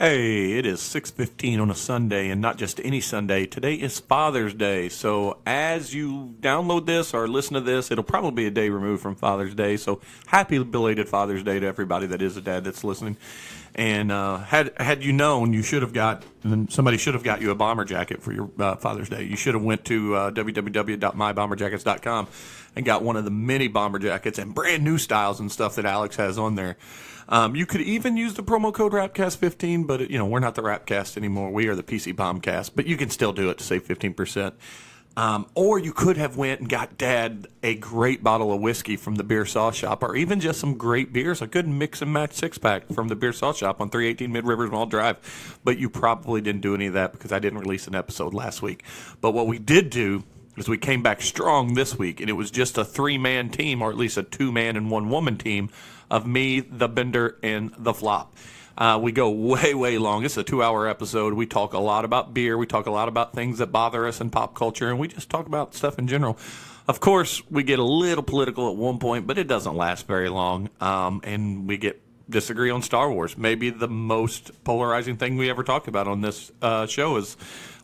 Hey, it is 6:15 on a Sunday, and not just any Sunday. Today is Father's Day, so as you download this or listen to this, it'll probably be a day removed from Father's Day, so happy belated Father's Day to everybody that is a dad that's listening. And had you known, somebody should have got you a bomber jacket for your Father's Day. You should have went to www.mybomberjackets.com and got one of the mini bomber jackets and brand new styles and stuff that Alex has on there. You could even use the promo code RAPCAST15, but we're not the RAPCAST anymore. We are the PC Bombcast, but you can still do it to save 15%. Or you could have went and got Dad a great bottle of whiskey from the Beer Sauce Shop, or even just some great beers, a good mix and match 6-pack from the Beer Sauce Shop on 318 Mid Rivers Mall Drive. But you probably didn't do any of that because I didn't release an episode last week. But what we did do is we came back strong this week, and it was just a 3-man team, or at least a 2-man and 1-woman team of me, the Bender, and the Flop. We go way, way long. It's a 2-hour episode. We talk a lot about beer. We talk a lot about things that bother us in pop culture, and we just talk about stuff in general. Of course, we get a little political at one point, but it doesn't last very long, and we disagree on Star Wars. Maybe the most polarizing thing we ever talked about on this show is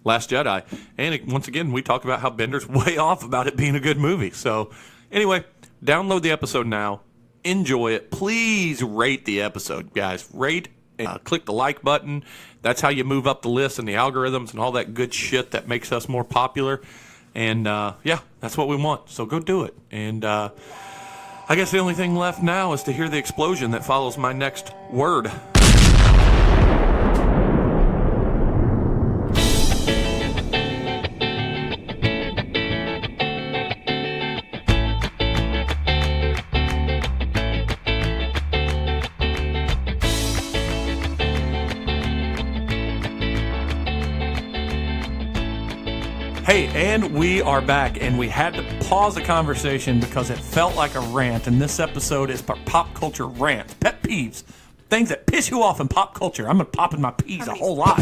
Last Jedi. And once again, we talk about how Bender's way off about it being a good movie. So anyway, download the episode now. Enjoy it. Please rate the episode, guys. Rate and click the like button. That's how you move up the list and the algorithms and all that good shit that makes us more popular. And, that's what we want. So go do it. And I guess the only thing left now is to hear the explosion that follows my next word. Hey, and we are back, and we had to pause the conversation because it felt like a rant, and this episode is pop culture rant, pet peeves, things that piss you off in pop culture. I'm going to pop in my peas a whole lot.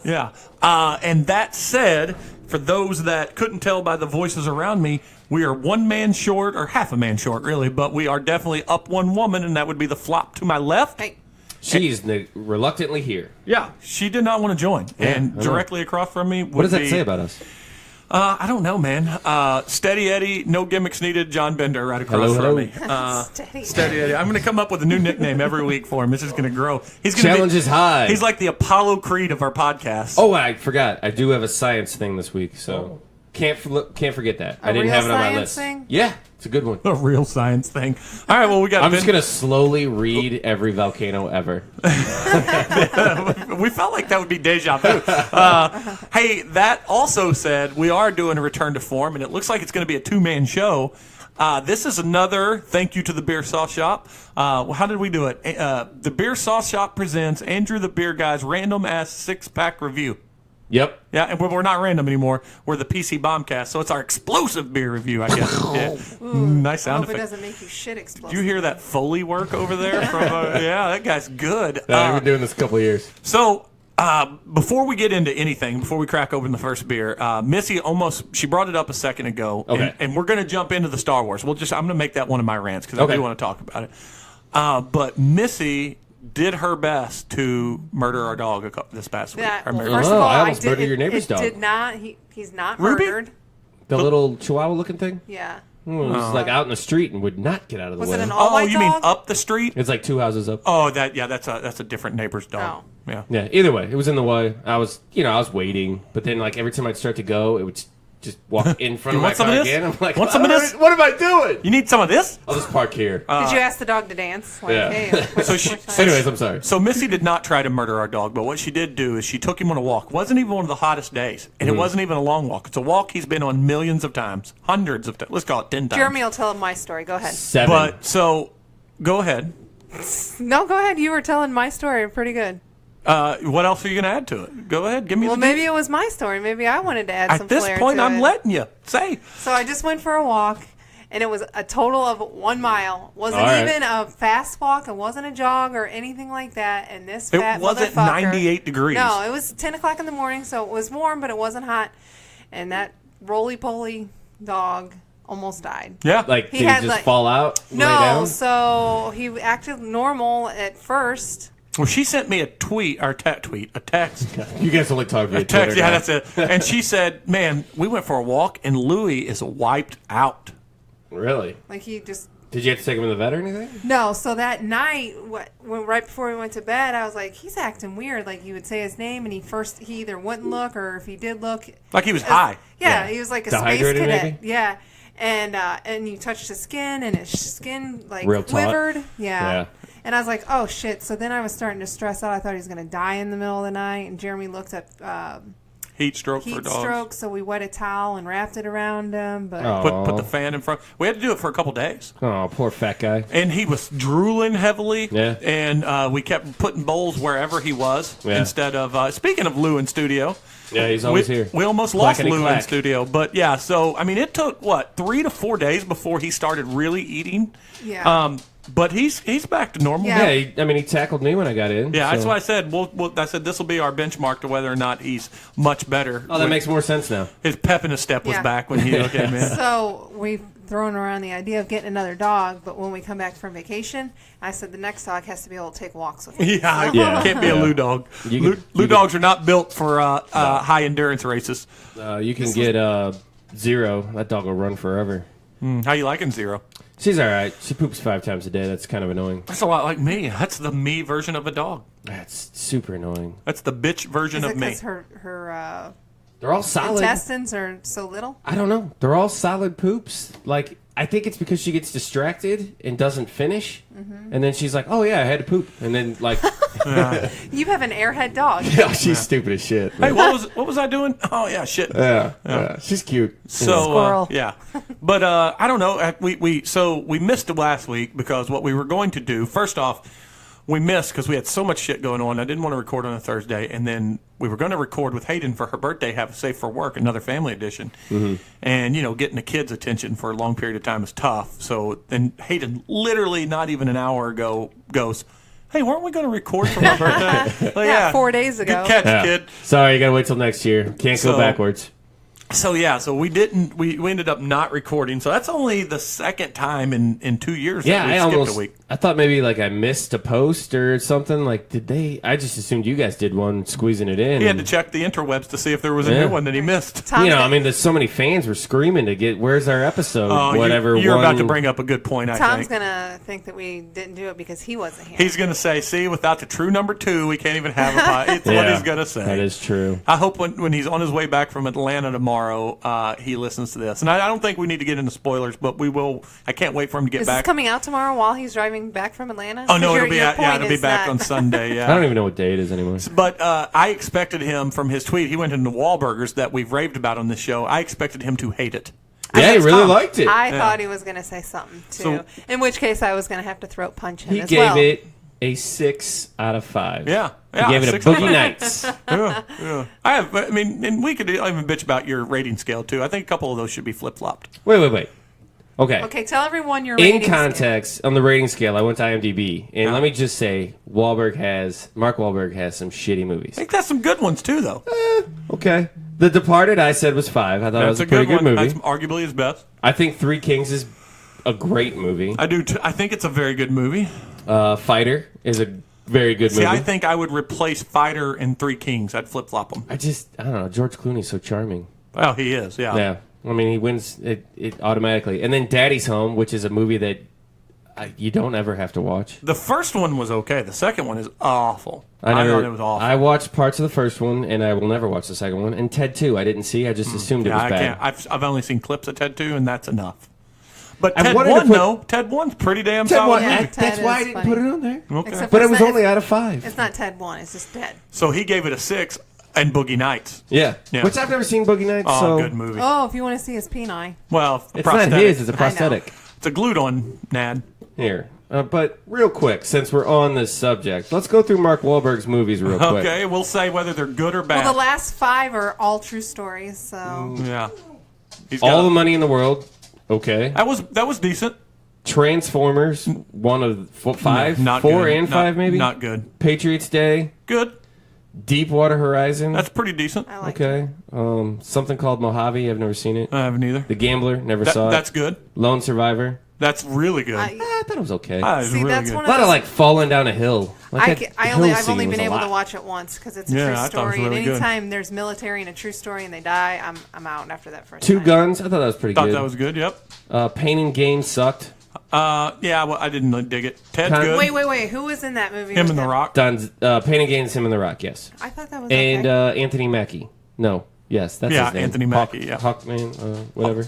Yeah. And that said, for those that couldn't tell by the voices around me, we are 1 man short, or half a man short, really, but we are definitely up 1 woman, and that would be the Flop to my left. Hey. She's reluctantly here. Yeah, she did not want to join. Yeah, and directly across from me what does that say about us? I don't know, man. Steady Eddie, no gimmicks needed, John Bender right across from me. Steady Eddie. I'm going to come up with a new nickname every week for him. This is going to grow. Challenge is high. He's like the Apollo Creed of our podcast. Oh, I forgot. I do have a science thing this week, so can't forget that. I didn't have it on my list. Thing? Yeah, it's a good one. A real science thing. All right, well, we got. I'm just going to slowly read every volcano ever. We felt like that would be deja vu. Hey, that also said, we are doing a return to form, and it looks like it's going to be a 2-man show. This is another thank you to the Beer Sauce Shop. How did we do it? The Beer Sauce Shop presents Andrew the Beer Guy's random ass 6-pack review. Yep. Yeah, and we're not random anymore. We're the PC Bombcast, so it's our explosive beer review, I guess. Yeah. Nice sound effect. I hope it doesn't make you shit explosive. Did you hear that Foley work over there? Yeah, that guy's good. I've been doing this a couple of years. So, before we get into anything, before we crack open the first beer, Missy she brought it up a second ago, okay. and we're going to jump into the Star Wars. I'm going to make that one of my rants because I do want to talk about it. But Missy did her best to murder our dog this past week. First of all, I almost murdered your neighbor's dog. Did not. He's not Ruby? murdered. The little Chihuahua-looking thing? Yeah. It was like out in the street and would not get out of the way. Was it an all-white dog? You mean up the street? It's like 2 houses up. Oh, that's a different neighbor's dog. Oh. Yeah. Either way, it was in the way. I was waiting, but then like every time I'd start to go, it would just walk in front of my car again. I'm like, want some of this? What am I doing? You need some of this? I'll just park here. Did you ask the dog to dance? Like, yeah. Hey, Anyways, I'm sorry. So Missy did not try to murder our dog, but what she did do is she took him on a walk. It wasn't even one of the hottest days, and it wasn't even a long walk. It's a walk he's been on millions of times, hundreds of times. Let's call it 10 times. Jeremy will tell him my story. Go ahead. 7. But so, go ahead. No, go ahead. You were telling my story pretty good. What else are you going to add to it? Go ahead. Give me Well, maybe it was my story. Maybe I wanted to add some flair to it. At this point, I'm letting you say. So I just went for a walk, and it was a total of 1 mile. Wasn't even a fast walk. It wasn't a jog or anything like that. And this fat It wasn't motherfucker, 98 degrees. No, it was 10 o'clock in the morning, so it was warm, but it wasn't hot. And that roly-poly dog almost died. Yeah. Like, did he just fall out? Lay No, down? so he acted normal at first. Well, she sent me a text. You guys only talk via text, Twitter. yeah, that's it. And she said, "Man, we went for a walk, and Louis is wiped out." Really? Like he just. Did you have to take him to the vet or anything? No. So that night, right before we went to bed, I was like, he's acting weird. Like you would say his name, and he either wouldn't look, or if he did look, like he was high. Yeah, he was like a space Dehydrated, cadet. maybe? Yeah. And you touched his skin, and his skin like Real taut. quivered. Yeah. And I was like, oh shit. So then I was starting to stress out. I thought he was going to die in the middle of the night. And Jeremy looked up heat stroke for dogs. Heat stroke. So we wet a towel and wrapped it around him. But put the fan in front. We had to do it for a couple days. Oh, poor fat guy. And he was drooling heavily. Yeah. And we kept putting bowls wherever he was instead of. Speaking of Lou in studio. Yeah, he's always here. We almost lost Lou in studio. But yeah, so, I mean, it took, 3 to 4 days before he started really eating. Yeah. But he's back to normal. Yeah, he tackled me when I got in. Yeah, that's why I said, I said this will be our benchmark to whether or not he's much better. Oh, that makes more sense now. His pep in his step was back when he came in. So we've thrown around the idea of getting another dog, but when we come back from vacation, I said the next dog has to be able to take walks with him. Yeah. Can't be a Lou dog. Lou dogs are not built for high endurance races. You can get Zero. That dog will run forever. How you liking Zero? She's all right. She poops 5 times a day. That's kind of annoying. That's a lot like me. That's the me version of a dog. That's super annoying. That's the bitch version of me. Because her they're all solid. intestines are so little? I don't know. They're all solid poops. Like, I think it's because she gets distracted and doesn't finish. Mm-hmm. And then she's like, oh, yeah, I had to poop. And then, like... You have an airhead dog. Yeah, she's stupid as shit. Hey, what was I doing? Oh, yeah, shit. Yeah. She's cute. So, Squirrel. yeah. But I don't know. We missed it last week because what we were going to do, first off, we missed because we had so much shit going on. I didn't want to record on a Thursday. And then we were going to record with Hayden for her birthday, have Safe for Work, another family edition. Mm-hmm. And, getting the kids' attention for a long period of time is tough. So then Hayden, literally not even an hour ago, goes, hey, weren't we going to record for my birthday? Like, 4 days ago. Good catch, kid. Sorry, you got to wait till next year. Can't go backwards. So we didn't. We ended up not recording. So that's only the second time in 2 years. Yeah, that we skipped a week. I thought maybe like I missed a post or something. Like, did they? I just assumed you guys did one, squeezing it in. He had to check the interwebs to see if there was a new one that he missed. There's so many fans were screaming to get. Where's our episode? You're about to bring up a good point. Tom's gonna think that we didn't do it because he wasn't here. He's gonna say, "See, without the true number 2, we can't even have a pod." It's what he's gonna say. That is true. I hope when he's on his way back from Atlanta tomorrow, he listens to this. And I don't think we need to get into spoilers, but we will. I can't wait for him to get back. Is this coming out tomorrow while he's driving back from Atlanta? Oh no, it'll be back on Sunday. Yeah, I don't even know what day it is anymore. But I expected him from his tweet. He went into Wahlburgers that we've raved about on this show. I expected him to hate it. Yeah, he really liked it. I thought he was going to say something too. In which case, I was going to have to throat punch him. He gave it a 6 out of 5. Yeah. He gave it a Boogie Nights. Yeah. And we could even bitch about your rating scale too. I think a couple of those should be flip flopped. Wait. Okay, tell everyone your rating in context scale. On the rating scale. I went to IMDb, and let me just say, Mark Wahlberg has some shitty movies. I think that's some good ones too, though. Okay, The Departed, I said was 5. I thought it was a pretty good movie. That's arguably his best. I think Three Kings is a great movie. I do. I think it's a very good movie. Fighter is a very good movie. I think I would replace Fighter and Three Kings. I'd flip flop them. I don't know. George Clooney's so charming. Well, he is. Yeah. Yeah. I mean, he wins it automatically. And then Daddy's Home, which is a movie that you don't ever have to watch. The first one was okay. The second one is awful. I thought it was awful. I watched parts of the first one, and I will never watch the second one. And Ted 2, I didn't see. I just assumed it was bad. I've only seen clips of Ted 2, and that's enough. But Ted 1, though, Ted 1's pretty damn solid. That's why I didn't put it on there. Okay. But it was only out of 5. It's not Ted 1. It's just Ted. So he gave it a 6. And Boogie Nights. Yeah. Which I've never seen Boogie Nights. Oh, good movie. Oh, if you want to see his peni. Well, it's not his. It's a prosthetic. It's a glued-on nad. Here. But real quick, since we're on this subject, let's go through Mark Wahlberg's movies real quick. Okay, we'll say whether they're good or bad. Well, the last 5 are all true stories, so... Yeah. All the Money in the World. Okay. That was decent. Transformers, 1 of 5? Not 4 good. and 5, maybe? Not good. Patriots Day. Good. Deepwater Horizon. That's pretty decent. I like it. Something called Mojave. I've never seen it. I haven't either. The Gambler. Never saw it. That's good. Lone Survivor. That's really good. I thought it was okay. It's See, really that's good. one A lot of those- like falling down a hill. Like I've only been able to watch it once because it's a Yeah, true I thought it was story. really And good. anytime there's military and a true story and they die, I'm out after that first. Two time. Guns. I thought that was pretty Thought good. that was good. Yep. Pain and Gain sucked. Yeah, well, I didn't dig it. Ted's Kind- good. Wait. Who was in that movie? Him with and The Rock. Pain and Gain is him and The Rock. Yes. I thought that was And okay. Anthony Mackie. No. Yes, that's Yeah, his name. Anthony Mackie, yeah. Hawkman, whatever.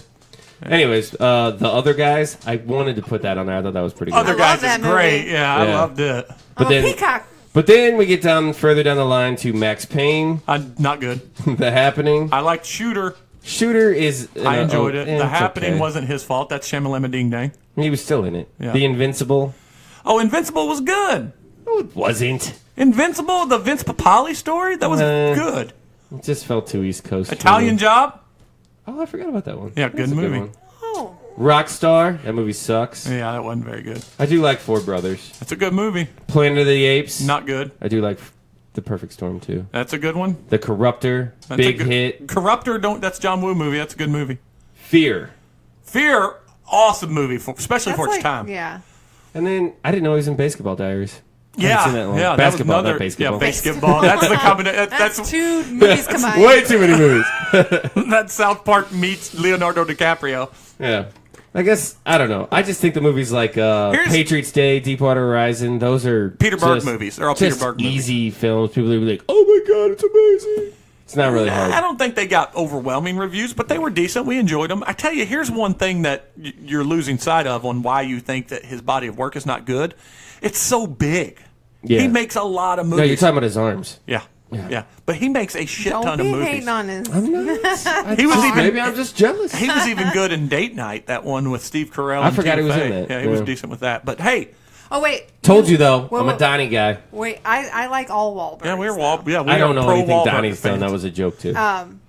Anyways, the other guys, I wanted to put that on there. I thought that was pretty good. Other I guys love that is great. movie. Yeah, I Yeah. loved it. but I'm then, a peacock. But then we get further down the line to Max Payne, Not good. The Happening. I liked Shooter. Shooter is. I enjoyed it. The it's Happening okay. wasn't his fault. That's Shamalama Ding Dang. He was still in it. Yeah. The Invincible. Oh, Invincible was good. No, it wasn't. Invincible, the Vince Papali story, that was good. It just felt too East Coast. Italian for me. Job. Oh, I forgot about that one. Yeah, That's good a movie. one. Oh, Rockstar. That movie sucks. Yeah, that wasn't very good. I do like Four Brothers. That's a good movie. Planet of the Apes. Not good. I do like The Perfect Storm too. That's a good one. The Corruptor. That's Big a good, hit. Corruptor. That's John Woo movie. That's a good movie. Fear. Fear. Awesome movie, especially that's for its like, time. yeah. And then I didn't know he was in Basketball Diaries. I Yeah, haven't seen that in a long- yeah, Basketball, that was not another, basketball. Yeah, basketball. That's the combination. That's two movies combined. Way too many movies. That South Park meets Leonardo DiCaprio. Yeah. I guess, I don't know. I just think the movies like Patriots Day, Deepwater Horizon, those are Peter Berg just- movies. They're all Peter just Berg movies. easy films. People will be like, oh my God, it's amazing. It's not really hard. I don't think they got overwhelming reviews, but they were decent. We enjoyed them. I tell you, here's one thing that you're losing sight of on why you think that his body of work is not good. It's so big. Yeah. He makes a lot of No, movies. you're talking about his arms. Yeah. Yeah. But he makes a shit Don't ton be of movies. hating on his. I'm not. He was even- Maybe I'm just jealous. He was even good in Date Night, that one with Steve Carell. I and forgot Tina he was in Fey. that. Yeah, he was Yeah. decent with that. But hey, Oh wait. Told you though, Well, I'm a Donnie guy. Wait, I like all Wahlbergs. yeah, we're though. we I don't are know pro anything Wahlberg Donnie's done. fans. That was a joke too.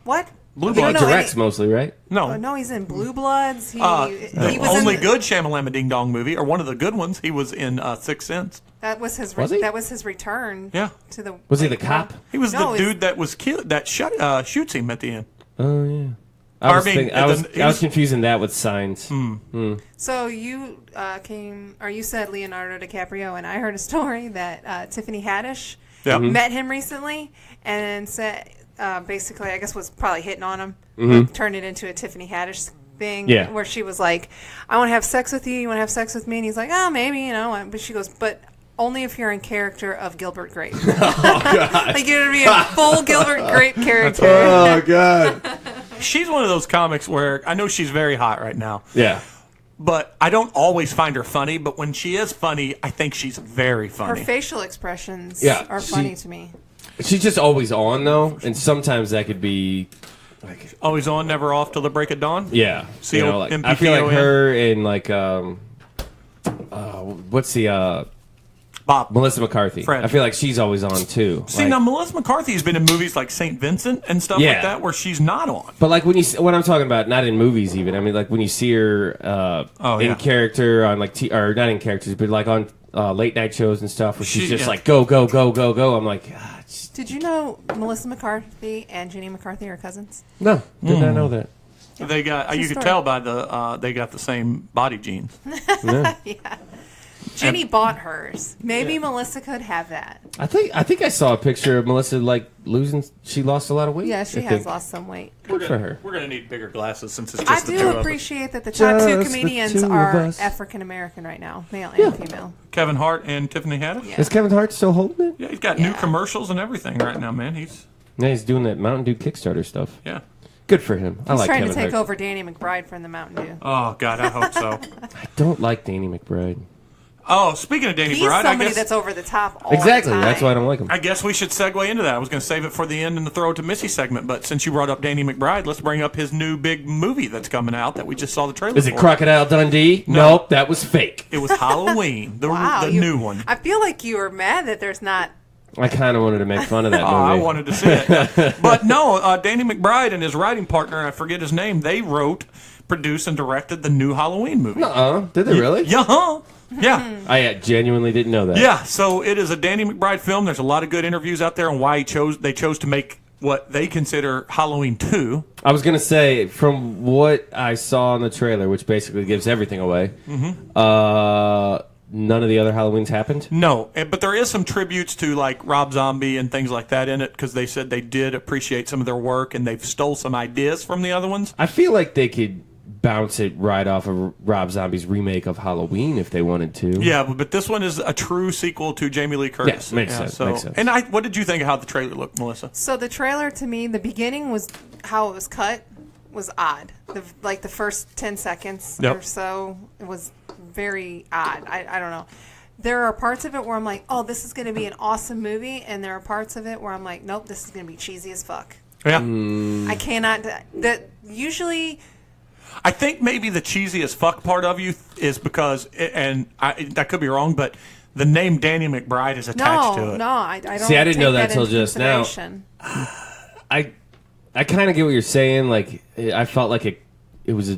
What? Blue You don't Bloods. know Directs any- mostly, right? No, Oh, no, he's in Blue Bloods. He the was only in, good Shamalama Ding Dong movie, or one of the good ones. He was in Sixth Sense. That was his. Was he? That was his return. Yeah. To the. Was he the cop? He was No, the he's- dude that was killed, that shoots him at the end. Oh yeah. I I was, mean, thinking, I was, he I was was- confusing that with Signs. So you you said Leonardo DiCaprio, and I heard a story that Tiffany Haddish Yeah. met him recently and said, basically, I guess was probably hitting on him, but turned it into a Tiffany Haddish thing, Yeah. where she was like, "I want to have sex with you. You want to have sex with me?" And he's like, "Oh, maybe, you know." But she goes, "But only if you're in character of Gilbert Grape." Like you're gonna be a full Gilbert Grape character. Oh God. She's one of those comics where I know she's very hot right now, Yeah. but I don't always find her funny. But when she is funny, I think she's very Her funny. facial expressions Yeah, are funny to me. She's just always on though, and sometimes that could be Always on, never off till the break of dawn. yeah. You know, like, I feel like C-O-M-P-K-O-N. her and like what's the Bob. Melissa McCarthy. Fred. I feel like she's always on too. See, Like- now Melissa McCarthy has been in movies like St. Vincent and stuff Yeah. like that where she's not on. But like when I'm talking about, not in movies even. I mean, like when you see her in yeah. character on like or not in characters, but like on late night shows and stuff, where she's She- just yeah. like go go go go go. I'm like, ah, just- Did you know Melissa McCarthy and Jenny McCarthy are cousins? no, did not know that. They got you True could story. tell by the they got the same body genes. Yeah. Jenny bought hers. Maybe Melissa could have that. I think I saw a picture of Melissa like losing. She lost a lot of weight. Yeah, she I has think. lost some weight. Good for her. We're gonna need bigger glasses since it's I just the two do of us. appreciate that the top two Just the comedians two of are us. African American right now, male Yeah. and female. Kevin Hart and Tiffany Haddish. Yeah. Is Kevin Hart still holding it? Yeah, he's got new Yeah. commercials and everything right now, man. He's Yeah, he's doing that Mountain Dew Kickstarter stuff. yeah. Good for him. I He's like trying Kevin to take Hart. over Danny McBride from the Mountain Dew. Oh God, I hope so. I don't like Danny McBride. Oh, speaking of Danny He's Bride, somebody I that's guess over the top all Exactly. the time. That's why I don't like him. I guess we should segue into that. I was going to save it for the end and the throw it to Missy segment, but since you brought up Danny McBride, let's bring up his new big movie that's coming out that we just saw the trailer Is it for. Crocodile Dundee? No. Nope, that was fake. It was Halloween, the Wow, the you- new one. I feel like you were mad that there's not. I kind of wanted to make fun of that movie. I wanted to see it. But no, Danny McBride and his writing partner, I forget his name, they wrote, produced, and directed the new Halloween movie. Did they really? Yeah. Yeah. I genuinely didn't know that. Yeah. So it is a Danny McBride film. There's a lot of good interviews out there on why they chose to make what they consider Halloween 2. I was gonna say, from what I saw in the trailer, which basically gives everything away, none of the other Halloweens happened. No, but there is some tributes to like Rob Zombie and things like that in it because they said they did appreciate some of their work and they've stole some ideas from the other ones. I feel like they could bounce it right off of Rob Zombie's remake of Halloween if they wanted to. Yeah, but this one is a true sequel to Jamie Lee Curtis. Yeah, makes sense. Makes sense. And what did you think of how the trailer looked, Melissa? So the trailer, to me, the beginning was how it was cut was odd. The first 10 seconds or so, it was very odd. I don't know. There are parts of it where I'm like, oh, this is going to be an awesome movie, and there are parts of it where I'm like, nope, this is going to be cheesy as fuck. Yeah. I cannot. That usually. I think maybe the cheesy as fuck part of you is because, and I could be wrong, but the name Danny McBride is attached to it. No, I don't. See, I didn't know that till just now. I kind of get what you're saying. Like, I felt like it was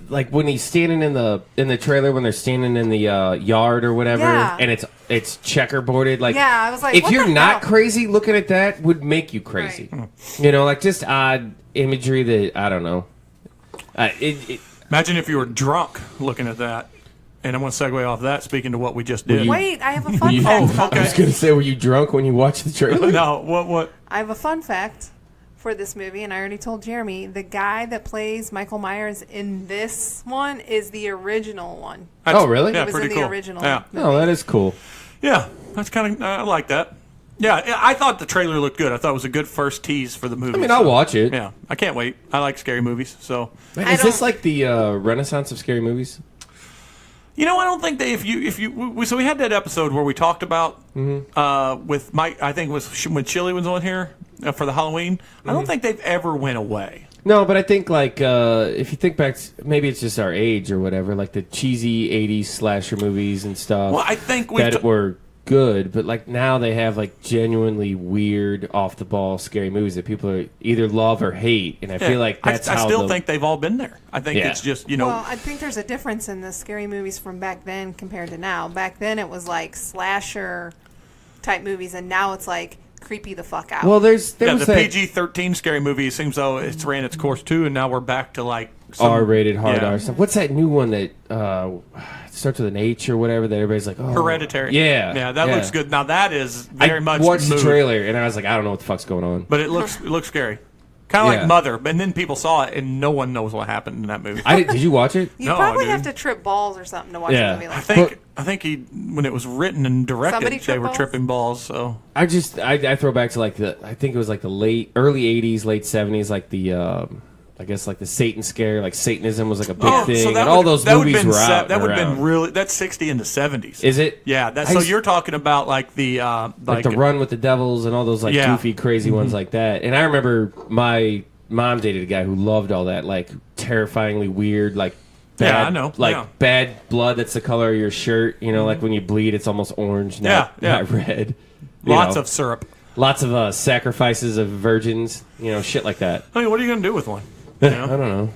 like when he's standing in the trailer when they're standing in the yard or whatever, and it's checkerboarded. Like, yeah, I was like, if what you're the not hell? crazy, looking at that would make you crazy. Right. You know, like just odd imagery that I don't know. Imagine if you were drunk looking at that. And I'm going to segue off that, speaking to what we just did. Wait, I have a fun fact about I was this. going to say, were you drunk when you watched the trailer? No, what? I have a fun fact for this movie, and I already told Jeremy, the guy that plays Michael Myers in this one is the original one. Oh, really? Yeah, He was pretty in cool. the original Yeah. movie. Oh, that is cool. Yeah, that's kind of, I like that. Yeah, I thought the trailer looked good. I thought it was a good first tease for the movie. I mean, I'll watch it. Yeah, I can't wait. I like scary movies, so. Man, I is this don't- like the renaissance of scary movies? You know, I don't think they. So we had that episode where we talked about with Mike. I think it was when Chili was on here for the Halloween. I don't think they've ever went away. No, but I think like if you think back, maybe it's just our age or whatever. Like the cheesy '80s slasher movies and stuff. Well, I think that were good, but like now they have like genuinely weird, off the ball, scary movies that people are either love or hate, and I feel like that's I how still think they've all been there. I think Yeah. it's just Well, I think there's a difference in the scary movies from back then compared to now. Back then, it was like slasher type movies, and now it's like creepy the fuck out. Well, there was the that PG-13 scary movie. It seems though it's ran its course too, and now we're back to like some, R-rated hard yeah. R stuff. What's that new one that starts with an H or whatever that everybody's like, oh, Hereditary. Yeah, that looks good. Now that is very much watched the moved, trailer and I was like, I don't know what the fuck's going on. but it looks scary. Kind of Yeah. like Mother, and then people saw it, and no one knows what happened in that movie. Did you watch it? you no, probably dude. have to trip balls or something to watch Yeah. a movie like I that. think he when it was written and directed, Somebody they trip were balls? tripping balls. So I throw back to like I think it was like the early '80s, late '70s, like the I guess like the Satan scare, like Satanism was like a big thing, and all those movies were out. That would have around. been really. That's 60 in the 70s. Is it? Yeah. So you're talking about like the like the Run with the Devils and all those like Yeah. goofy, crazy ones like that. And I remember my mom dated a guy who loved all that, like terrifyingly weird, like bad, Yeah, I know. like Yeah. bad blood that's the color of your shirt. You know, like when you bleed, it's almost orange, not red. You lots know, of syrup. lots of sacrifices of virgins. You know, shit like that. I mean, what are you going to do with one? You I know? don't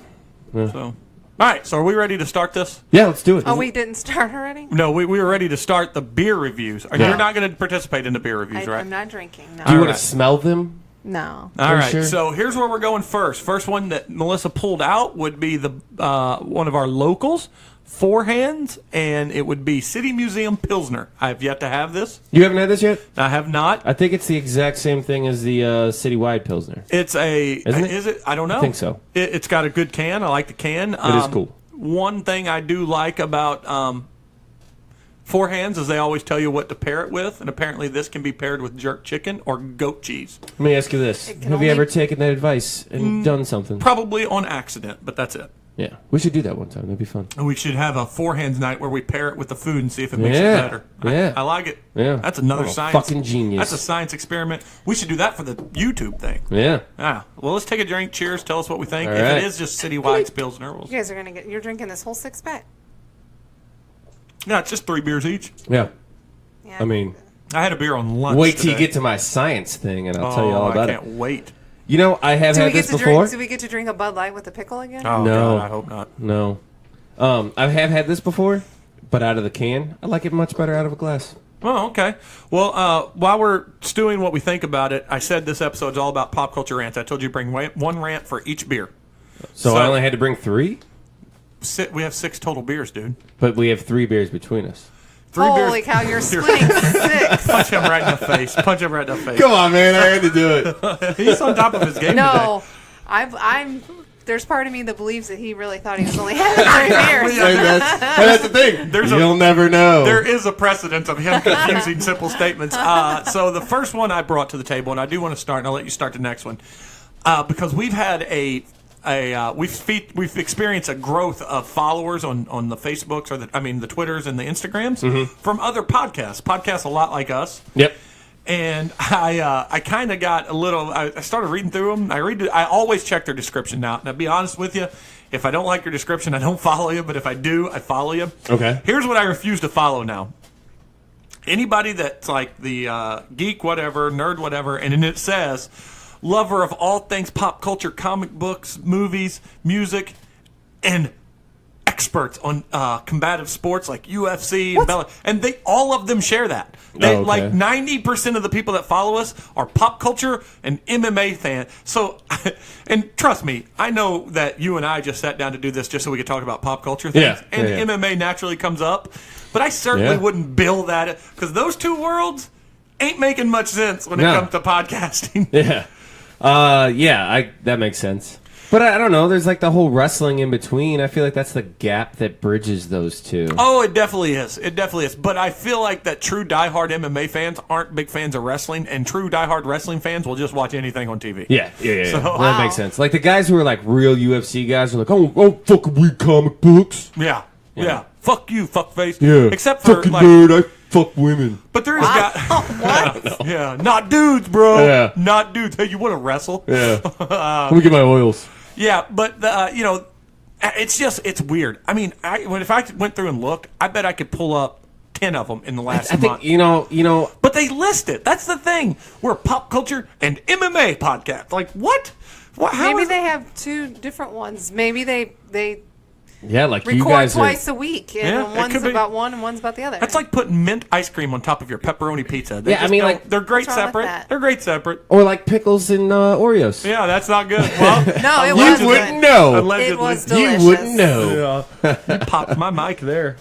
know. So, all right. So, are we ready to start this? Yeah, let's do it. Oh, we didn't start already? No, we were ready to start the beer reviews. Yeah. You're not going to participate in the beer reviews, right? I'm not drinking. No. Do you want Alright. to smell them? No. All right. sure? So here's where we're going first. First one that Melissa pulled out would be the one of our locals, Four Hands, and it would be City Museum Pilsner. I have yet to have this. You haven't had this yet? I have not. I think it's the exact same thing as the citywide Pilsner. It's a. Isn't it? Is it? I don't know. I think so. It's got a good can. I like the can. It is cool. One thing I do like about Four Hands is they always tell you what to pair it with, and apparently this can be paired with jerk chicken or goat cheese. Let me ask you this: It Have can you only- ever taken that advice and done something? Probably on accident, but that's it. Yeah, we should do that one time. That'd be fun. And we should have a Four Hands night where we pair it with the food and see if it makes it Yeah. better. Yeah. I like it. Yeah. That's another I'm a science. fucking genius. That's a science experiment. We should do that for the YouTube thing. Yeah. Ah, well, let's take a drink. Cheers. Tell us what we think. All if right. it is just Citywide Pilsner, we'll, You guys are going to you're drinking this whole 6-pack. yeah, it's just 3 beers each. Yeah. Yeah. I mean, I had a beer on lunch. wait till you today. get to my science thing, and I'll tell you all Oh, about I it. can't wait. You know, I have do we had get this to before. drink? Do we get to drink a Bud Light with a pickle again? Oh, No. God, I hope not. No. I have had this before, but out of the can. I like it much better out of a glass. Oh, okay. Well, while we're stewing what we think about it, I said this episode's all about pop culture rants. I told you to bring one rant for each beer. So I only had to bring 3? We have 6 total beers, dude. But we have 3 beers between us. Holy cow, you're splitting 6. Punch him right in the face. Come on, man. I had to do it. He's on top of his game No, today. I'm. There's part of me that believes that he really thought he was only having 3 beers. That's the thing. You'll never know. There is a precedent of him confusing simple statements. So the first one I brought to the table, and I do want to start, and I'll let you start the next one, because we've had we've experienced a growth of followers on the Facebooks or the Twitters and the Instagrams from other podcasts a lot like us. Yep. And I kind of got a little. I started reading through them. I always check their description now. And I'll be honest with you, if I don't like your description, I don't follow you. But if I do, I follow you. Okay. Here's what I refuse to follow now. Anybody that's like the geek whatever, nerd whatever, and then it says lover of all things pop culture, comic books, movies, music, and experts on combative sports like UFC and all of them share that. Like 90% of the people that follow us are pop culture and MMA fans. So, and trust me, I know that you and I just sat down to do this just so we could talk about pop culture things. MMA naturally comes up, but I certainly wouldn't bill that because those two worlds ain't making much sense when it comes to podcasting. That makes sense. But I don't know. There's like the whole wrestling in between. I feel like that's the gap that bridges those two. Oh, it definitely is. It definitely is. But I feel like that true diehard MMA fans aren't big fans of wrestling, and true diehard wrestling fans will just watch anything on TV. Yeah. So, that makes sense. Like the guys who are like real UFC guys are like, oh, fucking read comic books. Yeah. Fuck you, fuckface. Yeah. Except for fucking like, nerd, I fuck women. But there is guys. Yeah, not dudes, bro. Yeah. Not dudes. Hey, you want to wrestle? Yeah. Let me get my oils. Yeah, but it's weird. I mean, if I went through and looked, I bet I could pull up 10 of them in the last month. I think, you know. But they list it. That's the thing. We're a pop culture and MMA podcast. Like what? Maybe they have 2 different ones. Maybe they. Yeah, like record you guys twice a week, and one's about one and one's about the other. That's like putting mint ice cream on top of your pepperoni pizza. They're great separate. They're great separate. Or like pickles and Oreos. Yeah, that's not good. Well, no, it was you wouldn't know. Allegedly. It was delicious. You wouldn't know. You popped my mic there.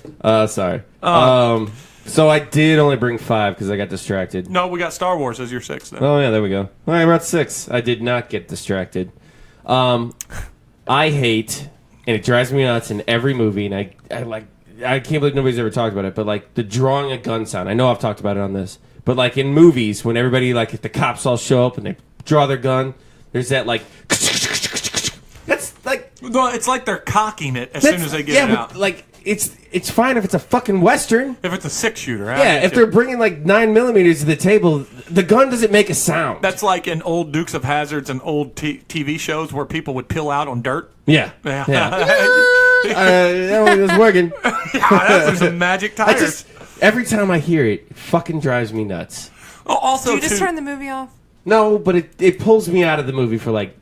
Sorry. So I did only bring 5 because I got distracted. No, we got Star Wars as your 6th. Then. Oh yeah, there we go. All right, I brought 6. I did not get distracted. I hate. And it drives me nuts in every movie, and I can't believe nobody's ever talked about it, but like the drawing a gun sound. I know I've talked about it on this, but like in movies, when everybody if the cops all show up and they draw their gun, there's that like. That's like. No, it's like they're cocking it as soon as they get it out. But, like it's fine if it's a fucking Western. If it's a 6-shooter. Yeah, if they're bringing like 9mm to the table, the gun doesn't make a sound. That's like in old Dukes of Hazzards and old TV shows where people would peel out on dirt. Yeah. That was working. Those are some magic tires. Every time I hear it, it fucking drives me nuts. Oh, also, do you just turn the movie off? No, but it pulls me out of the movie for like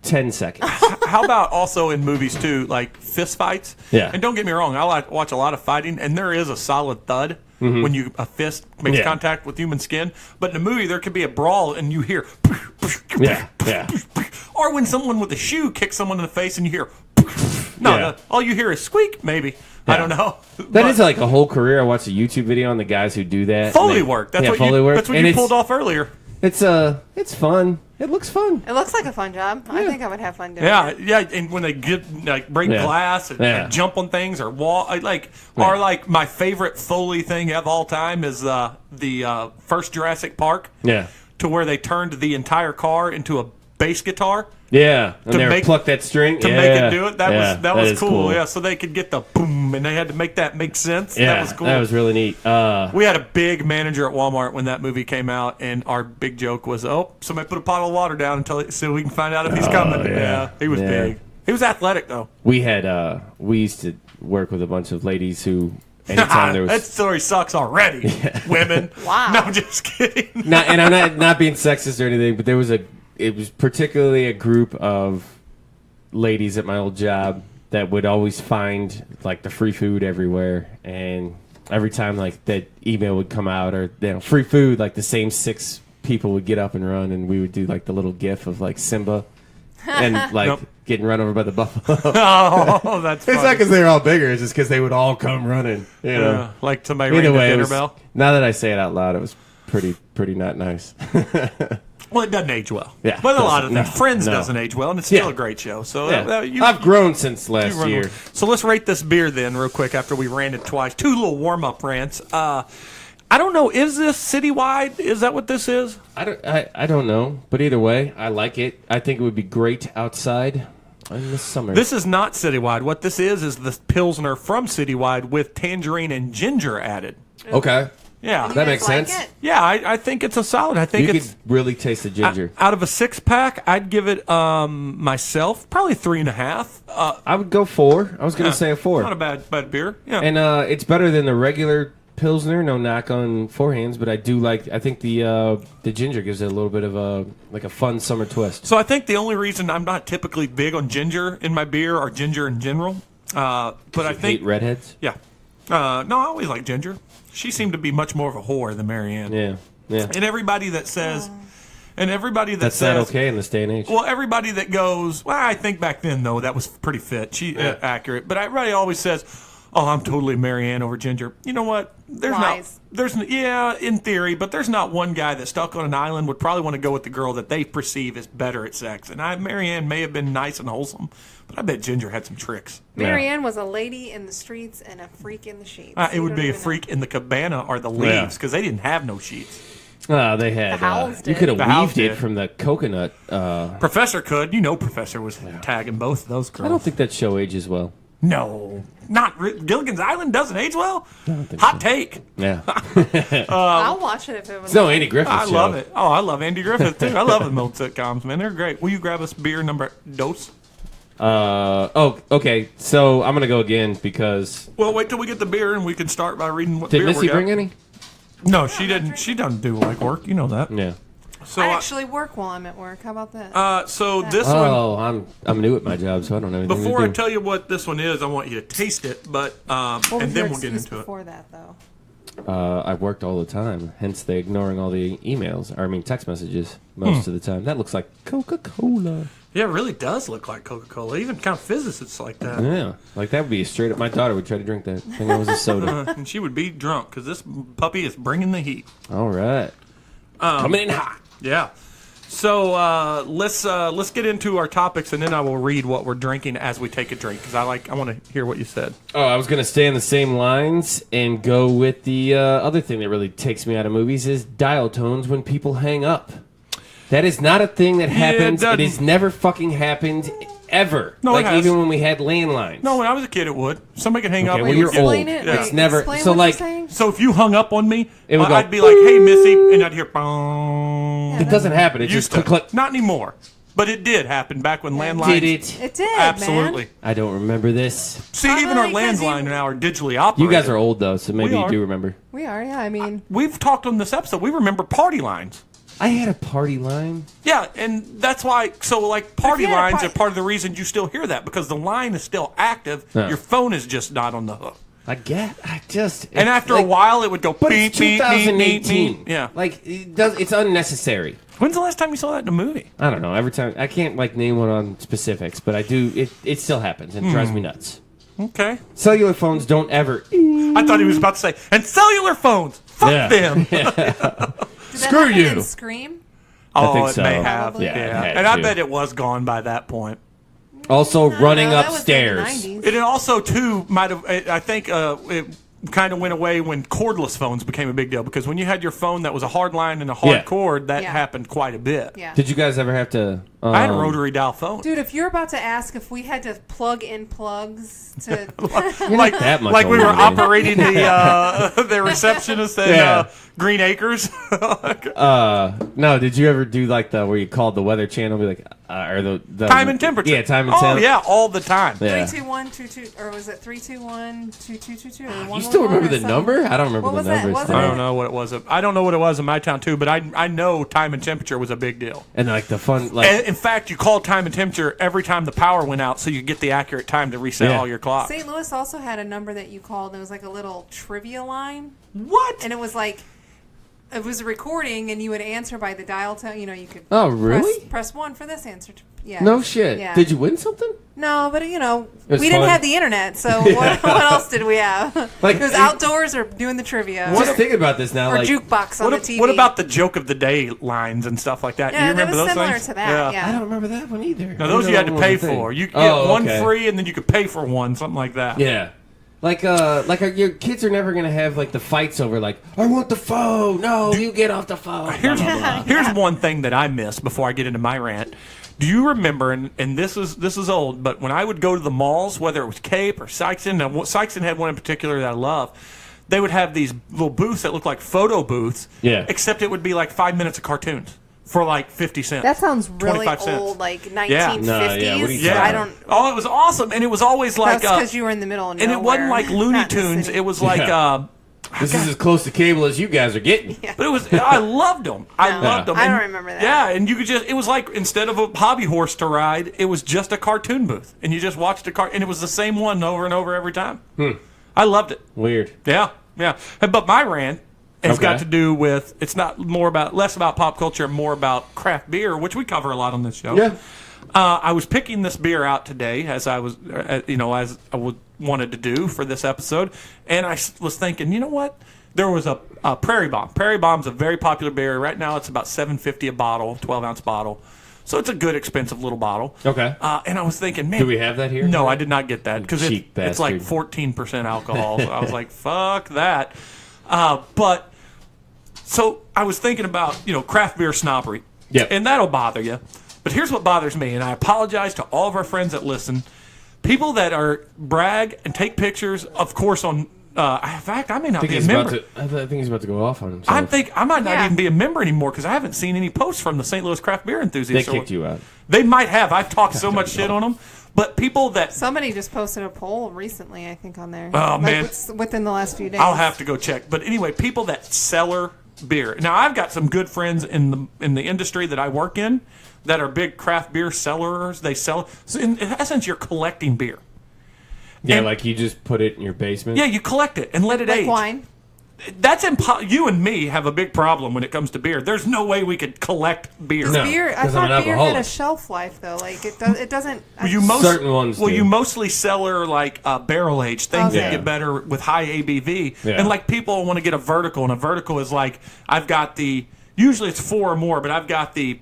10 seconds. How about also in movies too, like fist fights? Yeah. And don't get me wrong, I watch a lot of fighting, and there is a solid thud when a fist makes contact with human skin. But in a movie, there could be a brawl, and you hear. Or when someone with a shoe kicks someone in the face, and you hear. All you hear is squeak. Maybe I don't know. That is like a whole career. I watched a YouTube video on the guys who do that. Foley work. That's what Foley work. That's what you pulled off earlier. It's fun. It looks fun. It looks like a fun job. I think I would have fun doing it. Yeah, and when they break glass and jump on things or wall, or my favorite Foley thing of all time is the first Jurassic Park. Yeah. To where they turned the entire car into a bass guitar. Yeah, and they plucked that string to make it do it. That was cool. Yeah, so they could get the boom, and they had to make that make sense. Yeah, that was cool. That was really neat. We had a big manager at Walmart when that movie came out, and our big joke was, somebody put a bottle of water down so we can find out if he's coming. Yeah, he was big. He was athletic though. We used to work with a bunch of ladies who. Anytime there was... That story sucks already. Women. Wow. No, I'm just kidding. And I'm not being sexist or anything, but it was particularly a group of ladies at my old job that would always find like the free food everywhere, and every time like that email would come out or free food, like the same 6 people would get up and run, and we would do like the little gif of like Simba and like getting run over by the buffalo. Oh, that's funny. It's not because they were all bigger; it's just because they would all come running. You know, like somebody ring the dinner bell. Now that I say it out loud, it was pretty not nice. Well, it doesn't age well. Yeah, but a lot of things. Friends doesn't age well, and it's still a great show. So I've grown since last year. So let's rate this beer then, real quick. After we ranted twice, 2 little warm-up rants. I don't know. Is this citywide? Is that what this is? I don't know, but either way, I like it. I think it would be great outside in the summer. This is not citywide. What this is the Pilsner from Citywide with tangerine and ginger added. Okay. Yeah, that makes sense. Yeah, I think it's a solid. I think you could really taste the ginger. Out of a 6-pack, I'd give it myself probably 3.5. I would go 4. I was going to say a 4. Not a bad beer. Yeah, and it's better than the regular Pilsner. No knock on forehands, but I do like. I think the ginger gives it a little bit of a fun summer twist. So I think the only reason I'm not typically big on ginger in my beer or ginger in general, but I think hate redheads. Yeah, no, I always like ginger. She seemed to be much more of a whore than Marianne. Yeah. And everybody that says, that's says, not okay in this day and age. Well, everybody that goes, well, I think back then though that was pretty fit. Accurate, but everybody always says, oh, I'm totally Marianne over ginger. You know what? There's in theory, but there's not one guy that's stuck on an island would probably want to go with the girl that they perceive as better at sex. And Marianne may have been nice and wholesome, but I bet Ginger had some tricks. Marianne was a lady in the streets and a freak in the sheets. It would be a freak in the cabana or the leaves because they didn't have no sheets. They had. The Howells did. You could have weaved it from the coconut. Professor could. Professor was tagging both of those girls. I don't think that show ages well. No, not Gilligan's Island doesn't age well. Hot take. Yeah, I'll watch it if it was. No, Andy Griffith. I love it. Oh, I love Andy Griffith too. I love the old sitcoms, man. They're great. Will you grab us beer number dos? Okay. So I'm gonna go again because. Well, wait till we get the beer and we can start by reading what beer Did Missy bring any? No, she didn't. She doesn't do like work. You know that. Yeah. So I actually work while I'm at work. How about that? This one. Oh, I'm new at my job, so I don't know anything Before to I do. tell you what this one is, I want you to taste it, but and then we'll get into it. Before that, though. I worked all the time, hence they ignoring all the emails. Text messages most of the time. That looks like Coca-Cola. Yeah, it really does look like Coca-Cola. Even kind of physicists like that. Yeah, like that would be straight up. My daughter would try to drink that. I think it was a soda. And she would be drunk because this puppy is bringing the heat. All right, coming in hot. Yeah. So let's get into our topics, and then I will read what we're drinking as we take a drink because I want to hear what you said. Oh, I was going to stay in the same lines and go with the other thing that really takes me out of movies is dial tones when people hang up. That is not a thing that happens. It has never fucking happened ever. No, like even when we had landlines. No, when I was a kid, it would. Somebody could hang up. Well, you're old. It's never. So like, so if you hung up on me, I'd be like, "Hey, Missy," and I'd hear. Bong. It doesn't happen. It just click. Not anymore. But it did happen back when landlines. Did it? It did. Absolutely. Man. I don't remember this. See, even our landline now are digitally operated. You guys are old though, so maybe you do remember. We are. Yeah. I mean, we've talked on this episode. We remember party lines. I had a party line. Yeah, and that's why. So, like, party lines are part of the reason you still hear that because the line is still active. Your phone is just not on the hook. And after a while, it would go. But it's 2018. Yeah, like it's unnecessary. When's the last time you saw that in a movie? I don't know. Every time I can't name one on specifics, but I do. It still happens and it drives me nuts. Okay. Cellular phones don't ever. I thought he was about to say, and cellular phones. Fuck them. Screw you. Scream? Oh, I think so. It may have. Probably. Yeah. And I bet it was gone by that point. Also, running upstairs. It also, too, might have, I think it kind of went away when cordless phones became a big deal because when you had your phone that was a hard line and a hard cord, that happened quite a bit. Yeah. Did you guys ever have to... I had a rotary dial phone. Dude, if you're about to ask if we had to plug in plugs to... like we were operating the receptionist at Green Acres. No, did you ever do like where you called the Weather Channel and be like, or the time and temperature. Yeah, time and temperature. Oh yeah, all the time. Yeah. 32122, or was it 3212222? You still remember the number? I don't remember What the was that? numbers. Wasn't I don't know what it was. I don't know what it was in my town too, but I know time and temperature was a big deal. And like the fun, like And in fact, you called time and temperature every time the power went out, so you get the accurate time to reset all your clocks. St. Louis also had a number that you called. It was like a little trivia line. What? And it was like, it was a recording, and you would answer by the dial tone. You know, you could. Oh, really? Press 1 for this answer. Yeah. no shit. Yeah. Did you win something? No, but we was didn't fun. have the internet, so what else did we have? Like, it was outdoors or doing the trivia. Just thinking about this now, or like jukebox on the TV. What about the joke of the day lines and stuff like that? Yeah, Do you remember that was those similar things? to that. Yeah. I don't remember that one either. No, those you had to pay for. You could get one free, and then you could pay for one, something like that. Yeah. Like your kids are never gonna have like the fights over like I want the phone. No, you get off the phone. Here's one thing that I missed before I get into my rant. Do you remember? And this is old, but when I would go to the malls, whether it was Cape or Sykeston, now Sykeston had one in particular that I love. They would have these little booths that looked like photo booths. Yeah. Except it would be like 5 minutes of cartoons for like 50 cents. That sounds really 25 cents. old, like 1950s. Yeah. No, yeah, what are you Yeah. I don't. Oh, it was awesome, and it was always like. That's because you were in the middle of nowhere. And it wasn't like Looney not in the Tunes. city. It was like. This is as close to cable as you guys are getting. Yeah. But it was. I loved them. I loved them. I don't And- remember that. Yeah, and you could just. It was like instead of a hobby horse to ride, it was just a cartoon booth, and you just watched a and it was the same one over and over every time. I loved it. Weird. Yeah, yeah. But my rant has Okay. got to do with. It's not less about pop culture, and more about craft beer, which we cover a lot on this show. Yeah. I was picking this beer out today, as I was, as I wanted to do for this episode, and I was thinking, you know what? There was a Prairie Bomb. Prairie Bomb's a very popular beer. Right now, it's about $7.50 a bottle, 12-ounce bottle. So it's a good, expensive little bottle. Okay. And I was thinking, man, Do we have that here? No, I did not get that because Cheap it's like bastard. 14% alcohol. So I was like, fuck that. But so I was thinking about craft beer snobbery. Yeah. And that'll bother you. But here's what bothers me, and I apologize to all of our friends that listen. People that are brag and take pictures, of course, on. In fact, I may not be a member. I think he's about to go off on himself. I might not Yeah. even be a member anymore because I haven't seen any posts from the St. Louis Craft Beer They Enthusiasts. kicked you out. They might have. I've talked so much shit on them. But people that Somebody just posted a poll recently, I think, on there. Oh, man. Within the last few days. I'll have to go check. But anyway, people that cellar beer. Now I've got some good friends in the industry that I work in that are big craft beer sellers. They sell. So in essence, you're collecting beer. Yeah, And- like you just put it in your basement. Yeah, you collect it and let it Like age. wine. That's you and me have a big problem when it comes to beer. There's no way we could collect beer. No. Beer, I 'cause I'm an thought beer had alcoholic. a shelf life, though. Like, it doesn't. Certain ones Well, do. you mostly cellar like barrel aged things Okay. that get better with high ABV, Yeah. and like people want to get a vertical, and a vertical is like I've got usually it's 4 or more, but I've got the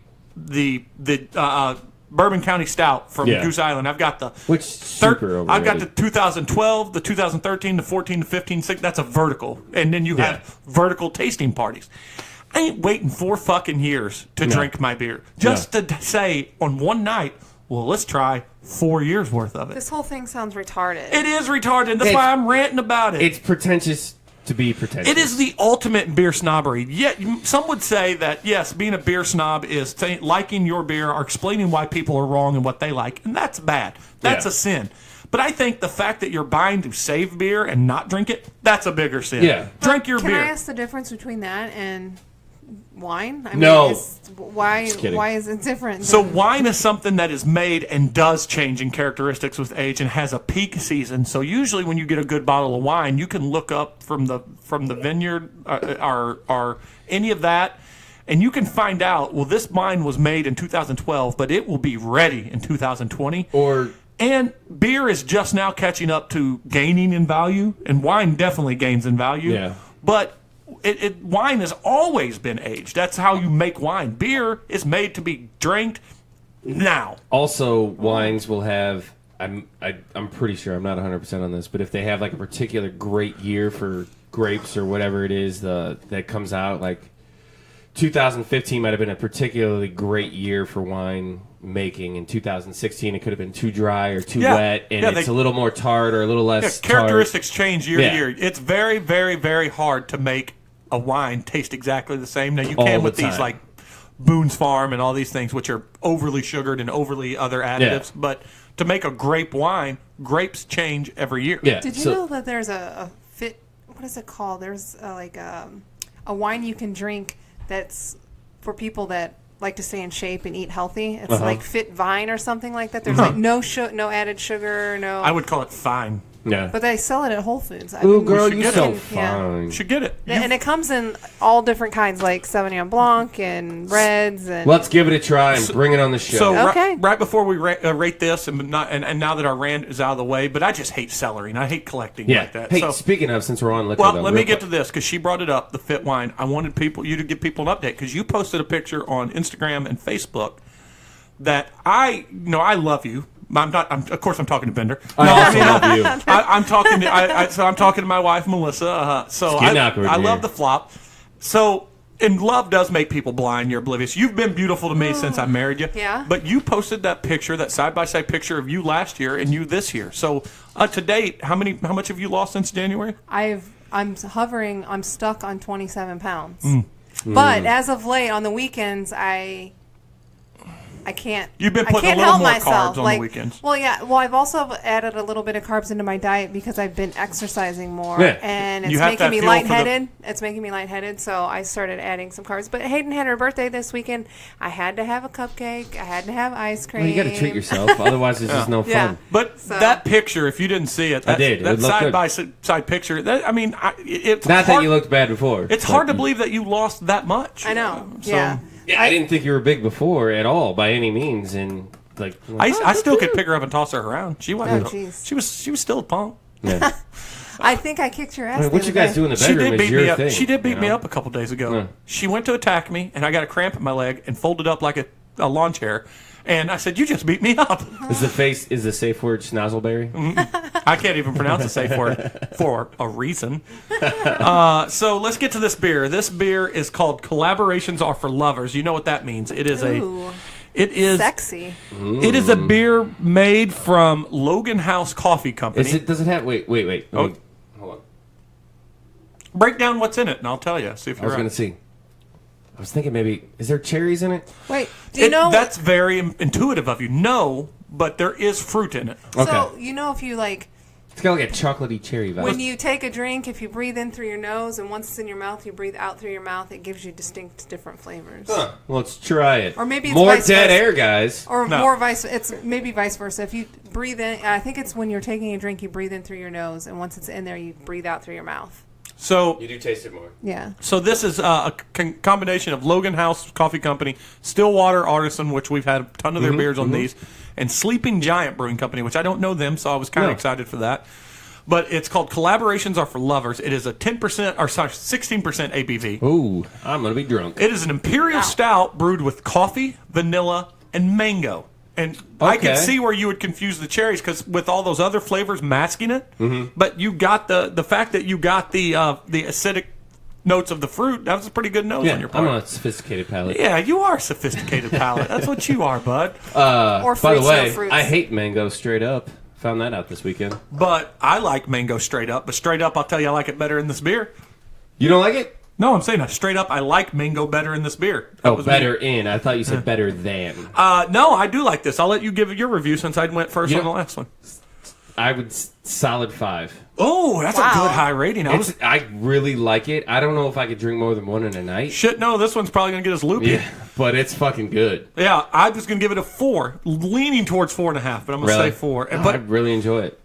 Bourbon County Stout from Yeah. Goose Island. I've got the Which super I've got the overrated. 2012, the 2013, the 14, the 15, 16. That's a vertical, and then you have vertical tasting parties. I ain't waiting 4 fucking years to drink my beer just to say on one night. Well, let's try 4 years worth of it. This whole thing sounds retarded. It is retarded. That's why I'm ranting about it. It's pretentious to be pretentious. It is the ultimate beer snobbery. Yet some would say that yes, being a beer snob is liking your beer or explaining why people are wrong and what they like, and that's bad. That's a sin. But I think the fact that you're buying to save beer and not drink it, that's a bigger sin. Yeah. Drink your Can beer. I ask the difference between that and wine? I No. Why kidding. is it different? So than- wine is something that is made and does change in characteristics with age and has a peak season. So usually when you get a good bottle of wine, you can look up from the vineyard or any of that, and you can find out, well, this wine was made in 2012, but it will be ready in 2020. And beer is just now catching up to gaining in value, and wine definitely gains in value. Yeah. But wine has always been aged. That's how you make wine. Beer is made to be drank now. Also, wines will have. I'm pretty sure I'm not 100% on this, but if they have like a particular great year for grapes or whatever it is that comes out, like 2015 might have been a particularly great year for wine making. In 2016, it could have been too dry or too wet, and it's a little more tart or a little less. Characteristics change year Yeah. to year. It's very, very, very hard to make a wine taste exactly the same. Now you All can the with these time. like Boone's Farm and all these things, which are overly sugared and overly other additives. But to make a grape wine, grapes change every year. Yeah. Did you know that there's a fit? What is it called? There's a wine you can drink that's for people that like to stay in shape and eat healthy. It's like Fit Vine or something like that. There's like no added sugar, no. I would call it fine. Yeah. But they sell it at Whole Foods. Ooh, girl, you so yeah. fine. Should get it. And it comes in all different kinds, like Sauvignon Blanc and reds. And Let's give it a try and bring it on the show. So Okay. right before we rate this, and now that our rant is out of the way, but I just hate celery and I hate collecting like that. Hey, So, speaking of, since we're on liquor, well, though, let me real get quick. to this because she brought it up, the fit wine. I wanted you to give people an update because you posted a picture on Instagram and Facebook that I love you. Of course, I'm talking to Bender. I love you. I'm talking to. So I'm talking to my wife Melissa. So getting awkward I here. love the flop. So. And love does make people blind. You're oblivious. You've been beautiful to me since I married you. Yeah. But you posted that picture, that side-by-side picture of you last year and you this year. So to date, how much have you lost since January? I'm stuck on 27 pounds. But as of late, on the weekends, I can't. You've been I putting can't a little help more myself. carbs on the weekends. Well, yeah. Well, I've also added a little bit of carbs into my diet because I've been exercising more, Yeah. and it's You have making that me fuel for the- lightheaded. It's making me lightheaded, so I started adding some carbs. But Hayden had her birthday this weekend. I had to have a cupcake. I had to have ice cream. Well, you got to treat yourself, otherwise it's just no fun. Yeah. But So- that picture, if you didn't see it, I did. It that looked good. side-by-side picture, it's Not hard, that you looked bad before. It's but hard to you- believe that you lost that much. I know. So, Yeah. Yeah, I didn't think you were big before at all, by any means, and like. I still could pick her up and toss her around. She wasn't. Oh, jeez. She was still a punk. Yeah. I think I kicked your ass. I mean, the what you other guys day. do in the She bedroom did is beat your me up. thing. She did beat you me know? up a couple days ago. Yeah. She went to attack me, and I got a cramp in my leg and folded up like a lawn chair. And I said, "You just beat me up." Is the safe word schnozzleberry? I can't even pronounce a safe word for a reason. So let's get to this beer. This beer is called Collaborations Are for Lovers. You know what that means? It is Ooh, It is sexy. It is a beer made from Logan House Coffee Company. Does it have? Wait. Oh. Hold on. Break down what's in it, and I'll tell you. See if I you're was right. going to see. I was thinking maybe is there cherries in it? Wait, do you know? That's very intuitive of you. No, but there is fruit in it. So Okay. you know if you like. It's got like a chocolatey cherry vibe. When you take a drink, if you breathe in through your nose and once it's in your mouth, you breathe out through your mouth, it gives you distinct different flavors. Huh. Well, let's try it. Or maybe it's more vice dead versa. air, guys. Or No. more it's maybe vice versa. If you breathe in, I think it's when you're taking a drink, you breathe in through your nose, and once it's in there, you breathe out through your mouth. So You do taste it more. Yeah. So this is a combination of Logan House Coffee Company, Stillwater Artisan, which we've had a ton of their beers on these, and Sleeping Giant Brewing Company, which I don't know them, so I was kind of excited for that. But it's called Collaborations Are for Lovers. It is a 16% ABV. Ooh, I'm gonna be drunk. It is an imperial stout brewed with coffee, vanilla, and mango. And I can Okay. see where you would confuse the cherries because with all those other flavors masking it, but you got the fact that you got the acidic notes of the fruit. That was a pretty good nose on your I'm part. a sophisticated palate. Yeah, you are a sophisticated palate. That's what you are, bud. Or fruits, By the no way, fruits. I hate mango straight up. Found that out this weekend. But I like mango straight up. But straight up, I'll tell you, I like it better in this beer. You don't like it? No, I'm saying that straight up, I like mango better in this beer. That Oh, was me. better in. I thought you said better than. No, I do like this. I'll let you give your review since I went first You on the know- last one. I would solid 5. Oh, that's Wow. a good high rating. I really like it. I don't know if I could drink more than one in a night. Shit, no, this one's probably going to get us loopy. Yeah, but it's fucking good. Yeah, I was going to give it a 4, leaning towards 4.5, but I'm going to Really? say 4. Oh, I But really enjoy it.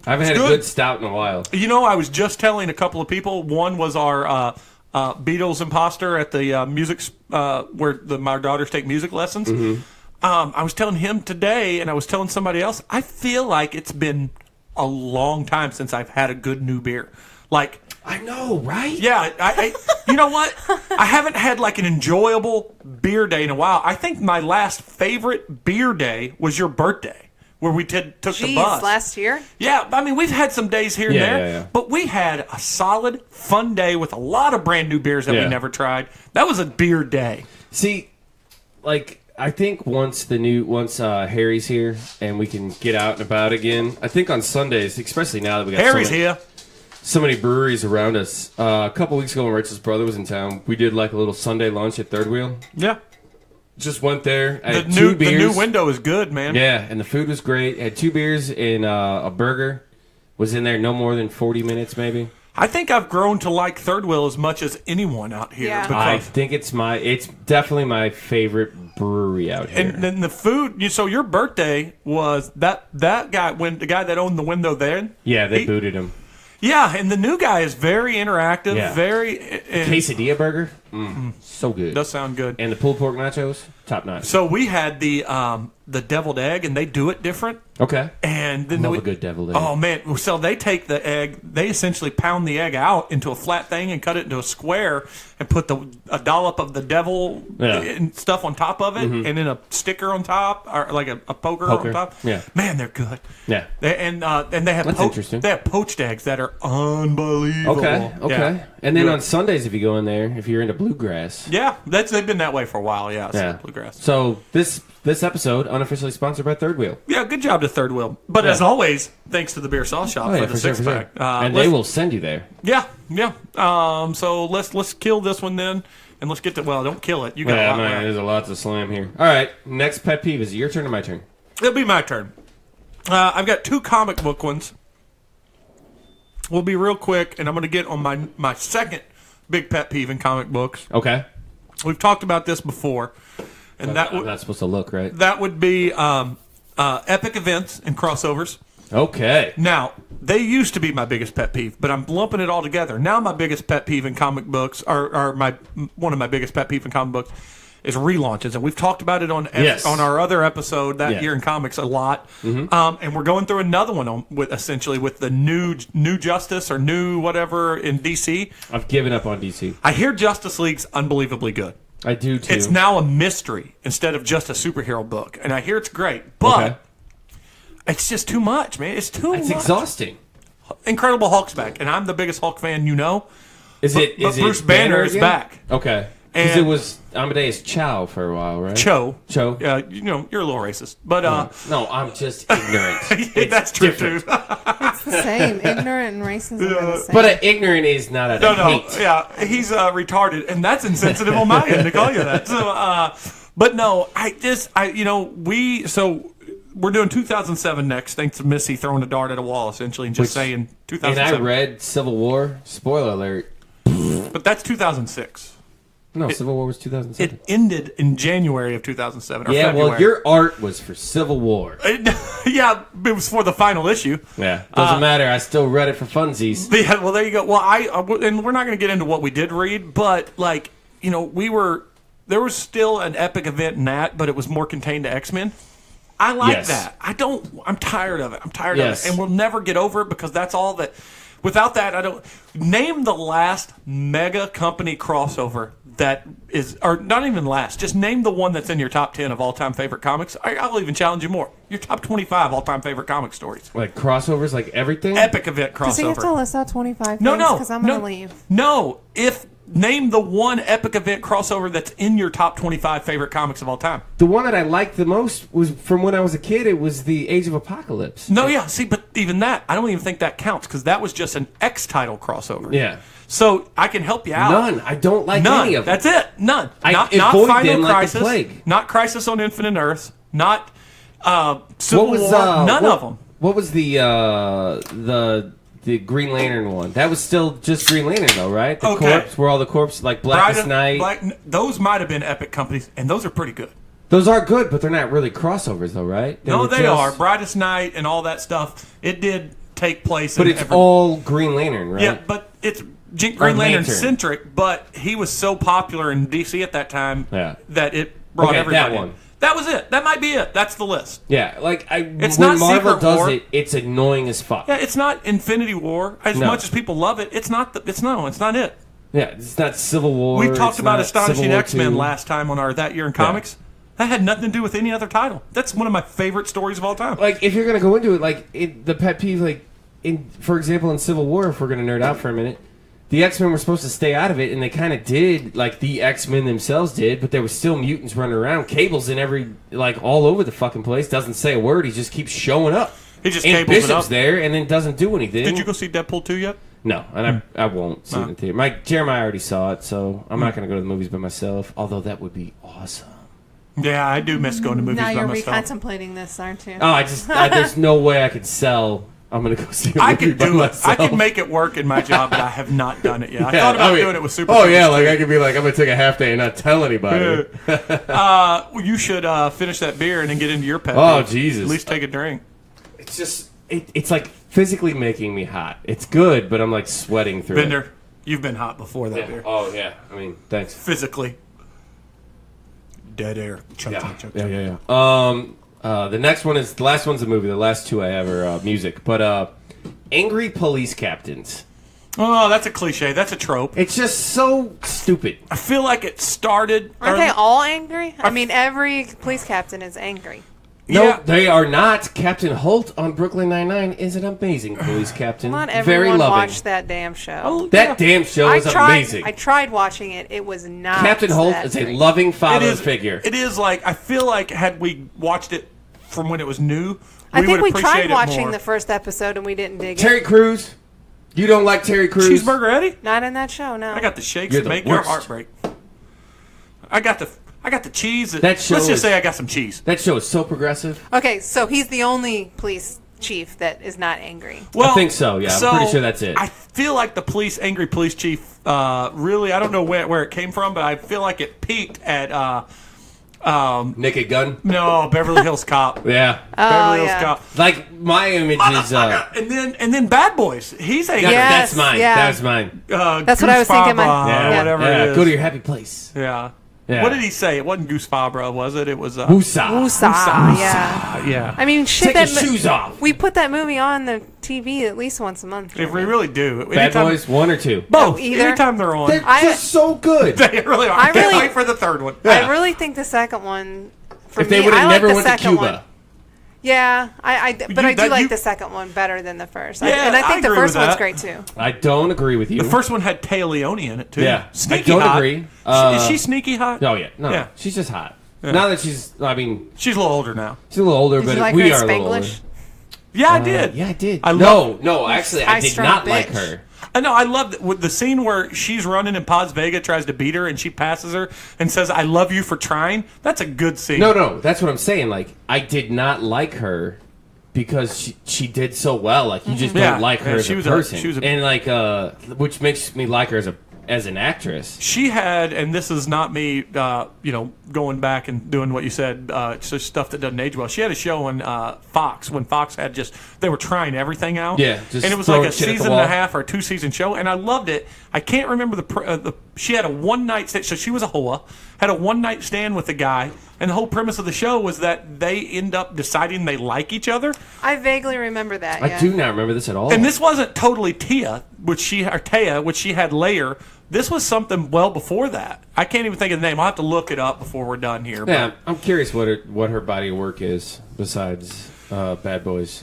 I haven't had a good. good stout in a while. you know, I was just telling a couple of people. One was our Beatles imposter at the music where my daughters take music lessons. Mm-hmm. I was telling him today, and I was telling somebody else. I feel like it's been a long time since I've had a good new beer. Like, I know, right? yeah, I you know what? I haven't had like an enjoyable beer day in a while. I think my last favorite beer day was your birthday, where we took the Jeez, bus. last year? Yeah, I mean, we've had some days here and Yeah, there, yeah. but we had a solid, fun day with a lot of brand new beers that Yeah. we never tried. That was a beer day. See, like I think once Harry's here and we can get out and about again, I think on Sundays, especially now that we got Harry's so many, here. so many breweries around us. A couple weeks ago when Rachel's brother was in town, we did like a little Sunday lunch at Third Wheel. Yeah. Just went there. I The had 2 beers. The new window is good, man. Yeah, and the food was great. I had 2 beers and a burger. Was in there no more than 40 minutes, maybe. I think I've grown to like Third Wheel as much as anyone out here. Yeah. I Because, think it's definitely my favorite brewery out here. and then the food. So your birthday was that guy the guy that owned the window there. yeah, they booted him. Yeah, and the new guy is very interactive. Yeah. Very Quesadilla burger, so good. does sound good. And the pulled pork nachos, top notch. So we had the deviled egg, and they do it different. Okay. And then Love a good deviled egg. Oh man! So they take the egg, they essentially pound the egg out into a flat thing and cut it into a square, and put a dollop of the devil and stuff on top of it, and then a sticker on top, or like a poker on top. Yeah. Man, they're good. Yeah. And they have That's interesting. They have poached eggs that are unbelievable. Okay. Yeah. And then Good. on Sundays, if you go in there, if you're into bluegrass. Yeah, they've been that way for a while. Yeah, Yeah. bluegrass. So this episode unofficially sponsored by Third Wheel. Yeah, good job to Third Wheel. But as always, thanks to the Beer Sauce Shop for the six pack. And they will send you there. Yeah. So let's kill this one then, and let's get to don't kill it. You got a lot left. There's a lot to slam here. All right, next pet peeve. Is it your turn or my turn? It'll be my turn. I've got 2 comic book ones. We'll be real quick, and I'm going to get on my second big pet peeve in comic books. Okay. We've talked about this before, and I'm not supposed to look, right? that would be epic events and crossovers. Okay. Now, they used to be my biggest pet peeve, but I'm lumping it all together. Now my biggest pet peeve in comic books, or one of my biggest pet peeve in comic books, is relaunches. And we've talked about it on our other episode, That Year in Comics, a lot. And we're going through another one with the new Justice or new whatever in DC. I've given up on DC. I hear Justice League's unbelievably good. I do, too. It's now a mystery instead of just a superhero book. And I hear it's great, but it's just too much, man. It's too much. It's exhausting. Incredible Hulk's back, and I'm the biggest Hulk fan you know. Is But it Bruce Banner is again? back. Okay. Because And- it was Amadeus Chow for a while, right? Cho. Cho. Yeah, you're a little racist, but No, I'm just ignorant. that's true different. too. It's the same. Ignorant and racism are the same. But ignorant is not a No, hate. yeah, he's retarded, and that's insensitive on my end to call you that. So, but no, we're doing 2007 next, thanks to Missy throwing a dart at a wall, essentially, and just saying And 2007. I read Civil War. Spoiler alert. But that's 2006. No, Civil War was 2007. It ended in January of 2007. Or Yeah, February. well, your art was for Civil War. Yeah, it was for the final issue. Yeah, doesn't matter. I still read it for funsies. Yeah, well, there you go. Well, and we're not going to get into what we did read, but there was still an epic event in that, but it was more contained to X-Men. I like that. I'm tired of it. I'm tired of it. And we'll never get over it because that's all that. Without that, I don't. Name the last mega company crossover that is, or not even last, just name the one that's in your top 10 of all-time favorite comics. I'll even challenge you more. Your top 25 all-time favorite comic stories. Like crossovers, like everything? Epic event crossover. Does he have to list out 25 things? No. Because I'm going to leave. No. Name the one epic event crossover that's in your top 25 favorite comics of all time. The one that I liked the most was from when I was a kid. It was the Age of Apocalypse. No, yeah. See, but even that, I don't even think that counts because that was just an X title crossover. Yeah. So I can help you out. None. I don't like None. any of them. That's it. None. I not avoid Final them like the Crisis. plague. Not Crisis on Infinite Earths. Not Civil War. None of them. What was the Green Lantern one? That was still just Green Lantern, though, right? The corpse, where all the corpses, like Blackest Night. Those might have been epic companies, and those are pretty good. Those are good, but they're not really crossovers, though, right? No, they are. Brightest Night and all that stuff. It did take place. But it's all Green Lantern, right? Yeah, but it's Green Lantern centric. But he was so popular in DC at that time that it brought everybody. That one. That was it. That might be it. That's the list. Yeah, like it's when not Marvel Secret does War. it's annoying as fuck. Yeah, it's not Infinity War. As much as people love it, it's not it. Yeah, it's not Civil War. We talked about Astonishing X-Men 2. last time on our That Year in Comics. That had nothing to do with any other title. That's one of my favorite stories of all time. Like, if you're gonna go into it, the pet peeve, for example, in Civil War, if we're gonna nerd out for a minute, the X-Men were supposed to stay out of it, and they kind of did, like the X-Men themselves did, but there was still mutants running around. Cable's in all over the fucking place, doesn't say a word, he just keeps showing up. He just and cables it Bishop's up. there, and then doesn't do anything. Did you go see Deadpool 2 yet? No, and I won't see it in the theater. Jeremiah already saw it, so I'm not going to go to the movies by myself, although that would be awesome. Yeah, I do miss going to movies Now by you're myself. recontemplating this, aren't you? Oh, there's no way I could sell. I'm gonna go see a movie I could by do it. myself. I could make it work in my job, but I have not done it yet. I thought about doing it with Super. Oh yeah, like I could be like, I'm gonna take a half day and not tell anybody. You should finish that beer and then get into your pet. Oh, peeve. Jesus. At least take a drink. It's just it's like physically making me hot. It's good, but I'm like sweating through it. Bender, you've been hot before that beer. Oh yeah. I mean, thanks. Physically. Dead air. Chug, Yeah. chug, chug, Yeah, chug. yeah. The next one is the last one's a movie. The last two I have are music. But angry police captains. Oh, that's a cliche. That's a trope. It's just so stupid. I feel like it started. Aren't they all angry? I mean, every police captain is angry. No, Yeah. they are not. Captain Holt on Brooklyn Nine-Nine is an amazing police captain. Not Very everyone loving. watched that damn show. Oh, That damn show is amazing. I tried watching it. It was not. Captain Holt that is a great. loving It father is figure. It is like, I feel like had we watched it from when it was new, I we think would we appreciate tried it watching more. the first episode and we didn't dig Terry it. Crews. You don't like Terry Crews? Cheeseburger Eddie? Not in that show. No. I got the shakes You're that the make your worst. heart break. I got the cheese. That show let's just is- say I got some cheese. That show is so progressive. Okay, so he's the only police chief that is not angry. Well, I think so, yeah. I'm pretty sure that's it. I feel like the angry police chief, really, I don't know where it came from, but I feel like it peaked at, Naked Gun. Beverly Hills Cop. Yeah. Oh, Beverly Hills yeah. Cop. Like my image is. And then Bad Boys. He's angry. Yes, That's mine. yeah. That's mine. That's what I was thinking. Yeah. Whatever yeah. it is. Go to your happy place. Yeah. Yeah. What did he say? It wasn't Goose Fabra, was it? It was Woosah. Woosah, yeah. yeah. I mean, shit. Take your shoes off. We put that movie on the TV at least once a month. If we really do. Bad Anytime- Boys 1 or 2. Both. either. Anytime they're on. They're I- just so good. They really are. I I can't really- wait for the third one. Yeah. I really think the second one. For If they me, would I have like never the went to second Cuba. one. Yeah, but I do that- like you- the second one better than the first. Yeah, and I I think the agree first with one's that. great too. I don't agree with you. The first one had Taya Leone in it, too. Yeah. Sneaky I don't hot. agree. Is she sneaky hot? Oh, yeah. No. Yeah. She's just hot. Now that she's, I mean, She's a little older now. she's a little older, Did but you like we her in are a little older. Spanglish? Yeah, I did. Yeah, I did. I no, actually, I did high-strung not like bitch. her. I know. I love with the scene where she's running and Paz Vega tries to beat her and she passes her and says, "I love you for trying." That's a good scene. No, that's what I'm saying. Like, I did not like her because she did so well. Like, you just Yeah, don't like her yeah, as she a was person. And, like, which makes me like her as an actress. She had, and this is not me, going back and doing what you said. It's just stuff that doesn't age well. She had a show on Fox when Fox had they were trying everything out. Yeah, just and it was like throwing a shit at the season and a wall. half or a 2-season show, and I loved it. I can't remember she had a one night stand. So she was a hoa, had a one night stand with a guy, and the whole premise of the show was that they end up deciding they like each other. I vaguely remember that. I do not remember this at all. And this wasn't totally Taya, which she had later. This was something well before that. I can't even think of the name. I'll have to look it up before we're done here. Yeah, I'm curious what her body of work is besides Bad Boys.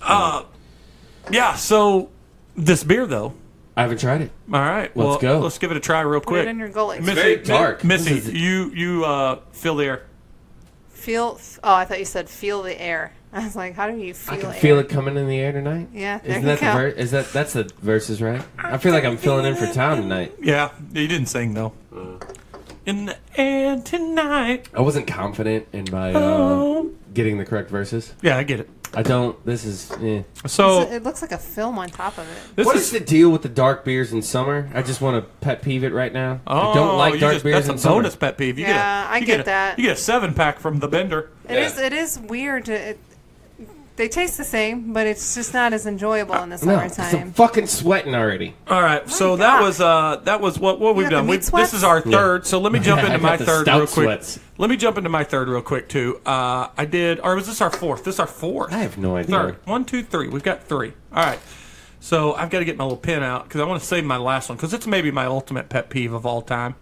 Yeah, so this beer, though. I haven't tried it. All right. Let's go. Let's give it a try real Put it quick. in your gullet. Missy, very dark. Missy, This is- you fill the air. Feel. Oh, I thought you said feel the air. I was like, how do you feel? I can air? feel it coming in the air tonight. Yeah, there Isn't you that the go. verse? That's the verses, right? I feel like I'm filling in for town tonight. Yeah, you didn't sing, though. In the air tonight. I wasn't confident in my getting the correct verses. Yeah, I get it. I don't. This is. So It looks like a film on top of it. this What is is the deal with the dark beers in summer? I just want to pet peeve it right now. I don't like dark beers That's in a summer. bonus pet peeve. Yeah, I get that. You get a 7-pack from the Bender. It is weird. They taste the same, but it's just not as enjoyable in the No, 'cause summertime. I'm fucking sweating already. All right, so God. that was what we've got the done. meat This sweats? is our third. So let me jump I into got my the third stout real quick. sweats. Let me jump into my third real quick too. I did, or was this our fourth? This is our fourth. I have no idea. Third. 1, 2, 3. We've got 3. All right. So I've got to get my little pen out because I want to save my last one because it's maybe my ultimate pet peeve of all time.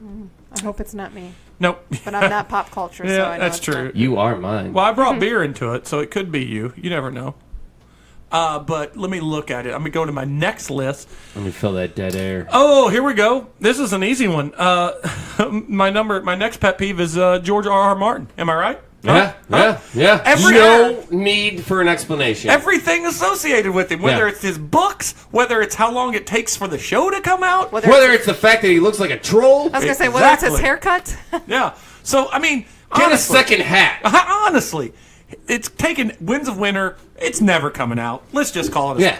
I hope it's not me, Nope. but I'm not pop culture, so Yeah, I know that's it's true. not. You are mine. Well, I brought beer into it, so it could be you. You never know. But let me look at it. I'm going to go to my next list. Let me fill that dead air. Oh, here we go. This is an easy one. My next pet peeve is George R.R. Martin. Am I right? Yeah. No need for an explanation. Everything associated with him, whether Yeah. it's his books, whether it's how long it takes for the show to come out. Whether Whether it's the fact that he looks like a troll. I was gonna say whether it's his Exactly. haircut. Yeah. So, I mean, Get a second hat. Honestly, it's taken Winds of Winter. It's never coming out. Let's just call it.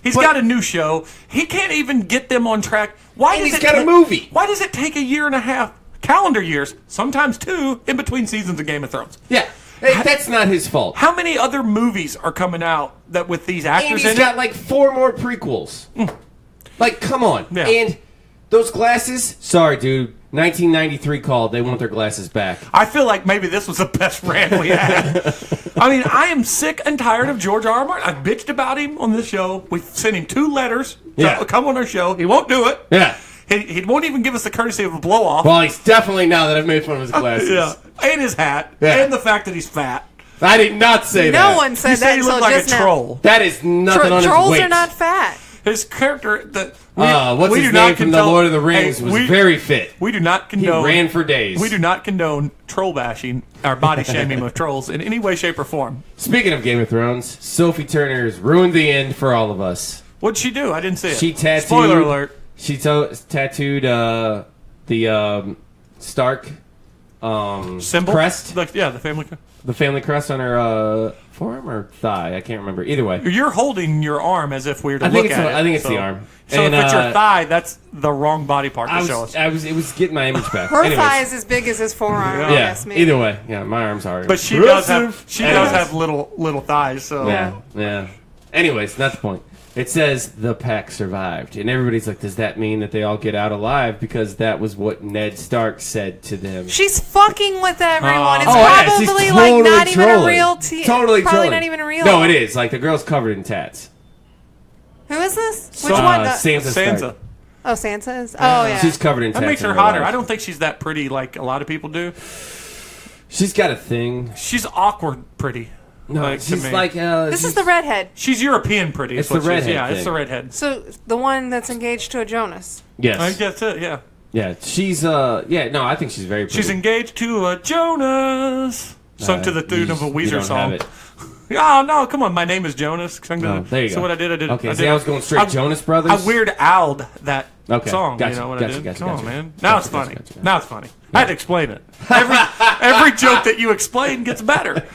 He's got a new show. He can't even get them on track. He's got a movie. Why does it take a year and a half, calendar years, sometimes 2, in between seasons of Game of Thrones? Yeah. Hey, that's not his fault. How many other movies are coming out that with these actors in it? He's got like 4 more prequels. Like, come on. Yeah. And those glasses, sorry, dude. 1993 called. They want their glasses back. I feel like maybe this was the best rant we had. I mean, I am sick and tired of George R. R. Martin. I've bitched about him on this show. We've sent him 2 letters to come on our show. He won't do it. Yeah. He won't even give us the courtesy of a blow-off. Well, he's definitely, now that I've made fun of his glasses. And his hat. Yeah. And the fact that he's fat. I did not say that. No one said that he until looked like just a troll. now. That is nothing on his weight. Trolls are not fat. His character... What's his name from the Lord of the Rings was very fit. We do not condone... He ran for days. We do not condone troll bashing, or body shaming of trolls in any way, shape, or form. Speaking of Game of Thrones, Sophie Turner's ruined the end for all of us. What'd she do? I didn't see it. She tattooed... Spoiler alert. She tattooed the Stark symbol? Crest. The family crest. The family crest on her forearm or thigh. I can't remember. Either way. You're holding your arm as if we were to I think look at it. I think it's the arm. So if it's your thigh, that's the wrong body part to show us. It was getting my image back. Her thigh is as big as his forearm. Yeah. Yes, maybe. Either way. Yeah, my arms are. But she does have little thighs. So yeah. Anyways, not the point. It says the pack survived, and everybody's like, "Does that mean that they all get out alive?" Because that was what Ned Stark said to them. She's fucking with everyone. It's she's probably totally like not even trolling. a real Totally probably trolling. not even a real. No, it is. Like the girl's covered in tats. Who is this? Which one? Sansa. Stark. Oh, Sansa is. Oh yeah. She's covered in tats. That makes her hotter. I don't think she's that pretty like a lot of people do. She's got a thing. She's awkward pretty. No, she's like... this is the redhead. She's European pretty. It's the redhead. Yeah, it's the redhead. So the one that's engaged to a Jonas. Yes. I guess it, yeah. Yeah, she's... no, I think she's very pretty. She's engaged to a Jonas. Sung to the tune of a Weezer song. Oh, no, come on. My name is Jonas. There you go. So what I did... Okay, I was going straight Jonas Brothers. I Weird Al'd that song. Gotcha, you know what gotcha, I did? gotcha, Come gotcha. on, man. Now it's funny. Now it's funny. I had to explain it. Every joke that you explain gets better.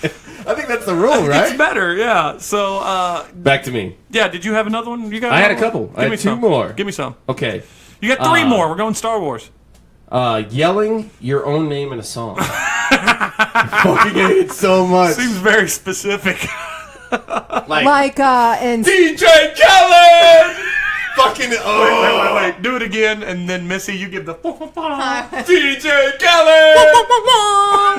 I think that's the rule, right? It's better, yeah. So, back to me. Yeah, did you have another one? You got? I had a couple. I had 2 more. Give me some. Okay. You got 3 more. We're going Star Wars. Yelling your own name in a song. I fucking hate it so much. Seems very specific. Like in DJ Khaled! Fucking wait. Do it again, and then Missy, you give the DJ Khaled!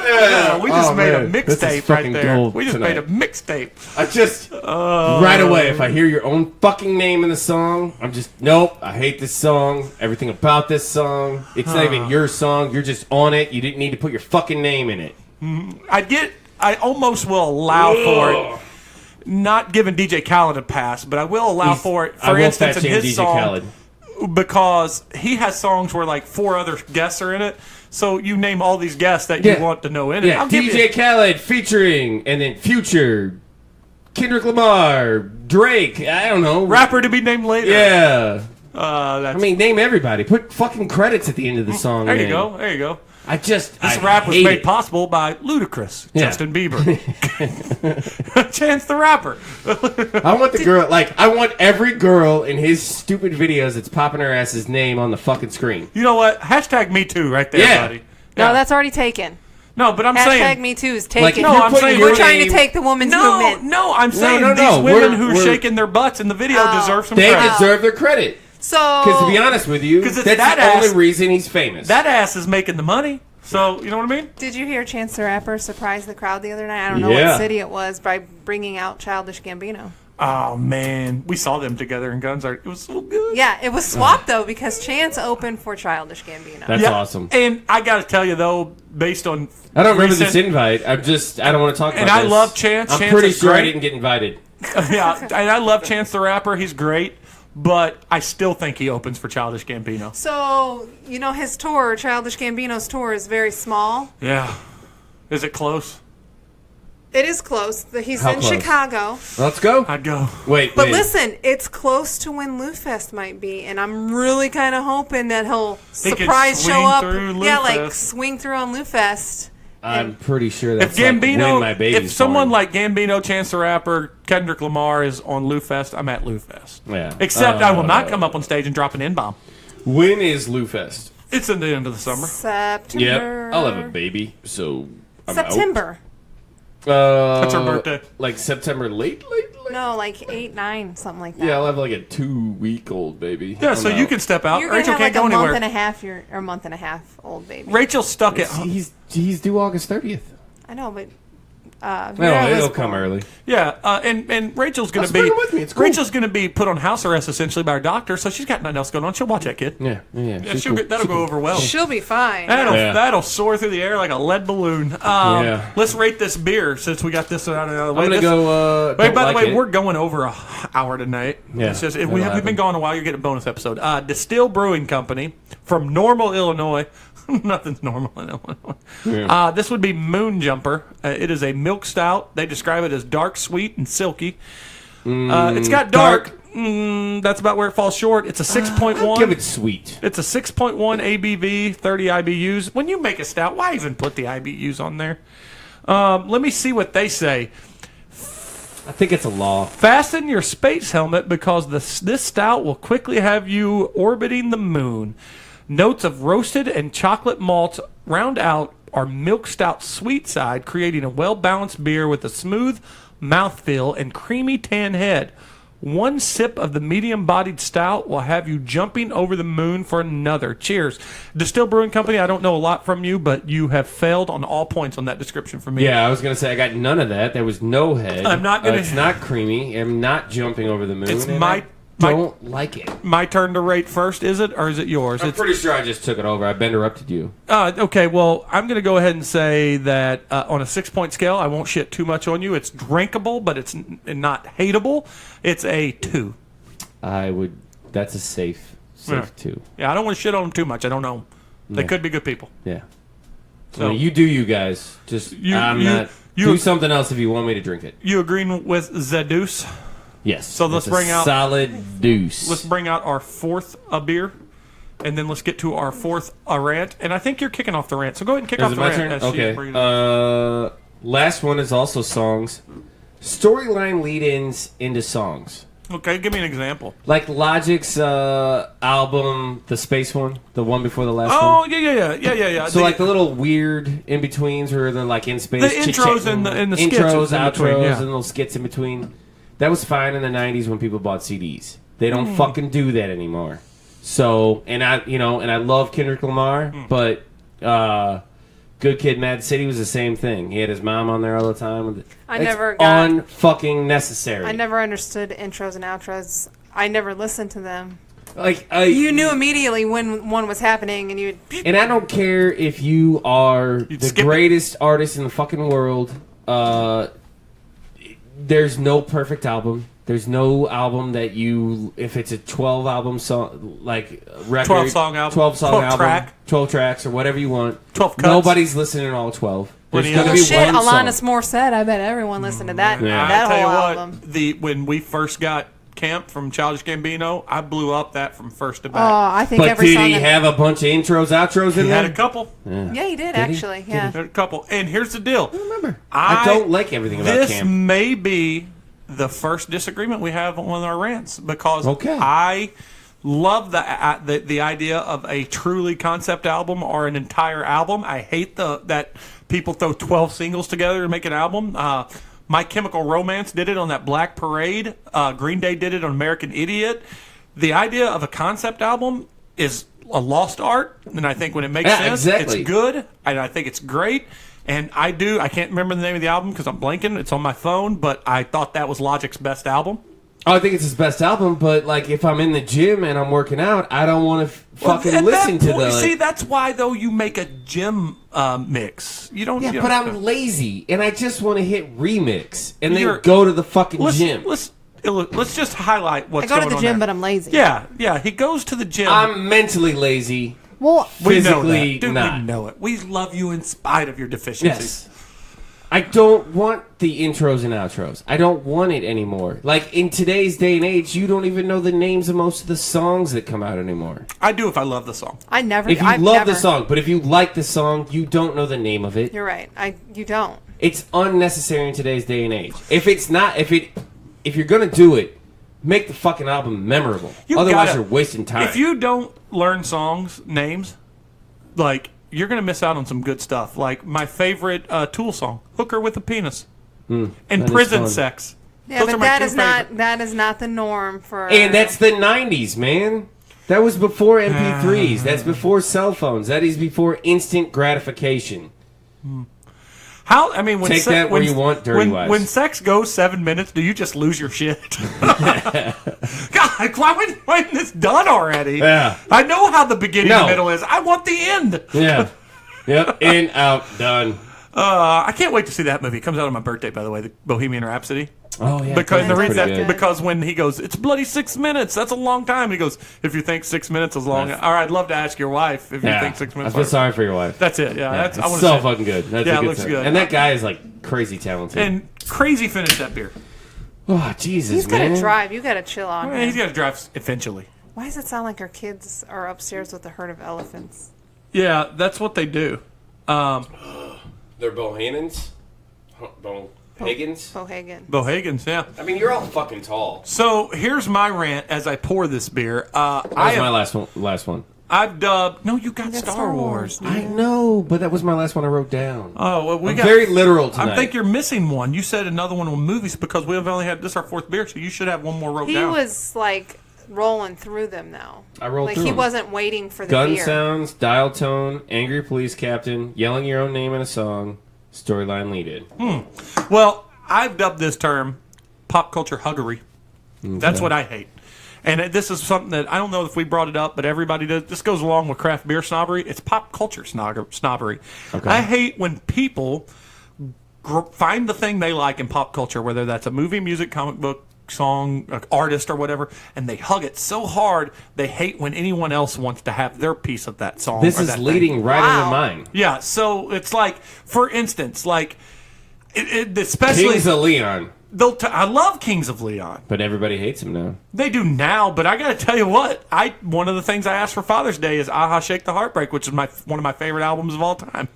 Yeah, we just made a mixtape right there. We just made a mixtape. I just right away, if I hear your own fucking name in the song, I'm just nope. I hate this song. Everything about this song. It's not even your song. You're just on it. You didn't need to put your fucking name in it. I almost will allow for it. Not giving DJ Khaled a pass, but I will allow for it. For instance, in his DJ song, Khaled. because he has songs where like 4 other guests are in it. So you name all these guests that you want to know in it. Yeah, DJ Khaled featuring, and then Future, Kendrick Lamar, Drake. I don't know, rapper to be named later. Yeah. I mean, name everybody. Put fucking credits at the end of the song. There you go. There you go. This rap was made possible by Ludacris, Justin Bieber, Chance the Rapper. I want the girl, I want every girl in his stupid videos that's popping her ass's name on the fucking screen. You know what? Hashtag Me Too right there, buddy. No, that's already taken. No, but I'm saying... Hashtag Me Too is taken. I'm saying we're trying to take the woman's movement. No, I'm saying these women who are shaking their butts in the video deserve some credit. They deserve their credit. Because to be honest with you, that's the only reason he's famous. That ass is making the money. So, you know what I mean? Did you hear Chance the Rapper surprise the crowd the other night? I don't know what city it was by bringing out Childish Gambino. Oh, man. We saw them together in Guns. It was so good. Yeah, it was swapped, though, because Chance opened for Childish Gambino. That's awesome. And I got to tell you, though, based on... I don't remember this invite. I don't want to talk about this. And I love Chance. I'm pretty sure I didn't get invited. Yeah, and I love Chance the Rapper. He's great. But I still think he opens for Childish Gambino. So, his tour, Childish Gambino's tour, is very small. Yeah. Is it close? It is close. He's How in close? Chicago. Let's go. I'd go. Wait. Listen, it's close to when Lou Fest might be, and I'm really kind of hoping that he'll surprise show up. Through Lou yeah, Fest. like swing through on Lou Fest I'm pretty sure that's if Gambino, when my baby's if someone born. like Gambino, Chance the Rapper, Kendrick Lamar is on Lou Fest, I'm at Lou Fest. Yeah. Except I will not come up on stage and drop an N-bomb. When is Lou Fest? It's in the end of the summer. September. Yep. I'll have a baby, so I'm September. out. That's her birthday. Like September late? No, like 8, 9, something like that. Yeah, I'll have like a 2-week-old baby. Yeah, so you can step out. You're gonna Rachel have can't like go a month anywhere. and a half, or a month and a half old baby. Rachel's stuck at home. He's due August 30th. I know, but No, it'll come early. Yeah, and Rachel's going to Let's be bring her with me. It's cool. Rachel's going to be put on house arrest essentially by her doctor, so she's got nothing else going on. She'll watch that kid. Yeah. Yeah, that'll go over well. she'll be fine. That'll soar through the air like a lead balloon. Yeah. Let's rate this beer since we got this out of the way. I'm gonna go. Wait, by the way, we're going over an hour tonight. Yeah, It's just, we've been gone a while. You're getting a bonus episode. Distill Brewing Company from Normal, Illinois. Nothing's normal in Illinois. Yeah. This would be Moon Jumper. It is a milk stout. They describe it as dark, sweet, and silky. It's got dark. That's about where it falls short. It's a 6.1. Give it sweet. It's a 6.1 ABV, 30 IBUs. When you make a stout, why even put the IBUs on there? Let me see what they say. I think it's a law. Fasten your space helmet because this stout will quickly have you orbiting the moon. Notes of roasted and chocolate malts round out our milk stout sweet side, creating a well-balanced beer with a smooth mouthfeel and creamy tan head. One sip of the medium-bodied stout will have you jumping over the moon for another. Cheers. Distill Brewing Company, I don't know a lot from you, but you have failed on all points on that description for me. Yeah, I was going to say I got none of that. There was no head. I'm not gonna- It's not creamy. I'm not jumping over the moon. It's and my- I don't like it. My turn to rate first, is it? Or is it yours? I'm pretty sure I just took it over. I interrupted you. Okay, well, I'm going to go ahead and say that on a 6-point scale, I won't shit too much on you. It's drinkable, but it's not hateable. It's a 2. That's a safe 2. Yeah, I don't want to shit on them too much. I don't know. They could be good people. Yeah. So you do you guys. Just do something else if you want me to drink it. You agreeing with Zeus? Yes. So let's bring out solid deuce. Let's bring out our fourth beer, and then let's get to our fourth rant. And I think you're kicking off the rant, so go ahead and kick off the rant. Turn? Okay. Last one is also songs. Storyline lead-ins into songs. Okay, give me an example. Like Logic's album, the space one, the one before the last one. Oh yeah. So like the little weird in betweens where they're like in space. The intros and the skits intros, in outros, between, yeah. and little skits in between. That was fine in the '90s when people bought CDs. They don't fucking do that anymore. So, and I love Kendrick Lamar, but Good Kid, Mad City was the same thing. He had his mom on there all the time. Unfucking necessary. I never understood intros and outros. I never listened to them. Like you knew immediately when one was happening, and you. And I don't care if you are the greatest artist in the fucking world. There's no perfect album. There's no album that if it's a 12 album song, like record, 12 song album, 12 song 12 album, track. 12 tracks or whatever you want. 12 cuts. Nobody's listening to all 12. There's going to be shit, one Alanis song. Morissette. I bet everyone listened to that. Yeah. That I tell whole you album. what, when we first got Camp from Childish Gambino, I blew up that from first to back. I think But every did song. he have a bunch of intros, outros in He there? had a couple. Yeah, he did actually. He had a couple. And here's the deal. I remember. I don't like everything about this Camp. This may be the first disagreement we have on our rants because I love the idea of a truly concept album or an entire album. I hate that people throw 12 singles together to make an album. My Chemical Romance did it on that Black Parade. Green Day did it on American Idiot. The idea of a concept album is a lost art, and I think when it makes sense, it's good, and I think it's great. And I can't remember the name of the album because I'm blanking. It's on my phone, but I thought that was Logic's best album. I think it's his best album, but like if I'm in the gym and I'm working out, I don't want to fucking listen to the. See, that's why though you make a gym mix. You don't. Yeah, you but don't, I'm lazy and I just want to hit remix and then go to the fucking gym. Let's just highlight what's going on. going on. I go to the gym, there. but I'm lazy. Yeah. He goes to the gym. I'm mentally lazy. Well, we know physically that. Dude, not. we know it. We love you in spite of your deficiencies. Yes. I don't want the intros and outros. I don't want it anymore. Like, in today's day and age, you don't even know the names of most of the songs that come out anymore. I do if I love the song. I never. If you love the song, but if you like the song, you don't know the name of it. You're right. You don't. It's unnecessary in today's day and age. If you're gonna do it, make the fucking album memorable. Otherwise, you're wasting time. If you don't learn songs names, like, you're going to miss out on some good stuff. Like my favorite Tool song, "Hooker with a Penis," and "Prison Sex." Yeah, but that is not the norm for. And that's the '90s, man. That was before MP3s. That's before cell phones. That is before instant gratification. How? I mean, when take that where you want, dirty wise. When sex goes 7 minutes, do you just lose your shit? God, why wasn't this done already? Yeah. I know how the beginning and middle is. I want the end. Yeah. Yep. In, out, done. I can't wait to see that movie. It comes out on my birthday, by the way, the Bohemian Rhapsody. Oh, yeah. Because when he goes, it's bloody 6 minutes. That's a long time. He goes, if you think 6 minutes is long, all right, I'd love to ask your wife if you think 6 minutes. I feel sorry for your wife. That's it. Yeah, it's so fucking good. That's a good looks good. And that guy is like crazy talented. And crazy finished that beer. Oh, Jesus, He's got to drive. You got to chill on him. He's got to drive eventually. Why does it sound like our kids are upstairs with a herd of elephants? Yeah, that's what they do. They're Bohannans? Bohagans? Bohagans, yeah. I mean, you're all fucking tall. So here's my rant as I pour this beer. That was my last one. I've dubbed. No, you got Star Wars. I know, but that was my last one I wrote down. Oh, well, I'm very literal tonight. I think you're missing one. You said another one on movies because we've only had this our fourth beer, so you should have one more wrote down. He was like rolling through them though. I rolled through them. He wasn't waiting for the gun beer. sounds, dial tone, angry police captain, yelling your own name in a song, storyline lead in. Well, I've dubbed this term pop culture huggery. Okay. That's what I hate. And this is something that I don't know if we brought it up, but everybody does. This goes along with craft beer snobbery. It's pop culture snobbery. Okay. I hate when people find the thing they like in pop culture, whether that's a movie, music, comic book, song, artist, or whatever, and they hug it so hard they hate when anyone else wants to have their piece of that song. This is leading right into mine. Yeah, so it's like, for instance, like, especially Kings of Leon. I love Kings of Leon, but everybody hates him now. They do now, but I got to tell you what, one of the things I asked for Father's Day is "Aha Shake the Heartbreak," which is one of my favorite albums of all time.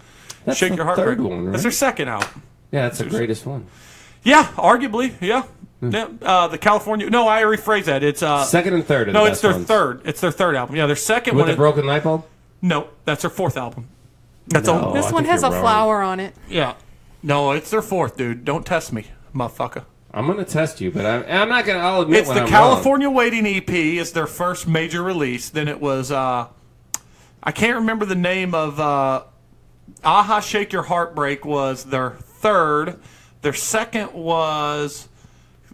That's Shake Your Heartbreak. Third one, right? That's their second album. Yeah, that's the greatest one. Yeah, arguably, yeah. The California. No, I rephrase that. It's second and third. No, it's their third. It's their third album. Yeah, their second with one. The broken light bulb. No, that's their fourth album. This one has a flower on it. Yeah, no, it's their fourth, dude. Don't test me, motherfucker. I'm gonna test you, but I'm not gonna. I'll admit it's the California Waiting EP. Is their first major release. Then it was I can't remember the name of Aha Shake Your Heartbreak was their third. Their second was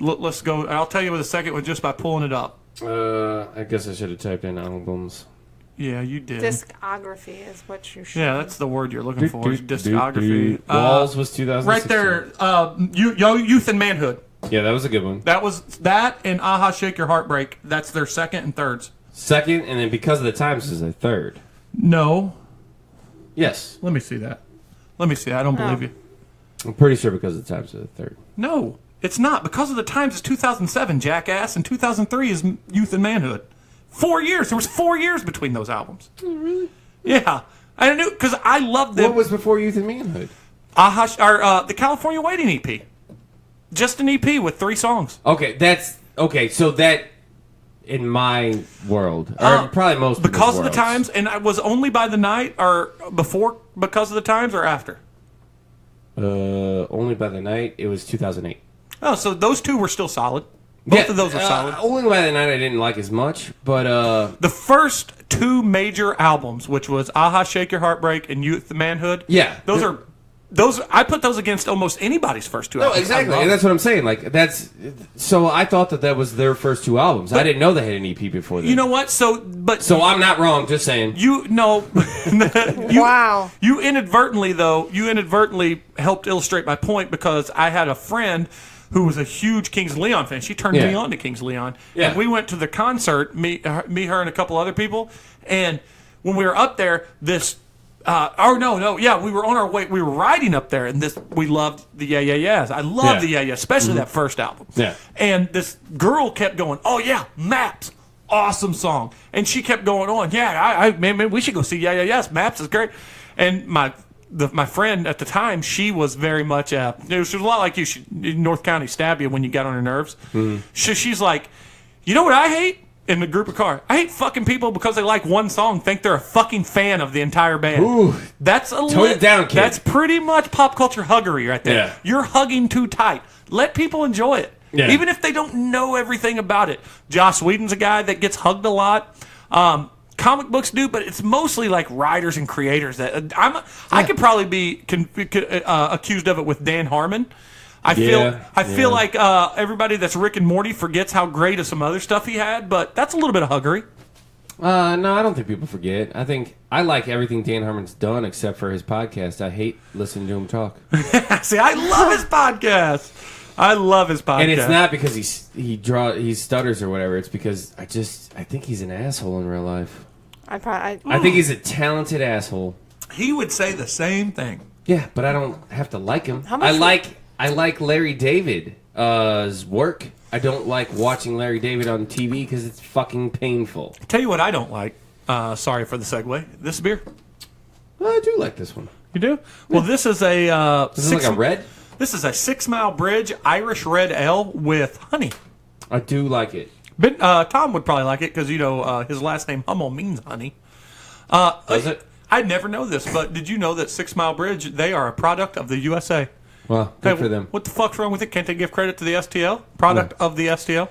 let's go. I'll tell you what the second was just by pulling it up. I guess I should have typed in albums. Yeah, you did. Discography is what you should. Yeah, that's the word you're looking for. Discography. Walls was 2016. Right there. Youth and Manhood. Yeah, that was a good one. That was that and Aha Shake Your Heartbreak. That's their second and thirds. Second, and then Because of the Times is their third. No. Yes. Let me see that. I don't believe you. I'm pretty sure Because of the Times is the third. No, it's not. Because of the Times is 2007, jackass, and 2003 is Youth and Manhood. 4 years. There was 4 years between those albums. Oh, really? Yeah. I knew because I loved them. What was before Youth and Manhood? The California Waiting EP. Just an EP with 3 songs. Okay, so that in my world, or probably most Because of the Times, and I was Only by the Night, or before Because of the Times, or after? Only by the Night. It was 2008. Oh, so those two were still solid. Both of those were solid. Only by the Night I didn't like as much, but the first 2 major albums, which was Aha Shake Your Heartbreak and Youth and Manhood. Yeah, those I put those against almost anybody's first 2 albums. No, exactly, and that's what I'm saying. Like so I thought that was their first 2 albums. I didn't know they had an EP before that. You know what? So I'm not wrong. Just saying. Wow. You inadvertently helped illustrate my point because I had a friend who was a huge Kings of Leon fan. She turned me on to Kings of Leon. Yeah. And we went to the concert, me, her, and a couple other people. And when we were up there, this Yeah, we were on our way. We were riding up there, and we loved the Yeah Yeah Yeahs. I love the Yeah Yeah, especially that first album. Yeah. And this girl kept going, "Oh yeah, Maps, awesome song." And she kept going on, "Yeah, man, we should go see Yeah Yeah Yeahs. Maps is great." And my friend at the time, she was very much she was a lot like you. North County stab you when you got on her nerves. She's like, "You know what I hate?" In the group of car, I hate fucking people because they like one song, think they're a fucking fan of the entire band. Ooh, that's tone it down, kid. That's pretty much pop culture huggery right there. Yeah. You're hugging too tight. Let people enjoy it, even if they don't know everything about it. Joss Whedon's a guy that gets hugged a lot. Comic books do, but it's mostly like writers and creators that I could probably be accused of it with Dan Harmon. I feel like everybody that's Rick and Morty forgets how great of some other stuff he had, but that's a little bit of huggery. No, I don't think people forget. I think I like everything Dan Harmon's done except for his podcast. I hate listening to him talk. See, I love his podcast. And it's not because he stutters or whatever. It's because I think he's an asshole in real life. I think he's a talented asshole. He would say the same thing. Yeah, but I don't have to like him. I like Larry David's work. I don't like watching Larry David on TV because it's fucking painful. Tell you what I don't like. Sorry for the segue. This beer. Well, I do like this one. You do? Well, this is a... Is it like a red? This is a 6 Mile Bridge Irish Red Ale with honey. I do like it. Tom would probably like it because, his last name Hummel means honey. Does it? I never know this, but did you know that 6 Mile Bridge, they are a product of the USA? Well, good for them. What the fuck's wrong with it? Can't they give credit to the STL? Product of the STL?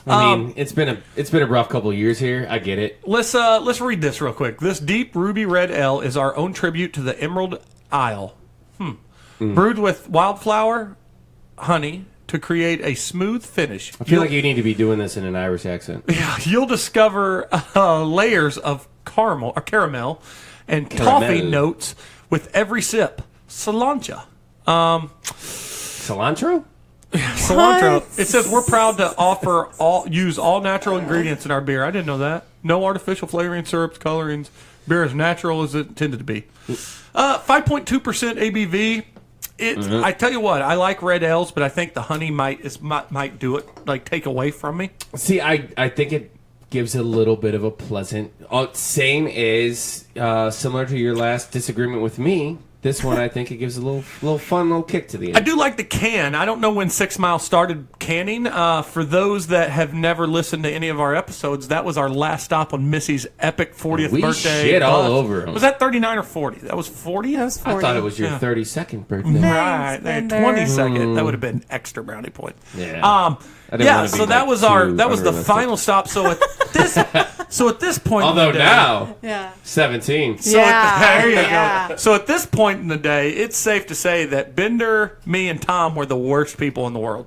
I mean, it's been a rough couple of years here. I get it. Let's read this real quick. This deep ruby red ale is our own tribute to the Emerald Isle. Brewed with wildflower honey to create a smooth finish. I feel like you need to be doing this in an Irish accent. Yeah, you'll discover layers of caramel and toffee notes with every sip. Cilantro. Cilantro? Cilantro. It says we're proud to use all natural ingredients in our beer. I didn't know that. No artificial flavoring, syrups, colorings. Beer as natural as it intended to be. 5.2% ABV. I tell you what, I like red ales, but I think the honey might do it, like take away from me. See, I think it gives a little bit of a pleasant. Same as similar to your last disagreement with me. This one, I think it gives a little fun little kick to the end. I do like the can. I don't know when 6 Mile started canning. For those that have never listened to any of our episodes, that was our last stop on Missy's epic 40th birthday. We shit all over him. Was that 39 or 40? That was 40? That was 40. I thought it was your 32nd birthday. Right. 22nd. That would have been extra brownie point. Yeah. So that was the final stop. So at this point, although in the day, now, 17. So there you go. So at this point in the day, it's safe to say that Bender, me, and Tom were the worst people in the world.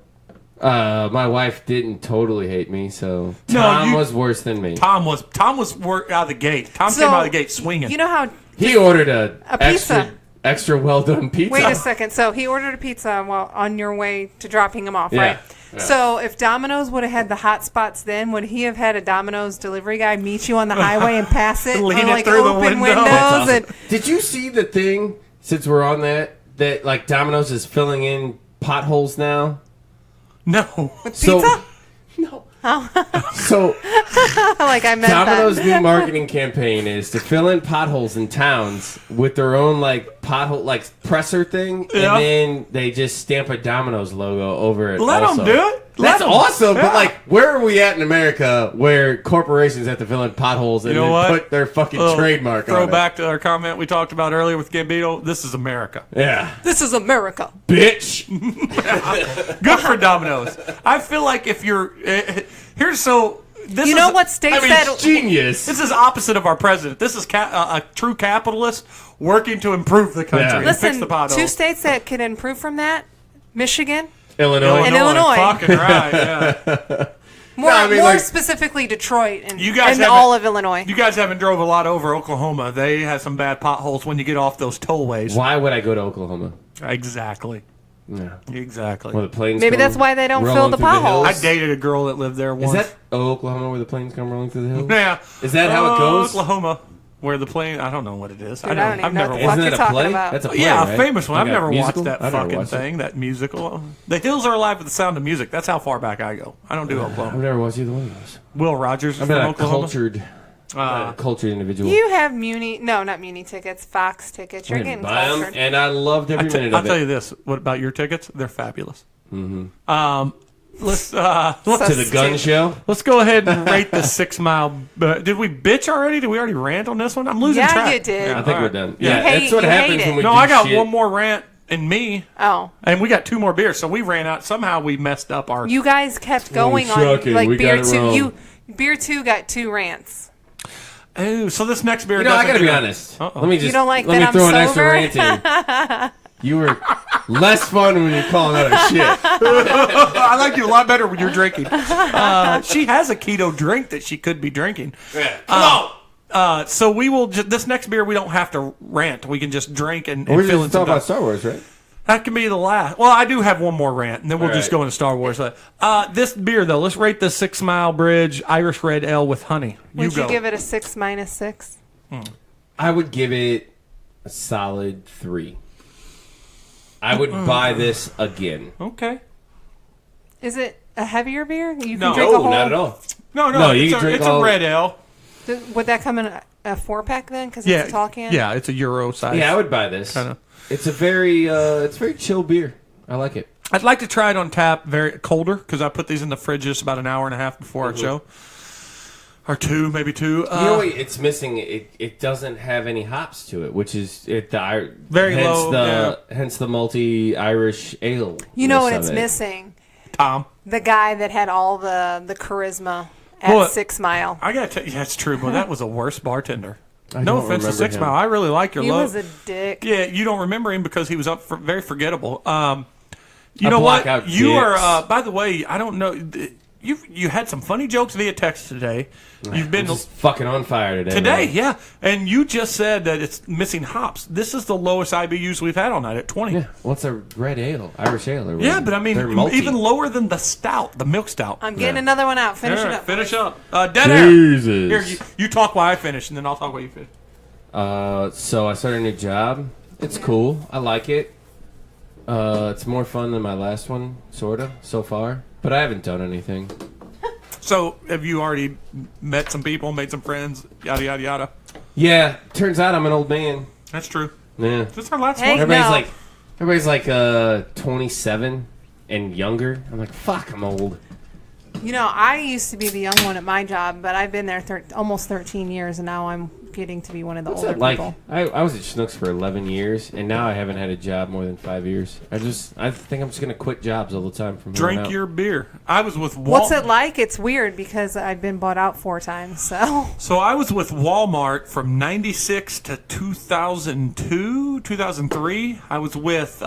My wife didn't totally hate me, so Tom was worse than me. Tom was out of the gate. Tom came out of the gate swinging. You know how he ordered a pizza. Extra well done pizza. Wait a second. So he ordered a pizza while on your way to dropping him off, right? Yeah. So if Domino's would have had the hot spots then, would he have had a Domino's delivery guy meet you on the highway and pass it? Lean on, it through the window. Windows and Did you see the thing, since we're on that like Domino's is filling in potholes now? No. With pizza? No. Oh. So like I meant Domino's that. new marketing campaign is to fill in potholes in towns with their own like pothole like presser thing, and then they just stamp a Domino's logo over it. Let them do it. That's awesome, but like, where are we at in America where corporations have to fill in potholes and then put their fucking trademark on it? Throw back to our comment we talked about earlier with Gambino. This is America. Yeah. This is America. Bitch. Good for Domino's. I feel like if you're... This you know what state said... It's genius. This is opposite of our president. This is a true capitalist working to improve the country and fix the potholes. 2 states that could improve from that, Michigan... Illinois. And Illinois. Fucking right, yeah. More specifically Detroit and all of Illinois. You guys haven't drove a lot over Oklahoma. They have some bad potholes when you get off those tollways. Why would I go to Oklahoma? Exactly. Yeah. Exactly. Where the planes Maybe that's why they don't fill the potholes. I dated a girl that lived there once. Is that Oklahoma where the planes come rolling through the hills? Yeah. Is that how it goes? Oklahoma. Where the plane, I don't know what it is. Dude, I don't even I've know never what the watched. fuck Isn't you're it a talking play? about. That's a play, Yeah, right? a famous one. I've Like a never musical? watched that I've never fucking watched it. thing, that musical. The Hills Are Alive with the Sound of Music. That's how far back I go. I don't do I've Oklahoma. never watched either one of those. Will Rogers is I'm from not a Oklahoma. cultured individual. You have not Muni tickets, Fox tickets. You're I getting didn't buy 'em, cultured. and I loved every minute I'll of tell it. you this. What about your tickets? They're fabulous. Let's To the gun show. let's go ahead and rate the 6 Mile. Did we bitch already? Did we already rant on this one? I'm losing track. Yeah, you did. Yeah, I think all we're right. done. You Yeah, hate- that's what you hate happens it. when we No, do I got shit. one more rant in me. Oh. And we got 2 more beers, so we ran out. Somehow we messed up our. You guys kept going on shocking. like We beer got it 2. wrong. Beer 2 got 2 rants. Oh, so this next beer. You know, I doesn't gotta be get- honest. Uh-oh. Let me just You don't like let that me I'm throw an extra sober? rant in. You were less fun when you're calling out our shit. I like you a lot better when you're drinking. She has a keto drink that she could be drinking. Come on. So we will. This next beer, we don't have to rant. We can just drink and We're fill in just some talking about dust. Star Wars, right? That can be the last. Well, I do have one more rant, and then we'll All just right. go into Star Wars. This beer, though, let's rate the 6 Mile Bridge Irish Red Ale with honey. Would you go. give it a 6 minus 6? I would give it a solid 3. I would buy this again. Okay. Is it a heavier beer? You can No. drink a No, whole. not at all. No, you it's, can drink it's all- a red ale. Would that come in a 4-pack then? Because Yeah, it's a tall can? yeah, it's a Euro size. Yeah, I would buy this. Kinda. It's a it's very chill beer. I like it. I'd like to try it on tap, very colder, because I put these in the fridge just about an hour and a half before our show, or 2, maybe 2. You know what it's missing? It doesn't have any hops to it, which is Very hence low, hence the multi Irish ale. You know what it's missing? Tom. The guy that had all the charisma at Well, 6 Mile. I gotta tell you, that's true, but that was a worse bartender. I No don't offense to remember 6 him. Mile, I really like your He low. was a dick. Yeah, you don't remember him because he was very forgettable. You I know block what? out You dicks. are. By the way, I don't know. You had some funny jokes via text today. You've been I'm just fucking on fire today. today, man. yeah, and you just said that it's missing hops. This is the lowest IBUs we've had all night at 20. Yeah. What's a red ale? Irish ale or Yeah, but I they're mean, multi. even lower than the stout, the milk stout. I'm getting Yeah. another one out. Finish All it right, up. finish up. Dead air. Jesus. Here, you talk while I finish, and then I'll talk while you finish. So I started a new job. It's cool. I like it. It's more fun than my last one, sorta, so far. But I haven't done anything. So, have you already met some people, made some friends, yada yada yada? Yeah, turns out I'm an old man. That's true. Yeah. Is this our last Hey. one? Everybody's like 27 and younger. I'm like, fuck, I'm old. You know, I used to be the young one at my job, but I've been there almost 13 years, and now I'm getting to be one of the older Like, people. I was at Schnucks for 11 years, and now I haven't had a job more than 5 years. I think I'm just gonna quit jobs all the time from here on Drink out. your beer. I was with Walmart. What's it like? It's weird because I've been bought out 4 times, so. So I was with Walmart from 96 to 2002, 2003. I was with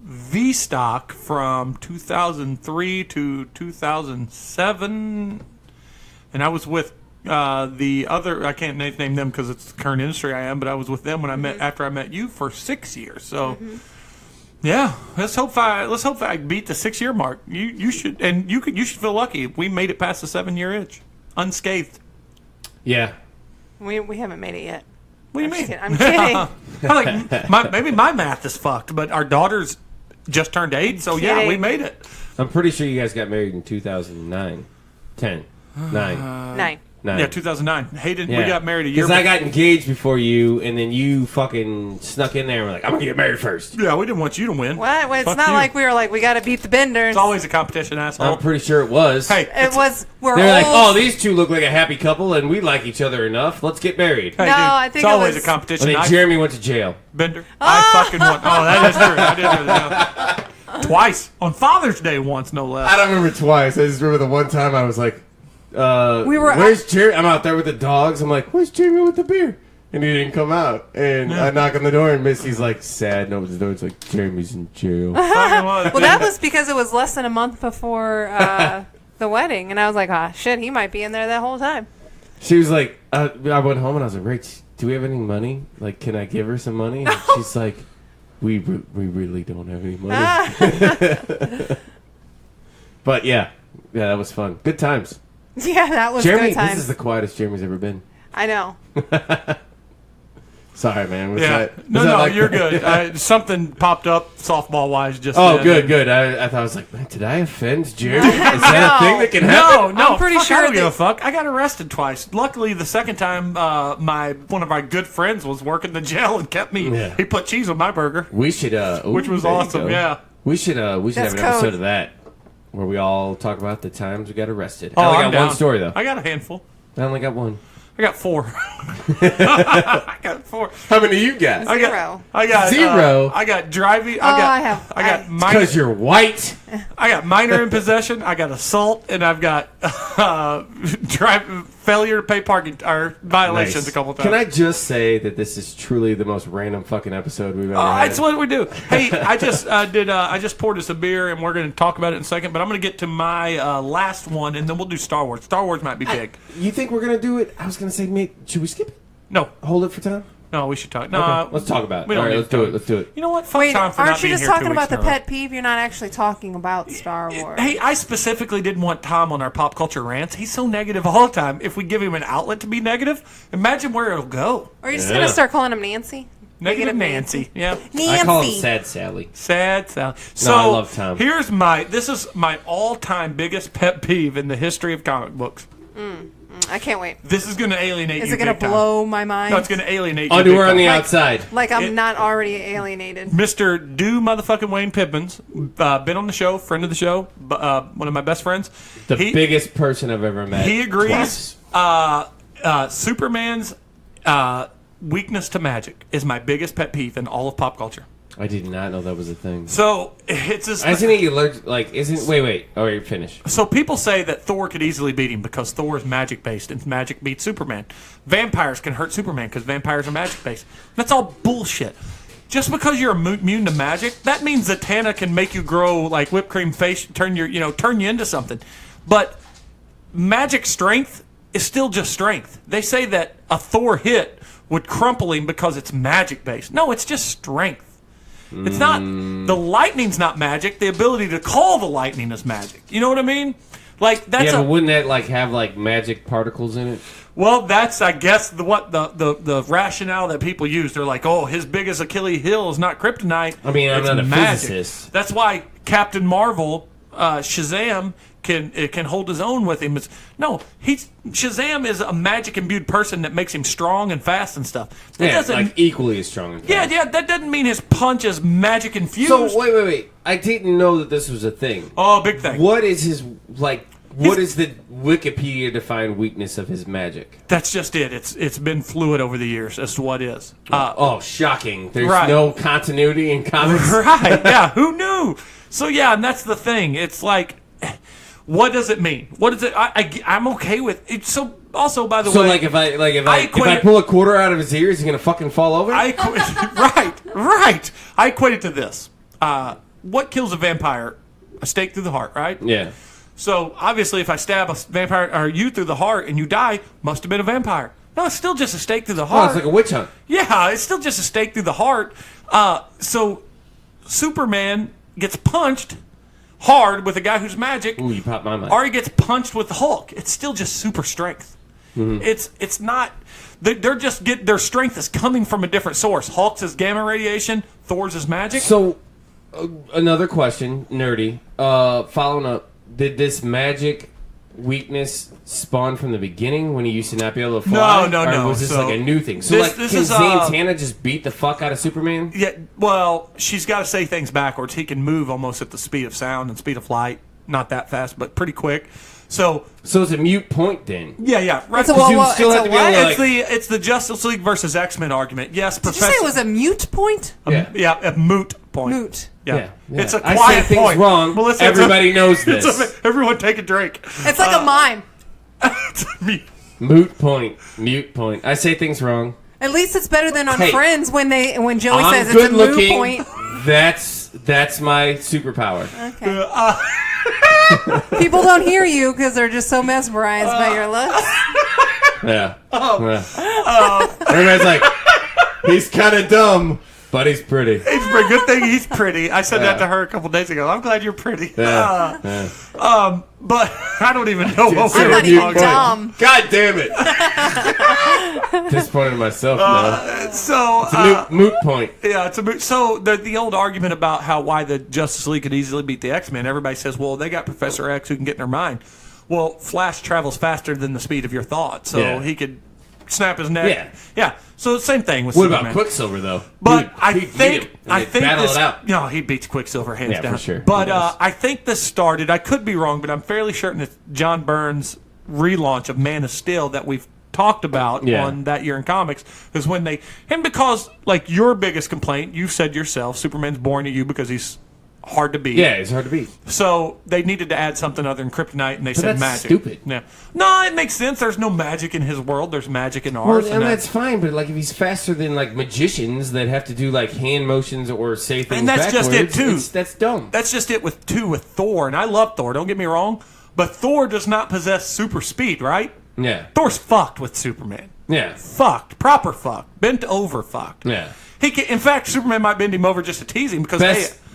V-Stock from 2003 to 2007. And I was with the other, I can't name them because it's the current industry I am, but I was with them when after I met you for 6 years. So, yeah, let's hope I beat the 6-year mark. You should, and you should feel lucky. We made it past the 7-year itch unscathed. Yeah. We haven't made it yet. What do you mean? I'm kidding. Maybe my math is fucked, but our daughters just turned 8, so yeah, we Kidding. made it. I'm pretty sure you guys got married in 2009. 10. 9. 9. 9. Yeah, 2009. Hayden, Yeah. we got married a year. Because I got engaged before you, and then you fucking snuck in there and were like, I'm going to get married first. Yeah, we didn't want you to win. What? Well, it's Fuck not you. like we were like, we got to beat the Benders. It's always a competition, asshole. I'm pretty sure it was. Hey, It was, we're They're like, old. oh, these two look like a happy couple, and we like each other enough. Let's get married. hey, No, dude, I think it's it always was- a competition. And then Jeremy went to jail. Bender, I fucking won. Oh, that is true. I did hear that. Twice on Father's Day, once no less. I don't remember twice. I just remember the one time I was like, were- where's Jeremy? I'm out there with the dogs. I'm like, where's Jeremy with the beer? And he didn't come out. And I knock on the door, and Missy's like, sad. No, the door. It's like, Jeremy's in jail. Fucking was. Well, that was because it was less than a month before the wedding. And I was like, ah, shit, he might be in there that whole time. She was like, I went home, and I was like, Rach, do we have any money? Like, can I give her some money? And she's like, we really don't have any money. But yeah, that was fun. Good times. Yeah, that was Jeremy, good times. this is the quietest Jeremy's ever been. I know. Sorry, man. No, you're good. Something popped up softball-wise just Oh, then. good. I thought I was like, man, did I offend Jerry? Is that a thing that can happen? No, I'm pretty sure I don't give a fuck. I got arrested twice. Luckily, the second time, one of my good friends was working the jail and kept me. Yeah. He put cheese on my burger, We should, which was awesome. Yeah. We should have That's an episode code. of that where we all talk about the times we got arrested. Oh, I only I'm got one down. story though. I got a handful. I only got one. I got 4. I got 4. How many you got? Zero. I got Zero. I got driving. I got minor. Because you're white. I got minor in possession. I got assault, and I've got failure to pay parking or violations a couple times. Can I just say that this is truly the most random fucking episode we've ever had? That's what we do. Hey, I just poured us a beer, and we're going to talk about it in a second. But I'm going to get to my last one, and then we'll do Star Wars. Star Wars might be big. You think we're gonna do it? I was gonna say, mate, should we skip it? No, Hold it for time. no, we should talk. No, Okay, let's talk about it. we don't All right, need let's to do talk. it. Let's do it. You know what? Fuck Wait, Tom for aren't not you being just here 2 talking about weeks the in a row. pet peeve? You're not actually talking about Star Wars. Hey, I specifically didn't want Tom on our pop culture rants. He's so negative all the time. If we give him an outlet to be negative, imagine where it'll go. Or are you just Yeah. going to start calling him Nancy? Negative Nancy. Yeah. Nancy. I call him Sad Sally. Sad Sally. So I love Tom. This is my all-time biggest pet peeve in the history of comic books. I can't wait. This is going to alienate Is you. it going to big time. blow my mind? No, it's going to alienate you. Underwear big on the time. outside. Like I'm It- not already alienated. Mr. Do motherfucking Wayne Pippins, been on the show, friend of the show, one of my best friends. The He- biggest person I've ever met. He agrees. Superman's weakness to magic is my biggest pet peeve in all of pop culture. I did not know that was a thing. So it's this. Isn't he allergic? Like, isn't? Wait. Oh, you're finished. So people say that Thor could easily beat him because Thor is magic based and magic beats Superman. Vampires can hurt Superman because vampires are magic based. That's all bullshit. Just because you're immune to magic, that means Zatanna can make you grow like whipped cream face, turn you into something. But magic strength is still just strength. They say that a Thor hit would crumple him because it's magic based. No, it's just strength. It's not, the lightning's not magic. The ability to call the lightning is magic. You know what I mean? Like, that's Yeah, but wouldn't that like have like magic particles in it? well, that's, I guess, the rationale that people use. They're like, oh, his biggest Achilles heel is not kryptonite. I mean, I'm it's not a magic. physicist. That's why Captain Marvel, Shazam, can hold his own with him. Shazam is a magic imbued person that makes him strong and fast and stuff. That Yeah, doesn't, like equally as strong. And fast. yeah, that doesn't mean his punch is magic infused. So wait. I didn't know that this was a thing. Oh, big thing. What is his like? What is the Wikipedia defined weakness of his magic? That's just it. It's been fluid over the years as to what is. Oh, shocking! There's Right. no continuity in comics. Right, yeah, who knew? So, yeah, and that's the thing. It's like, what does it mean? What is it? I'm okay with it. So, also, by the So, way... like, if I equate- pull a quarter out of his ear, is he gonna fucking fall over? right. I equate it to this. What kills a vampire? A stake through the heart, right? Yeah. So, obviously, if I stab a vampire or you through the heart and you die, must have been a vampire. No, it's still just a stake through the Oh, heart. it's like a witch hunt. Yeah, it's still just a stake through the heart. So Superman gets punched hard with a guy who's magic, Ooh, you popped my mind. or he gets punched with the Hulk. It's still just super strength. Mm-hmm. It's not. They're just their strength is coming from a different source. Hulk's is gamma radiation. Thor's is magic. So, another question, nerdy. Following up, did this magic weakness spawn from the beginning when he used to not be able to fly? No. Or was this So like a new thing? So, this can is, Zatanna just beat the fuck out of Superman? Yeah, well, she's got to say things backwards. He can move almost at the speed of sound and speed of light. Not that fast, but pretty quick. So it's a mute point then. yeah, right. It's a what? You still It's have a to be able what? to, It's the Justice League versus X-Men argument. Yes, Did you say it was a mute point? Yeah. a moot point. Moot. Yeah. Yeah. It's a I quiet say things point. wrong. Melissa, Everybody knows this. Everyone take a drink. It's like a mime. Moot point. Mute point. I say things wrong. At least it's better than on Hey, Friends when Joey I'm says it's good a moot looking. point. That's my superpower. Okay. People don't hear you because they're just so mesmerized by your looks. Yeah. Yeah. Everybody's like, he's kind of dumb, But he's pretty. He's pretty. Good thing he's pretty. I said that to her a couple days ago. I'm glad you're pretty. Yeah. But I don't even know what we I'm were not talking even about. dumb. God damn it. Disappointed in myself now. So It's a moot point. yeah, it's a moot. So the old argument about why the Justice League could easily beat the X-Men. Everybody says, well, they got Professor X who can get in their mind. Well, Flash travels faster than the speed of your thought, so he could snap his neck. Yeah. So same thing with Superman. What about Quicksilver though? But I think battle this. it out. No, he beats Quicksilver hands down. For sure. But I think this started. I could be wrong, but I'm fairly certain it's John Byrne's relaunch of Man of Steel that we've talked about on That Year in Comics is when because like your biggest complaint, you said yourself, Superman's boring to you because he's hard to beat. Yeah, it's hard to beat. So they needed to add something other than kryptonite, and they said that's magic. stupid. Yeah. No, it makes sense. There's no magic in his world. There's magic in ours. Well, and that's fine, but like if he's faster than like magicians that have to do like hand motions or say things and that's backwards, just it too. That's dumb. That's just it with Thor, and I love Thor. Don't get me wrong, but Thor does not possess super speed, right? Yeah. Thor's fucked with Superman. Yeah. Fucked, proper fucked, bent over fucked. Yeah. He can, in fact, Superman might bend him over just to tease him because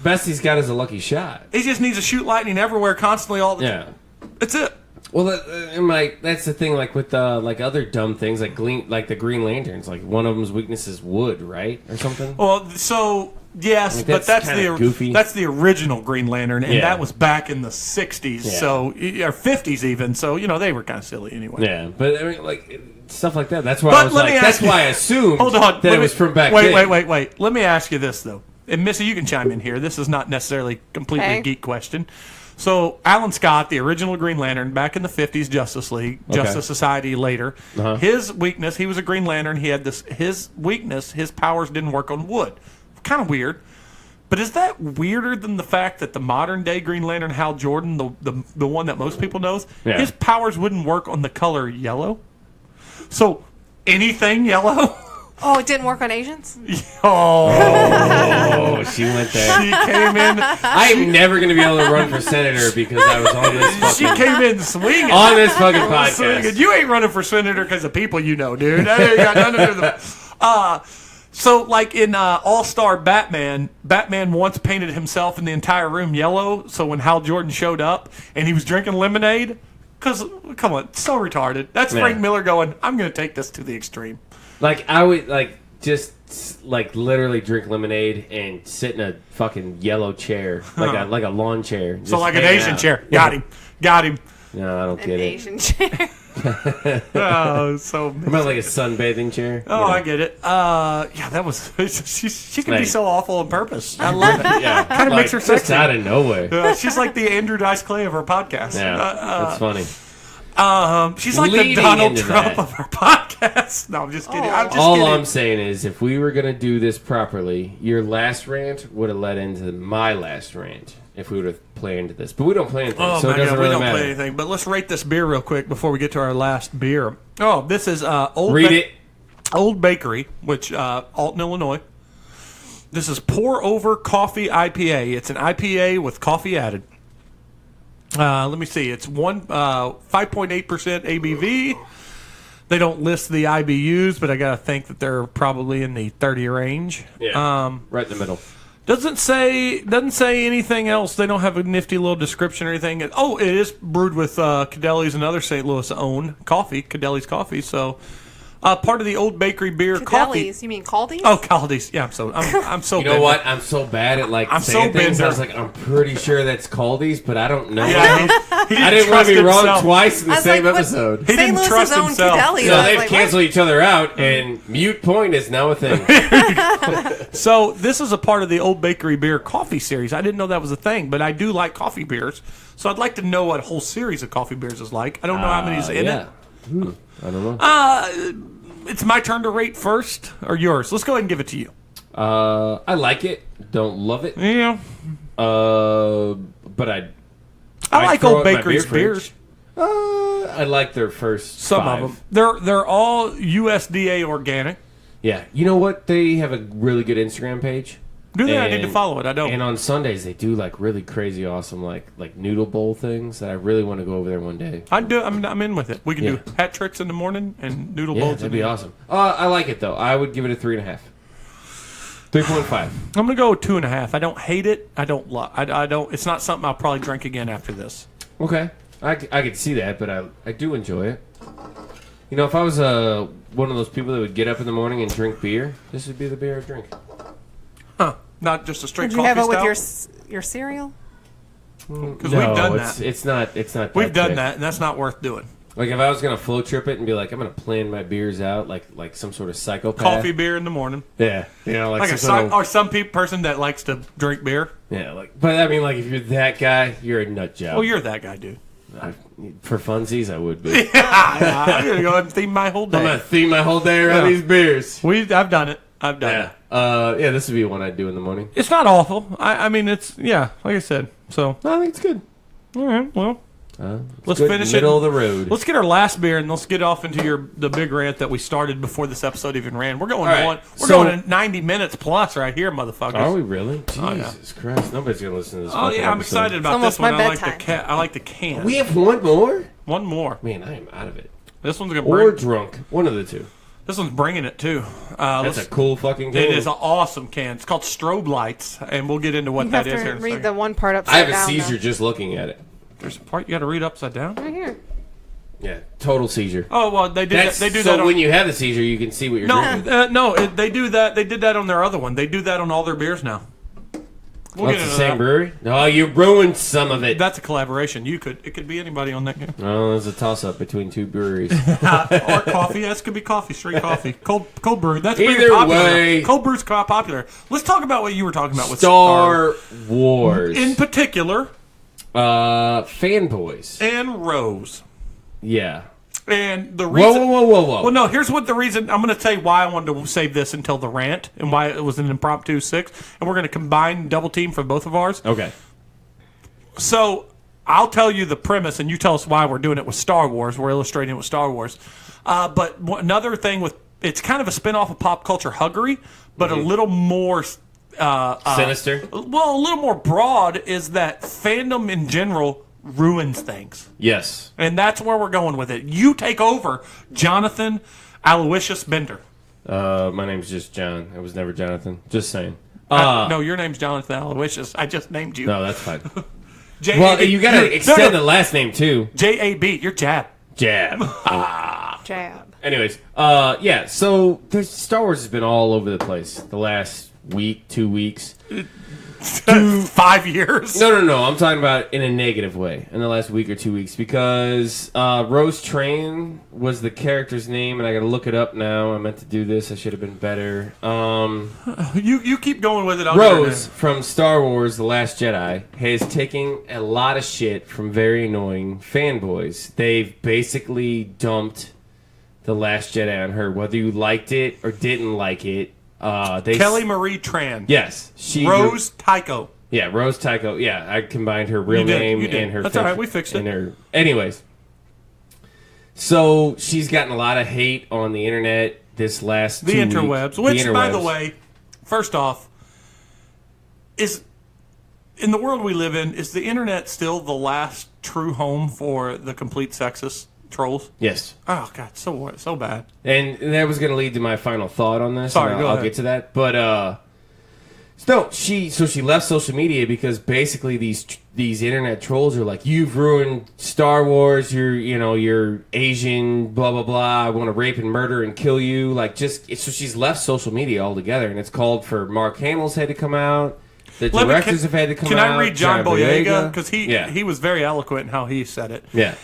Best he's got is a lucky shot. he just needs to shoot lightning everywhere, constantly, all the time. That's it. Well, that's the thing. Like with like other dumb things, like the Green Lanterns. Like one of them's weakness is wood, right, or something. Well, so yes, but that's goofy. That's the original Green Lantern, and Yeah. that was back in the '60s, Yeah. so or '50s even. So they were kind of silly anyway. Yeah, but I mean, like stuff like that. That's why But I was let me like. ask That's you- why I assumed Hold on, that it was from back wait, then. Wait. Let me ask you this though, and Missy, you can chime in here. This is not necessarily completely Okay. a geek question. So Alan Scott, the original Green Lantern, back in the '50s, Justice League, Justice Society later. His weakness, he was a Green Lantern. He had this. His weakness, his powers didn't work on wood. Kind of weird. But is that weirder than the fact that the modern day Green Lantern, Hal Jordan, the one that most people knows, his powers wouldn't work on the color yellow? So anything yellow? Oh, it didn't work on Asians? Oh, she went there. She came in. I'm never going to be able to run for senator because I was on this She fucking came in swinging. on this fucking Swinging. podcast. You ain't running for senator because of people you know, dude. That ain't got nothing to do with so, like in All-Star Batman, Batman once painted himself in the entire room yellow. So when Hal Jordan showed up and he was drinking lemonade, because come on, it's so retarded. That's Frank Miller going, I'm going to take this to the extreme. Like I would just literally drink lemonade and sit in a fucking yellow chair, like a lawn chair. So like an hang Asian out. chair. Got him. No, I don't An get it. Asian chair. Oh, so What about like a sunbathing chair? Oh, I get it. Yeah, that was. She can be Like- so awful on purpose. I love it. Yeah, Kind of makes her just sexy. out of nowhere. She's like the Andrew Dice Clay of her podcast. Yeah, that's funny. She's like the Leading Donald into Trump that. of her podcast. No, I'm just kidding. I'm just All kidding. I'm saying is, if we were gonna do this properly, your last rant would have led into my last rant if we would have planned this. But we don't plan anything, Oh so my it doesn't God, really we don't matter. play anything. But let's rate this beer real quick before we get to our last beer. Oh, this is Read it. Old Bakery, which Alton, Illinois. This is Pour Over Coffee IPA. It's an IPA with coffee added. Let me see. It's 5.8% ABV. They don't list the IBUs, but I gotta think that they're probably in the 30 range. Yeah, right in the middle. Doesn't say anything else. They don't have a nifty little description or anything. Oh, it is brewed with Cadelli's, another St. Louis owned coffee, Cadelli's coffee. So part of the Old Bakery beer coffee. Cadelli's? You mean Caldi's? Oh, Caldi's. Yeah, I'm so You know what? I'm so bad at I'm saying so things. I bender. was like, I'm pretty sure that's Caldi's, but I don't know. Yeah, he I didn't want to be trust wrong himself. twice in the I was same like, what? episode. He St. didn't Louis's trust own himself. Cadelli's. So I was they've like, canceled each other out, and mute point is now a thing. So this is a part of the Old Bakery beer coffee series. I didn't know that was a thing, but I do like coffee beers. So I'd like to know what a whole series of coffee beers is like. I don't know how many's in it. I don't know. It's my turn to rate first, or yours. Let's go ahead and give it to you. I like it. Don't love it. Yeah. But I I'd like throw Old it in my Bakery's beer beers. fridge. I like their first Some 5. of them. They're all USDA organic. Yeah. You know what? They have a really good Instagram page. Do they? I need And- to follow it. I don't. And on Sundays they do like really crazy awesome like noodle bowl things that I really want to go over there one day. I'm in with it. We can do hat tricks in the morning and noodle Yeah, bowls. that'd be awesome. I like it though. I would give it a 3.5. 3.5. I'm gonna go with 2.5. I don't hate it. I don't love. I don't. It's not something I'll probably drink again after this. Okay, I could see that, but I do enjoy it. You know, if I was one of those people that would get up in the morning and drink beer, this would be the beer I'd drink. Huh? Not just a straight. Did you have it stout? with your cereal? Because we've done that. It's not. We've done that, and that's not worth doing. Like if I was gonna flow trip it and be like, I'm gonna plan my beers out like some sort of psychopath. Coffee beer in the morning. Yeah, you know, like or some person that likes to drink beer. Yeah, but I mean, like if you're that guy, you're a nut job. Well, you're that guy, dude. For funsies, I would be. I'm gonna go ahead and theme my whole day. I'm gonna theme my whole day around these beers. I've done it. I've done it. Yeah, this would be one I'd do in the morning. It's not awful. I mean, it's like I said. So I think it's good. All right, well. Let's good finish middle it. of the road. Let's get our last beer and let's get off into the big rant that we started before this episode even ran. We're going right. going to 90 minutes plus right here, motherfuckers. Are we really? Jesus Christ! Nobody's gonna listen to this. Oh yeah, I'm excited about this one. I like the can. We have one more. One more. Man, I am out of it. This one's gonna or drunk. One of the two. This one's bringing it too. That's a cool fucking can. It is an awesome can. It's called Strobe Lights, and we'll get into what that is here in a second. Read the one part upside down. I have a seizure just looking at it. There's a part you got to read upside down. Right here. Yeah, total seizure. Oh well, they do. They do so that. When you have the seizure, you can see what you're drinking. They do that. They did that on their other one. They do that on all their beers now. We'll get into the same brewery. No, you ruined some of it. That's a collaboration. It could be anybody on that. Oh, there's a toss-up between two breweries. Or coffee. This could be coffee. Straight coffee. Cold brew. That's pretty Either popular. way. Cold brew's popular. Let's talk about what you were talking about with Star Wars. In particular. Fanboys. And Rose. Yeah. And the reason... Whoa. Well, no, here's what the reason... I'm going to tell you why I wanted to save this until the rant and why it was an impromptu 6. And we're going to combine double team for both of ours. Okay. So, I'll tell you the premise and you tell us why we're doing it with Star Wars. We're illustrating it with Star Wars. But another thing with... It's kind of a spin-off of Pop Culture Huggery, but a little more... sinister? Well, a little more broad is that fandom in general ruins things. Yes. And that's where we're going with it. You take over, Jonathan Aloysius Bender. My name's just John. I was never Jonathan. Just saying. No, your name's Jonathan Aloysius. I just named you. No, that's fine. J-A-B. Well, you got to extend the last name, too. J-A-B. You're Jab. Jab. Jab. Anyways, yeah, so Star Wars has been all over the place the last week, 2 weeks. 5 years. No. I'm talking about in a negative way in the last week or 2 weeks because Rose Train was the character's name, and I got to look it up now. I meant to do this. I should have been better. You keep going with it. Rose from Star Wars: The Last Jedi has taken a lot of shit from very annoying fanboys. They've basically dumped The Last Jedi on her, whether you liked it or didn't like it. Kelly Marie Tran. Yes. Rose Tycho. Yeah, Rose Tycho. Yeah, I combined her real name and her... That's all right, we fixed it. Anyways. So, she's gotten a lot of hate on the internet this last 2 weeks. Interwebs. Which, by the way, first off, is... In the world we live in, is the internet still the last true home for the complete sexist trolls? Yes. Oh, God, so bad. And that was going to lead to my final thought on this. Sorry, I'll get to that. But, no, she left social media because basically these internet trolls are like, you've ruined Star Wars, you're Asian, blah, blah, blah, I want to rape and murder and kill you. So she's left social media altogether, and it's called for Mark Hamill's had to come out. The directors have had to come out. Can I read John Boyega? Because he was very eloquent in how he said it. Yeah.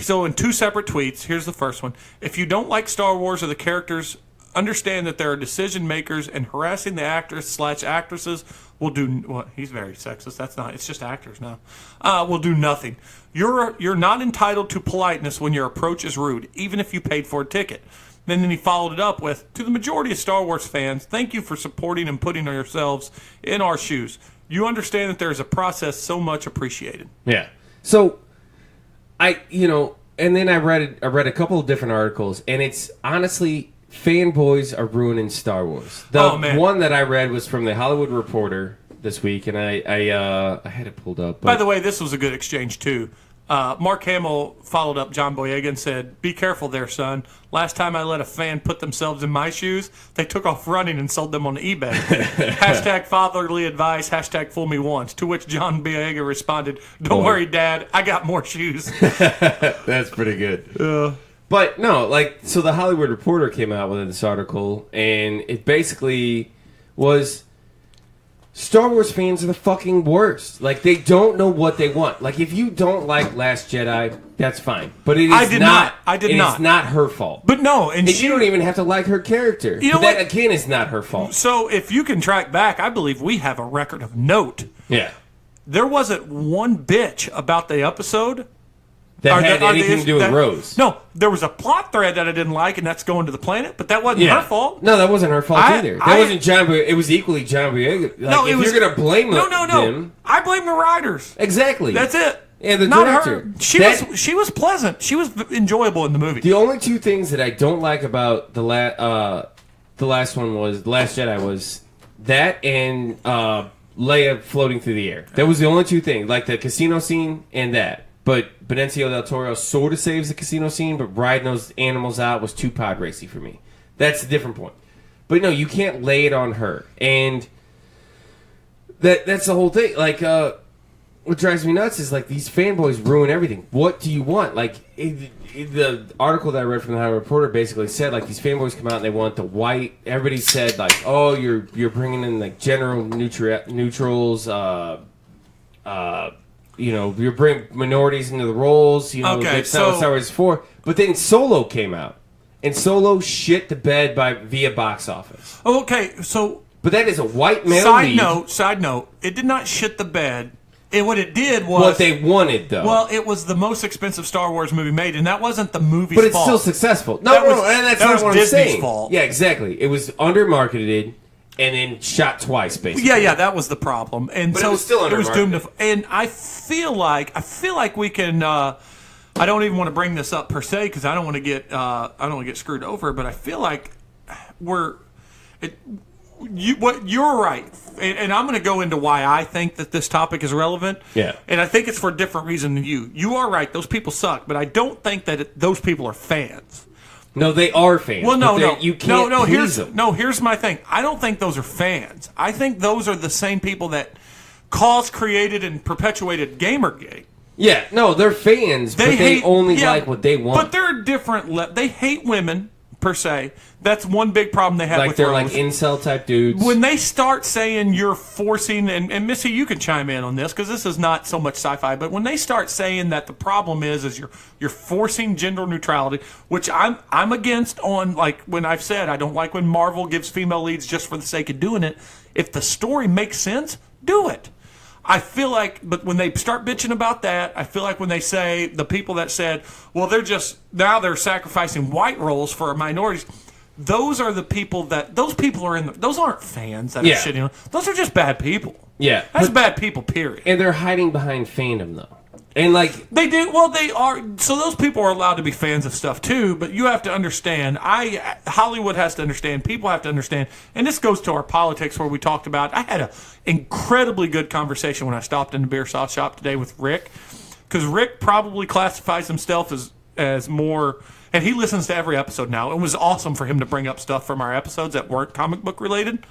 So in 2 separate tweets, here's the first one. If you don't like Star Wars or the characters, understand that there are decision makers, and harassing the actors/actresses will do. Well, he's very sexist. That's not. It's just actors now. Will do nothing. You're not entitled to politeness when your approach is rude, even if you paid for a ticket. And then he followed it up with, to the majority of Star Wars fans, thank you for supporting and putting yourselves in our shoes. You understand that there is a process so much appreciated. Yeah. So, and then I read a couple of different articles, and it's honestly, fanboys are ruining Star Wars. The one that I read was from the Hollywood Reporter this week, and I had it pulled up. By the way, this was a good exchange, too. Mark Hamill followed up John Boyega and said, "Be careful there, son. Last time I let a fan put themselves in my shoes, they took off running and sold them on eBay." Hashtag fatherly advice, hashtag fool me once. To which John Boyega responded, "Don't worry, Dad, I got more shoes." That's pretty good. But no, so the Hollywood Reporter came out with this article, and it basically was... Star Wars fans are the fucking worst. They don't know what they want. If you don't like Last Jedi, that's fine. But it is I did not. It's not her fault. But no, and you don't even have to like her character. You know that, what? again, is not her fault. So if you can track back, I believe we have a record of note. Yeah. There wasn't one bitch about the episode that had anything to do with Rose. No, there was a plot thread that I didn't like, and that's going to the planet, but that wasn't her fault. No, that wasn't her fault either. That wasn't John Boyega. It was equally John Boyega. You're going to blame him... I blame the writers. Exactly. That's it. And the Not director. Her. She was pleasant. She was enjoyable in the movie. The only two things that I don't like about the last one was... The Last Jedi was that and Leia floating through the air. That was the only two things. The casino scene and that. But Benicio del Toro sort of saves the casino scene, but riding those animals out was too pod racy for me. That's a different point. But no, you can't lay it on her. And that's the whole thing. What drives me nuts is these fanboys ruin everything. What do you want? The article that I read from the Hollywood Reporter basically said these fanboys come out and they want the white. Everybody said oh, you're bringing in general neutrals. You bring minorities into the roles. That's not what Star Wars is for. But then Solo came out, and Solo shit the bed via box office. Okay, so... But that is a white male lead. Side note, it did not shit the bed. And what it did was... What they wanted, though. Well, it was the most expensive Star Wars movie made, and that wasn't the movie's fault. But it's still successful. And that's not what I'm saying. Fault. Yeah, exactly. It was under-marketed... And then shot twice, basically. Yeah, that was the problem, and but so it was still doomed to. And I feel like we can. I don't even want to bring this up per se because I don't want to get screwed over. But I feel like you're right, and I'm going to go into why I think that this topic is relevant. Yeah, and I think it's for a different reason than you. You are right; those people suck, but I don't think that those people are fans. No, they are fans. Well, no. You can't please them. Here's my thing. I don't think those are fans. I think those are the same people that created, and perpetuated Gamergate. Yeah, no, they're fans, but they only like what they want. But they're different. They hate women, per se. That's one big problem they have with they're Rose. incel type dudes. When they start saying you're forcing, and Missy, you can chime in on this because this is not so much sci-fi, but when they start saying that the problem is you're forcing gender neutrality, which I'm against on, when I've said I don't like when Marvel gives female leads just for the sake of doing it. If the story makes sense, do it. I feel but when they start bitching about that, I feel like when they say, the people that said, well, they're sacrificing white roles for minorities, those are the people those people are those aren't fans that are shitting on. Those are just bad people. Yeah. That's bad people, period. And they're hiding behind fandom, though. And they do. Well, they are. So those people are allowed to be fans of stuff too. But you have to understand. Hollywood has to understand. People have to understand. And this goes to our politics, where we talked about. I had an incredibly good conversation when I stopped in the beer sauce shop today with Rick, because Rick probably classifies himself as more. And he listens to every episode now. It was awesome for him to bring up stuff from our episodes that weren't comic book related.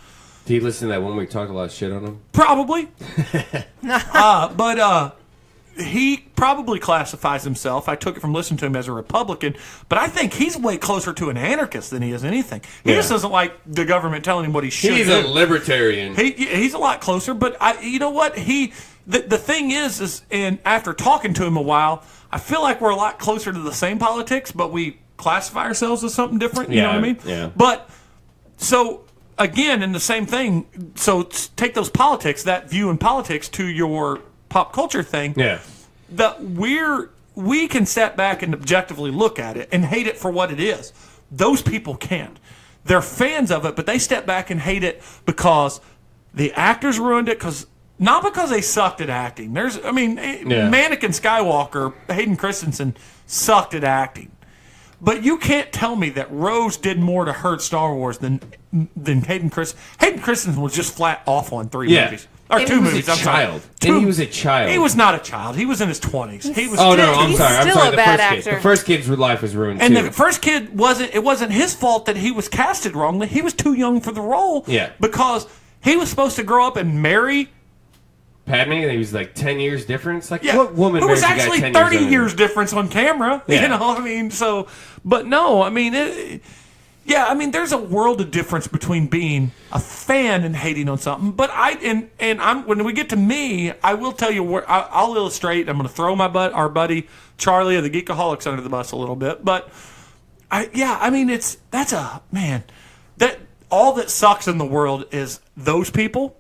Did he listen to that one where we talked a lot of shit on him? Probably. He probably classifies himself, I took it from listening to him, as a Republican, but I think he's way closer to an anarchist than he is anything. He just doesn't like the government telling him what he should do. He's a libertarian. He's a lot closer, but you know what? The thing is, and after talking to him a while, I feel like we're a lot closer to the same politics, but we classify ourselves as something different. You know what I mean? Yeah. But, so, again, in the same thing, so take those politics, that view in politics, to your pop culture thing. Yeah. We can step back and objectively look at it and hate it for what it is. Those people can't. They're fans of it, but they step back and hate it because the actors ruined it, not because they sucked at acting. Mannequin Skywalker, Hayden Christensen, sucked at acting. But you can't tell me that Rose did more to hurt Star Wars than Hayden Christensen. Hayden Christensen was just flat awful in 3 movies. Or two movies. I'm child. And he was a child. He was not a child. He was in his 20s. He was. Oh no, I'm sorry. I'm sorry. The first kid. The first kid's life was ruined and too. the first kid wasn't. It wasn't his fault that he was casted wrongly. He was too young for the role. Yeah. Because he was supposed to grow up and marry Padme. He was like 10 years difference. Like Yeah, what woman? It was marries a guy actually 10 30 years years difference on camera. Yeah. You know, I mean, so, but no, I mean, I mean, there's a world of difference between being a fan and hating on something. But I'm when we get to me, I will tell you where I'll illustrate. I'm going to throw our buddy Charlie of the Geekaholics under the bus a little bit. But I mean, that's a man that all that sucks in the world is those people.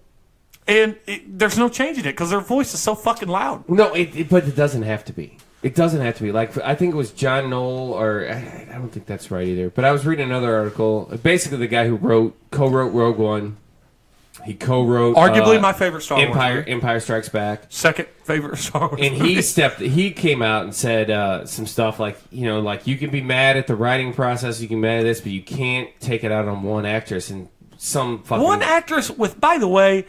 And there's no changing it because their voice is so fucking loud. No, but it doesn't have to be. It doesn't have to be. Like, I think it was John Knoll, or I don't think that's right either. But I was reading another article. Basically, the guy who co-wrote Rogue One. He co-wrote arguably my favorite Star Wars movie. Empire Strikes Back. Second favorite Star Wars and movie. He came out and said some stuff like, you know, like you can be mad at the writing process, you can be mad at this, but you can't take it out on one actress and some fucking one actress with, by the way,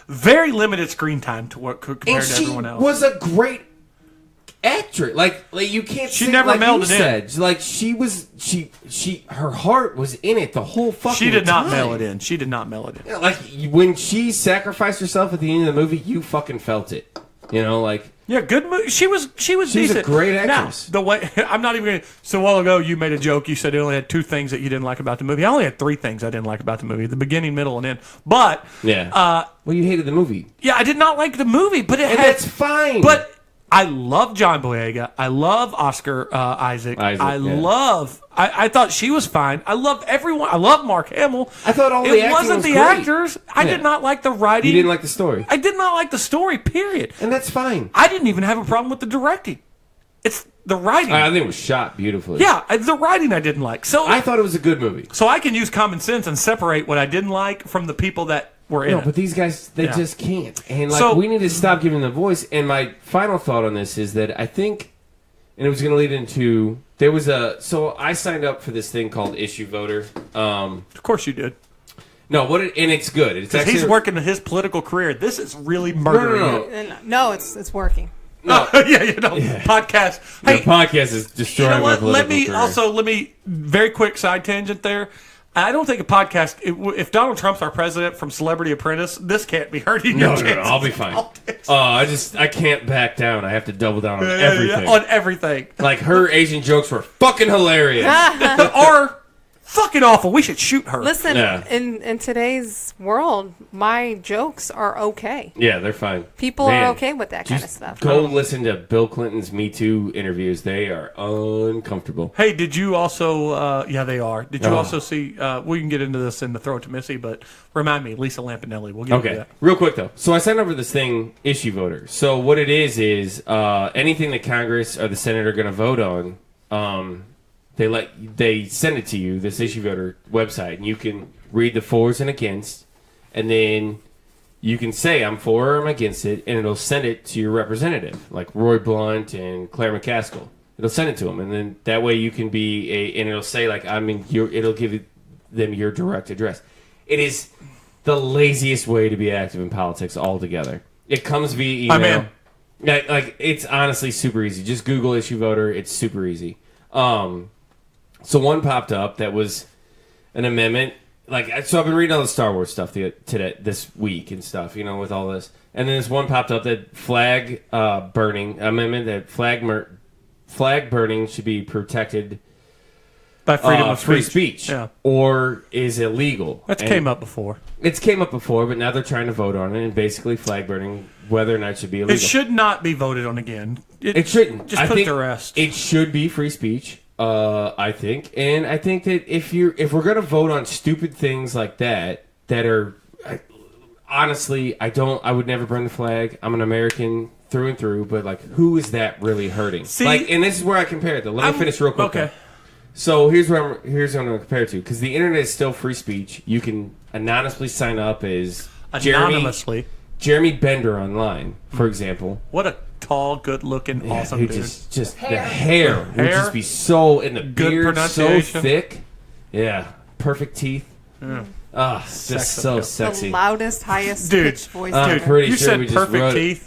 very limited screen time to what compared to everyone else. She was a great actress. Like you can't. She never melded in. Like she her heart was in it the whole fucking. She did not time. mail it in. She did not mail it in. Yeah, like when she sacrificed herself at the end of the movie, you fucking felt it. You know, like. Yeah, good movie. She was decent. She's a great actress. Now, the way I'm not even going to. So a while ago, you made a joke. You said you only had 2 things that you didn't like about the movie. I only had 3 things I didn't like about the movie: the beginning, middle, and end. But yeah, well, you hated the movie. Yeah, I did not like the movie, but that's fine. But I love John Boyega. I love Oscar Isaac. I thought she was fine. I love everyone. I love Mark Hamill. I thought all the acting wasn't the great. actors. I did not like the writing. You didn't like the story. I did not like the story. Period. And that's fine. I didn't even have a problem with the directing. It's the writing. I think it was shot beautifully. Yeah, the writing I didn't like. So I thought it was a good movie. So I can use common sense and separate what I didn't like from the people that were in it. No, but these guys, they just can't. And like, we need to stop giving them voice. And my final thought on this is that I think, and it was going to lead into, there was so I signed up for this thing called Issue Voter. Of course you did. No, and it's good. It's actually, he's working in his political career. This is really murdering it. No, it's working. No, podcast. Hey, the podcast is destroying my political career. Let me very quick side tangent there. I don't think a podcast. If Donald Trump's our president from Celebrity Apprentice, this can't be hurting your chances. No, I'll be fine. I can't back down. I have to double down on everything. On everything. Like her Asian jokes were fucking hilarious. Or fucking awful. We should shoot her. Listen, in today's world, my jokes are okay. Yeah, they're fine. People are okay with that kind of stuff. Go listen to Bill Clinton's Me Too interviews. They are uncomfortable. Hey, did you also... they are. Did you also see... we can get into this in the Throw It to Missy, but remind me, Lisa Lampanelli. We'll get into that. Real quick, though. So I signed up for this thing, Issue Voter. So what it is anything that Congress or the Senate are going to vote on... They send it to you, this Issue Voter website, and you can read the fors and against, and then you can say I'm for or I'm against it, and it'll send it to your representative, like Roy Blunt and Claire McCaskill. It'll send it to them, and then that way you can be and it'll say like it'll give them your direct address. It is the laziest way to be active in politics altogether. It comes via email. Like it's honestly super easy. Just Google Issue Voter. It's super easy. So one popped up that was an amendment. So I've been reading all the Star Wars stuff this week and stuff, you know, with all this. And then this one popped up that flag burning amendment that flag burning should be protected by freedom of free speech, or is illegal. That's came up before. It's came up before, but now they're trying to vote on it, and basically flag burning, whether or not it should be illegal. It should not be voted on again. It shouldn't. Just put it to rest. It should be free speech. I think, and I think that if we're gonna vote on stupid things like that are, honestly, I would never burn the flag. I'm an American through and through, but like, who is that really hurting? See, and this is where I compare it. Though. Let me finish real quick. Okay. So here's what I'm going to compare it to, because the internet is still free speech. You can anonymously sign up as Jeremy Bender online, for example. What a tall, good-looking, awesome dude. Just the hair would just be so, and the beard so thick. Yeah, perfect teeth. Just so sexy. The loudest, highest pitched voice. I'm pretty you sure said we just perfect wrote teeth.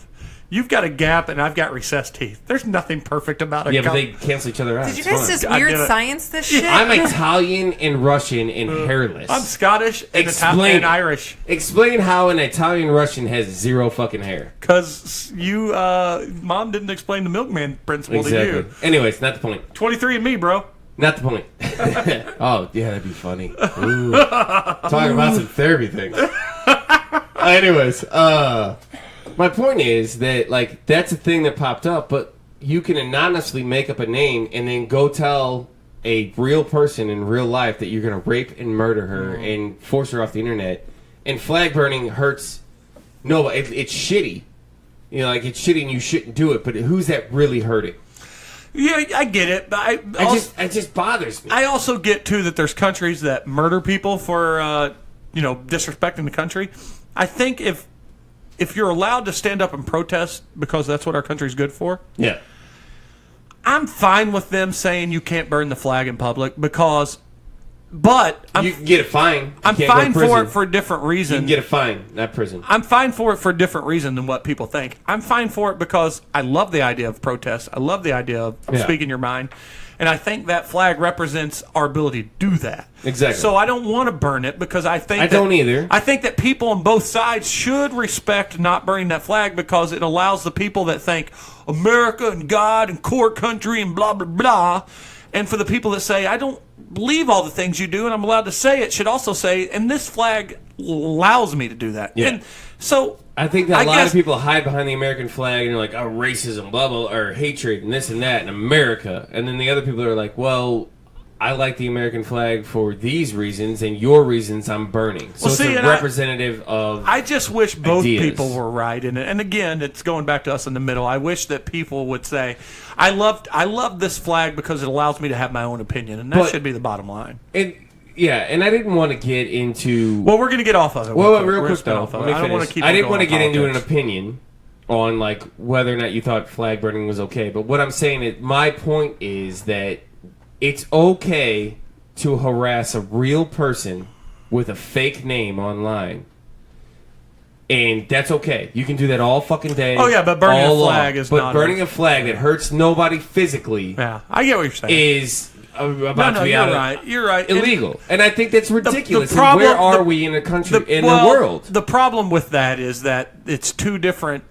You've got a gap, and I've got recessed teeth. There's nothing perfect about a Yeah, but they cancel each other out. Did you guys just weird science this shit? I'm Italian and Russian and hairless. I'm Scottish and Italian and Irish. Explain how an Italian Russian has zero fucking hair. Because you, Mom didn't explain the milkman principle to you. Anyways, not the point. 23andMe, bro. Not the point. Oh, yeah, that'd be funny. Ooh. Talking about some therapy things. Anyways, my point is that, like, that's a thing that popped up, but you can anonymously make up a name and then go tell a real person in real life that you're going to rape and murder her and force her off the internet. And flag burning hurts. No, it's shitty. You know, like, it's shitty and you shouldn't do it, but who's that really hurting? Yeah, I get it, but it just bothers me. I also get, too, that there's countries that murder people for, disrespecting the country. I think if you're allowed to stand up and protest because that's what our country's good for, yeah, I'm fine with them saying you can't burn the flag in public you can get a fine. I'm fine for it for a different reason. You can get a fine, not prison. I'm fine for it for a different reason than what people think. I'm fine for it because I love the idea of protest. I love the idea of speaking your mind. And I think that flag represents our ability to do that. Exactly. So I don't want to burn it because I think don't either. I think that people on both sides should respect not burning that flag because it allows the people that think America and God and core country and blah, blah, blah. And for the people that say, I don't believe all the things you do and I'm allowed to say it, should also say, and this flag allows me to do that. Yeah. And so I think that a lot of people hide behind the American flag and they're like, oh, racism, blah, blah, or hatred and this and that in America. And then the other people are like, well, I like the American flag for these reasons and your reasons I'm burning. So it's a representative of I just wish both ideas. people were right in it. And again, it's going back to us in the middle. I wish that people would say, I love this flag because it allows me to have my own opinion. And that should be the bottom line. Yeah, and I didn't want to get into... Well, we're going to get off of it. Well, real quick, though. I didn't want to get into an opinion on, like, whether or not you thought flag burning was okay. But what I'm saying is, my point is that it's okay to harass a real person with a fake name online. And that's okay. You can do that all fucking day. Oh, yeah, but burning a flag is not... But burning a flag that hurts nobody physically... Yeah, I get what you're saying. ...is... about to be you're right. Illegal. And I think that's ridiculous. The problem, where are we in a country, the world? The problem with that is that it's two different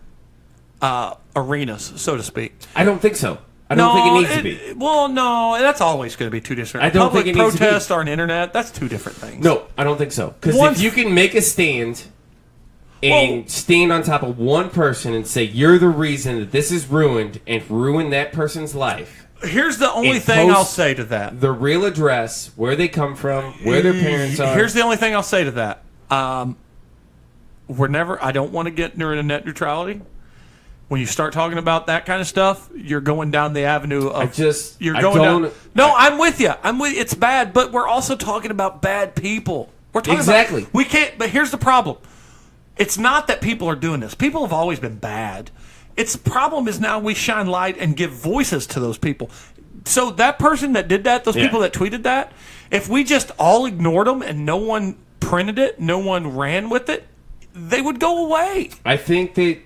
arenas, so to speak. I don't think so. I don't think it needs to be. Well, no, that's always going to be two different. I don't think it needs to be. Public protest or an internet, that's two different things. No, I don't think so. Because if you can make a stand and stand on top of one person and say, you're the reason that this is ruined and ruin that person's life. Here's the only thing I'll say to that. The real address, where they come from, where their parents are. Here's the only thing I'll say to that. I don't want to get near net neutrality. When you start talking about that kind of stuff, you're going down the avenue of... No, I'm with you. It's bad, but we're also talking about bad people. We're talking about... We can't... But here's the problem. It's not that people are doing this. People have always been bad. Its problem is now we shine light and give voices to those people. So that person that did that, those people that tweeted that, if we just all ignored them and no one printed it, no one ran with it, they would go away. I think that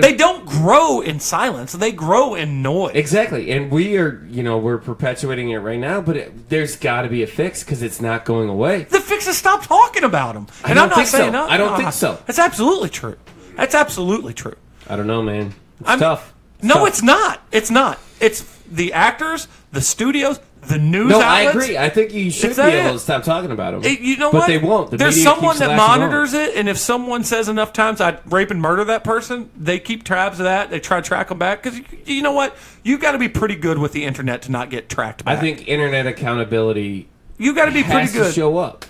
they don't grow in silence. They grow in noise. Exactly. And we're perpetuating it right now, but there's got to be a fix because it's not going away. The fix is stop talking about them. And I'm not saying I don't think so. That's absolutely true. That's absolutely true. I don't know, man. It's tough. It's not. It's not. It's the actors, the studios, the news outlets. I agree. I think you should be able to stop talking about them. You know but what? They won't. There's someone that monitors it, and if someone says enough times, I'd rape and murder that person, they keep tabs of that. They try to track them back. Because you know what? You've got to be pretty good with the internet to not get tracked back. I think internet accountability you got to be pretty good. To show up.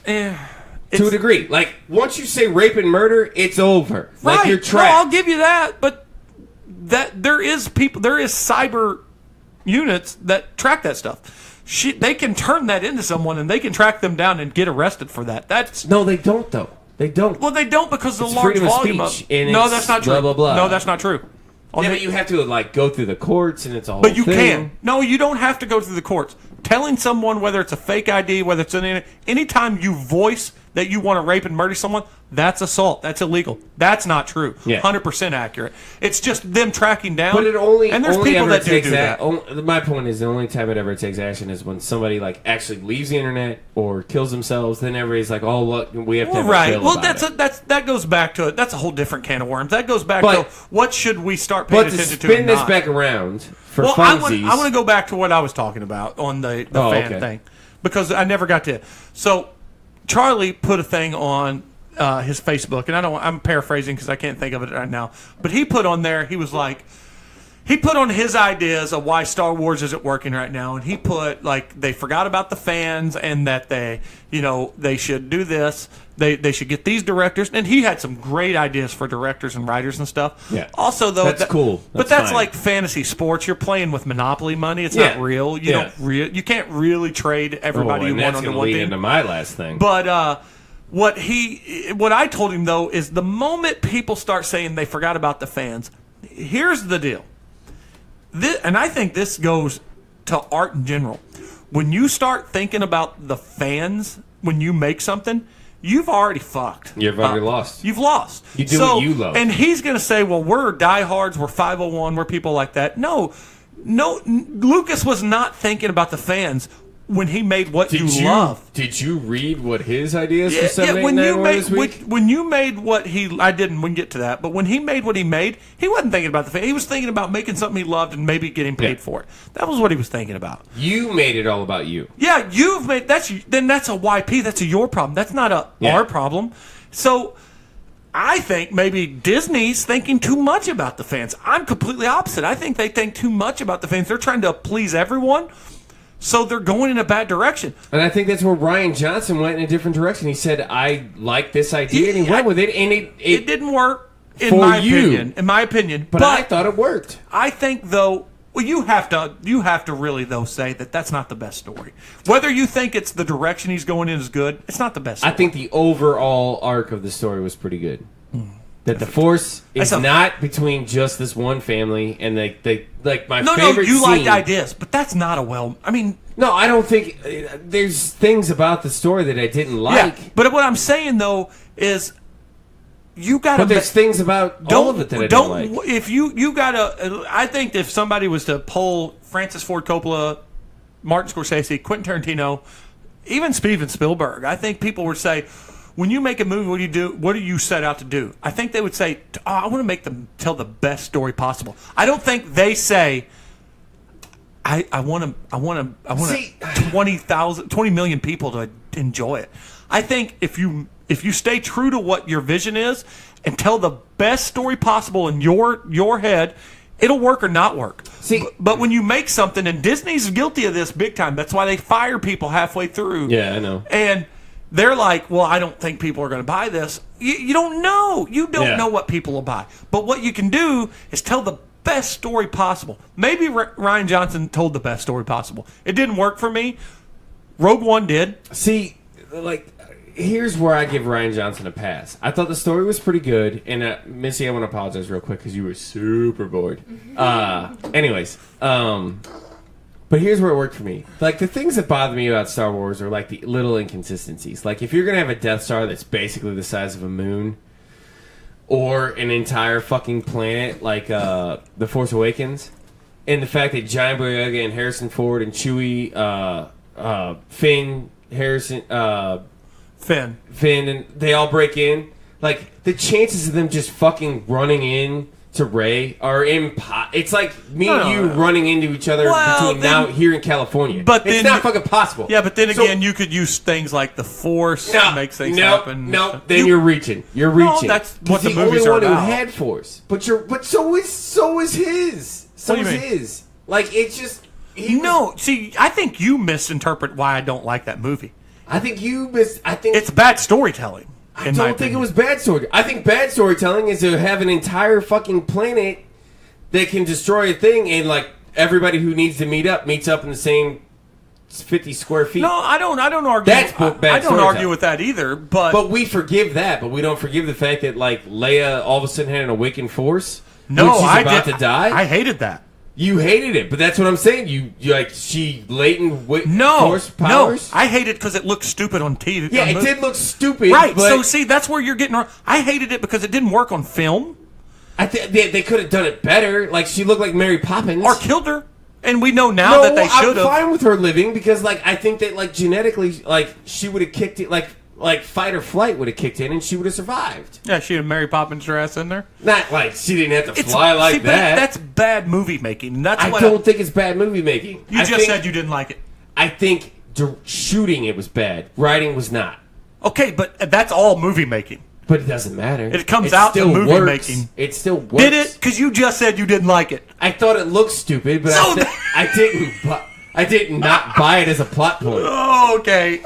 To a degree. Like, once you say rape and murder, it's over. Right. Like, you're trapped. No, I'll give you that, but there is cyber units that track that stuff. They can turn that into someone, and they can track them down and get arrested for that. No, they don't, though. They don't. Well, they don't because of the large volume of... No, that's not true. Blah, blah, blah. No, that's not true. But you have to, go through the courts, and it's all. But you can. No, you don't have to go through the courts. Telling someone whether it's a fake ID, whether it's anytime you voice that you want to rape and murder someone, that's assault. That's illegal. That's not true. 100% accurate. It's just them tracking down. But it only and there's only people ever that takes do that. My point is the only time it ever takes action is when somebody like actually leaves the internet or kills themselves. Then everybody's like, "Oh, look, we have to have a bill about it." That goes back to it. That's a whole different can of worms. That goes back to what should we start paying attention to. But to spin this back around for funsies, I want to go back to what I was talking about on the fan thing because I never got to it. So Charlie put a thing on his Facebook, and I'm paraphrasing because I can't think of it right now. But he put on there, he was like, he put on his ideas of why Star Wars isn't working right now, and he put like they forgot about the fans and that they should do this. They should get these directors, and he had some great ideas for directors and writers and stuff. Yeah. Also, though, that's cool. But that's like fantasy sports. You're playing with Monopoly money. It's not real. You can't really trade everybody you want onto one lead thing. Into my last thing, but what I told him though is the moment people start saying they forgot about the fans, here's the deal. And I think this goes to art in general. When you start thinking about the fans when you make something, you've already fucked. You've already lost. You've lost. You do what you love. And he's going to say, well, we're diehards, we're 501, we're people like that. No, Lucas was not thinking about the fans when he made what you love. Did you read what his ideas for 7, 8, 9 were this week? When you made what I didn't. We can get to that. But when he made what he made, he wasn't thinking about the fans. He was thinking about making something he loved and maybe getting paid for it. That was what he was thinking about. You made it all about you. Yeah, you've made that's a YP. That's your problem. That's not our problem. So I think maybe Disney's thinking too much about the fans. I'm completely opposite. I think they think too much about the fans. They're trying to please everyone. So they're going in a bad direction. And I think that's where Rian Johnson went in a different direction. He said, I like this idea, and he went with it. And it didn't work, in my opinion. But I thought it worked. I think, though, well, you have to really, though, say that that's not the best story. Whether you think it's the direction he's going in is good, it's not the best story. I think the overall arc of the story was pretty good. That the Force is not between just this one family, and my favorite No, you scene, liked ideas, but that's not No, I don't think there's things about the story that I didn't like. Yeah, but what I'm saying though is you got to. But there's things about all of it that I don't like. If you got to, I think if somebody was to poll Francis Ford Coppola, Martin Scorsese, Quentin Tarantino, even Steven Spielberg, I think people would say, when you make a movie, what do you do? What do you set out to do? I think they would say, I want to make them tell the best story possible. I don't think they say, I want 20 million people to enjoy it. I think if you stay true to what your vision is and tell the best story possible in your head, it'll work or not work. But when you make something, and Disney's guilty of this big time, that's why they fire people halfway through. Yeah, I know. And they're like, well, I don't think people are going to buy this. You don't know. You don't know what people will buy. But what you can do is tell the best story possible. Maybe Rian Johnson told the best story possible. It didn't work for me. Rogue One did. See, here's where I give Rian Johnson a pass. I thought the story was pretty good. And, Missy, I want to apologize real quick because you were super bored. Anyways, but here's where it worked for me. Like, the things that bother me about Star Wars are, like, the little inconsistencies. Like, if you're going to have a Death Star that's basically the size of a moon, or an entire fucking planet like The Force Awakens, and the fact that John Boyega and Harrison Ford and Chewie, Finn, and they all break in, like, the chances of them just fucking running in to Rey are it's like me and you running into each other here in California. But it's not fucking possible. Yeah, but then again, you could use things like the Force to make things happen. No, then you're reaching. You're reaching. No, that's what the movies are about. The only one who had Force, but so is his. So is his. Like, it's just see, I think you misinterpret why I don't like that movie. I think it's bad storytelling. I don't think it was bad story. I think bad storytelling is to have an entire fucking planet that can destroy a thing, and like everybody who needs to meets up in the same 50 square feet. No, I don't argue. That's bad I don't argue with that either. But we forgive that. But we don't forgive the fact that like Leia all of a sudden had an awakened Force. No, she's about to die. I hated that. You hated it, but that's what I'm saying. You like she latent No, force powers? I hate it because it looked stupid on TV. Yeah, it did look stupid. Right. But So see, that's where you're getting wrong. I hated it because it didn't work on film. I think they could have done it better. Like she looked like Mary Poppins, Or killed her. And we know now that they should have. I'm fine with her living because like I think that like genetically like she would have kicked it like fight or flight would have kicked in and she would have survived. Yeah, she had Mary Poppins her ass in there. Not like she didn't have to fly like but that. That's bad movie making. That's I what don't think it's bad movie making. You just said you didn't like it. I think shooting it was bad. Writing was not. Okay, but that's all movie making. But it doesn't matter. It comes out to movie making. It still works. Did it? Because you just said you didn't like it. I thought it looked stupid, but I didn't. I did not buy it as a plot point. Oh, okay.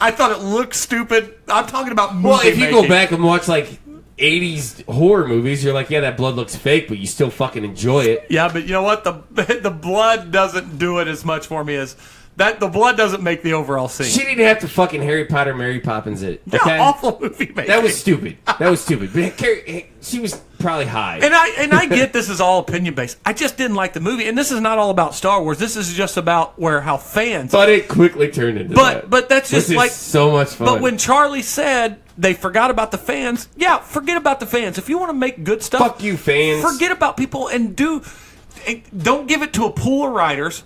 I thought it looked stupid. I'm talking about movie Well, if you making. go back and watch like 80s horror movies, you're like, yeah, that blood looks fake, but you still fucking enjoy it. Yeah, but you know what? The blood doesn't do it as much for me as that. The blood doesn't make the overall scene. She didn't have to fucking Harry Potter, Mary Poppins it. Okay? Yeah, awful movie making. That was stupid. But she was probably high. And I get this is all opinion based. I just didn't like the movie, and this is not all about Star Wars. This is just about how fans. But it quickly turned into that. But that's just Which is like so much fun. But when Charlie said they forgot about the fans, yeah, forget about the fans. If you want to make good stuff, fuck you, fans. Forget about people and don't give it to a pool of writers.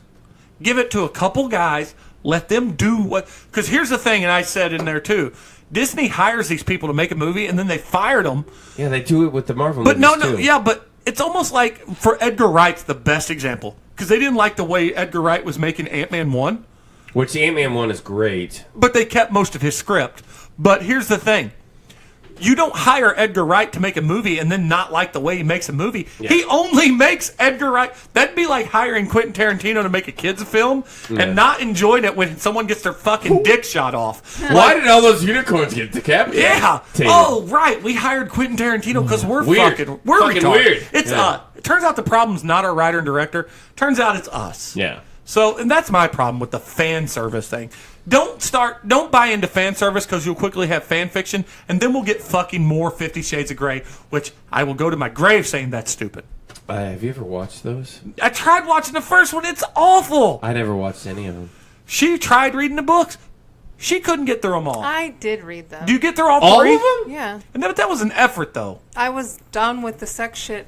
Give it to a couple guys. Let them do what. Because here's the thing, and I said in there too. Disney hires these people to make a movie, and then they fired them. Yeah, they do it with the Marvel movies, too. Yeah, but it's almost like for Edgar Wright's the best example because they didn't like the way Edgar Wright was making Ant-Man 1. Which Ant-Man 1 is great. But they kept most of his script. But here's the thing. You don't hire Edgar Wright to make a movie and then not like the way he makes a movie. Yeah. He only makes Edgar Wright. That'd be like hiring Quentin Tarantino to make a kid's film and not enjoying it when someone gets their fucking dick shot off. Why did all those unicorns get decapitated? Yeah. Oh, right. We hired Quentin Tarantino because we're fucking weird. It's us. It turns out the problem's not our writer and director. Turns out it's us. Yeah. So, and that's my problem with the fan service thing. Don't buy into fan service because you'll quickly have fan fiction, and then we'll get fucking more 50 Shades of Grey, which I will go to my grave saying that's stupid. Have you ever watched those? I tried watching the first one. It's awful. I never watched any of them. She tried reading the books. She couldn't get through them all. I did read them. Do you get through all three? Of them? Yeah. And that was an effort, though. I was done with the sex shit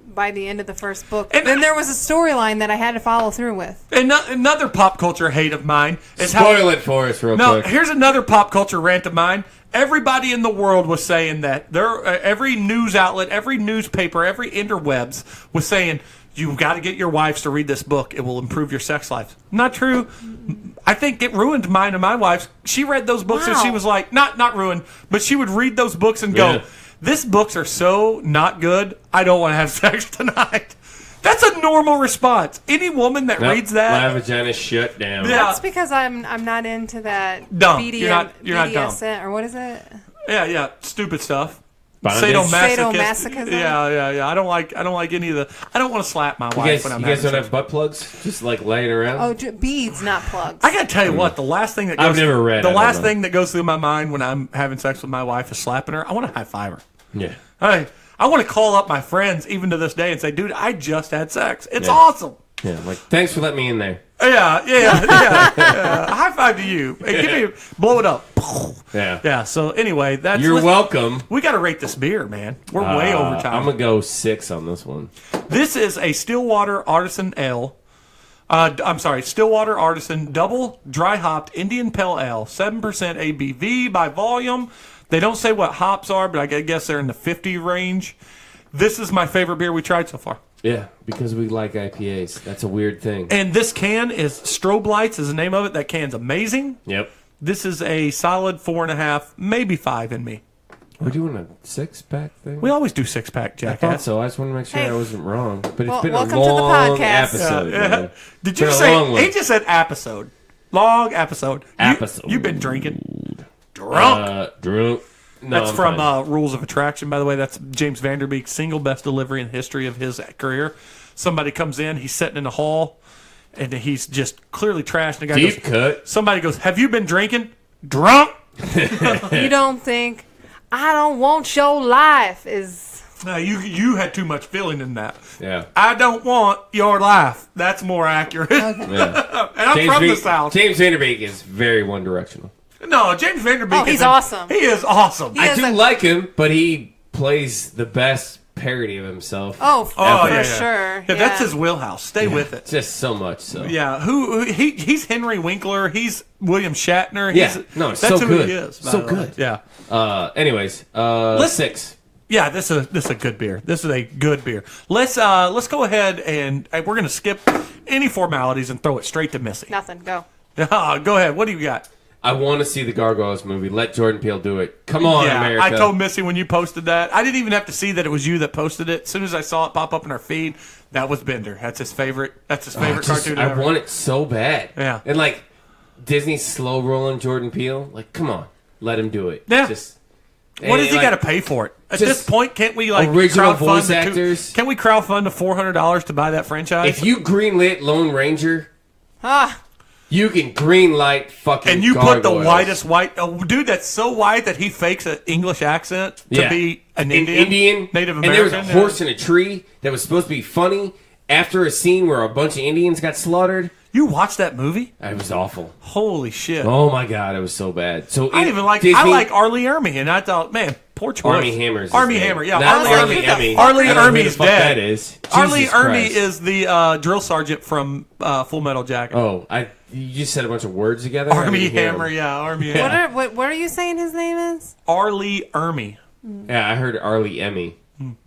by the end of the first book. And then there was a storyline that I had to follow through with. And another pop culture hate of mine is Spoil it for us real quick. No, here's another pop culture rant of mine. Everybody in the world was saying that. Every news outlet, every newspaper, every interwebs was saying, you've got to get your wives to read this book. It will improve your sex life. Not true. I think it ruined mine and my wife's. She read those books and she was like, not ruined, but she would read those books and go, these books are so not good, I don't want to have sex tonight. That's a normal response. Any woman that reads that, my vagina's shut down. Yeah. That's because I'm not into that dumb. BDSM, You're not dumb. or what is it? Yeah, stupid stuff. Sadomasochism. Yeah. I don't like any of the. I don't want to slap my wife when I'm. You guys don't have butt plugs, just like laying around. Oh, beads, not plugs. I gotta tell you what. The last thing that goes. I've never read. The last thing that goes through my mind when I'm having sex with my wife is slapping her. I want to high five her. Yeah. I want to call up my friends even to this day and say, dude, I just had sex. It's awesome. Yeah, like, thanks for letting me in there. Yeah. High five to you. Hey, blow it up. Yeah. Yeah, so anyway, You're welcome. We got to rate this beer, man. We're way over time. I'm going to go 6 on this one. This is a Stillwater Artisan Ale. Stillwater Artisan Double Dry Hopped Indian Pale Ale. 7% ABV by volume. They don't say what hops are, but I guess they're in the 50 range. This is my favorite beer we tried so far. Yeah, because we like IPAs. That's a weird thing. And this can is Strobe Lights is the name of it. That can's amazing. Yep. This is a solid 4.5, maybe 5 in me. We're doing a 6-pack thing? We always do 6-pack, jackass. I thought so. I just want to make sure I wasn't wrong. But it's been welcome a long to the podcast. episode. Yeah. Did you say? He just said episode. Long episode. Episode. You've been drinking. Drunk. Drunk. No, that's from Rules of Attraction, by the way. That's James Vanderbeek's single best delivery in history of his career. Somebody comes in, he's sitting in the hall, and he's just clearly trashed. The guy Deep cut. Somebody goes, "Have you been drinking?" Drunk. You don't think I don't want your life is You had too much feeling in that. Yeah. I don't want your life. That's more accurate. Okay. Yeah. And I'm from the South. James Vanderbeek is very one-directional. No, James Vanderbeek. Oh, he's awesome. He is awesome. I do like him, but he plays the best parody of himself. Oh, for sure. Yeah, that's his wheelhouse. Stay with it. Just so much so. Yeah, he's Henry Winkler. He's William Shatner. That's so who good. He is. So good. Yeah. Anyways, 6. Yeah, this is a good beer. This is a good beer. Let's go ahead and we're gonna skip any formalities and throw it straight to Missy. Nothing. Go. Go ahead. What do you got? I want to see the Gargoyles movie. Let Jordan Peele do it. Come on, America. I told Missy when you posted that. I didn't even have to see that it was you that posted it. As soon as I saw it pop up in our feed, that was Bender. That's his favorite. That's his favorite cartoon ever. I want it so bad. Yeah. And like Disney's slow rolling Jordan Peele. Like, come on, let him do it. Yeah. What does he got to pay for it? At this point, can't we original voice actors? Can we crowdfund to $400 to buy that franchise? If you greenlit Lone Ranger, you can greenlight fucking. And you Gargoyles. put the whitest white dude that's so white that he fakes an English accent to be an Indian, Native American. And there was a horse in a tree that was supposed to be funny after a scene where a bunch of Indians got slaughtered. You watched that movie? It was awful. Holy shit! Oh my god, it was so bad. So I like Arlie Ermy, and I thought, man, poor choice. Army Hammer's Army Hammer, yeah. Arlie Ermy. Arlie Ermy's dead. That is. Arlie Ermy is the drill sergeant from Full Metal Jacket. Oh, you just said a bunch of words together. Army Hammer, yeah, Army Hammer. What are you saying his name is? Arlie Ermy. Yeah, I heard Arlie Emmy.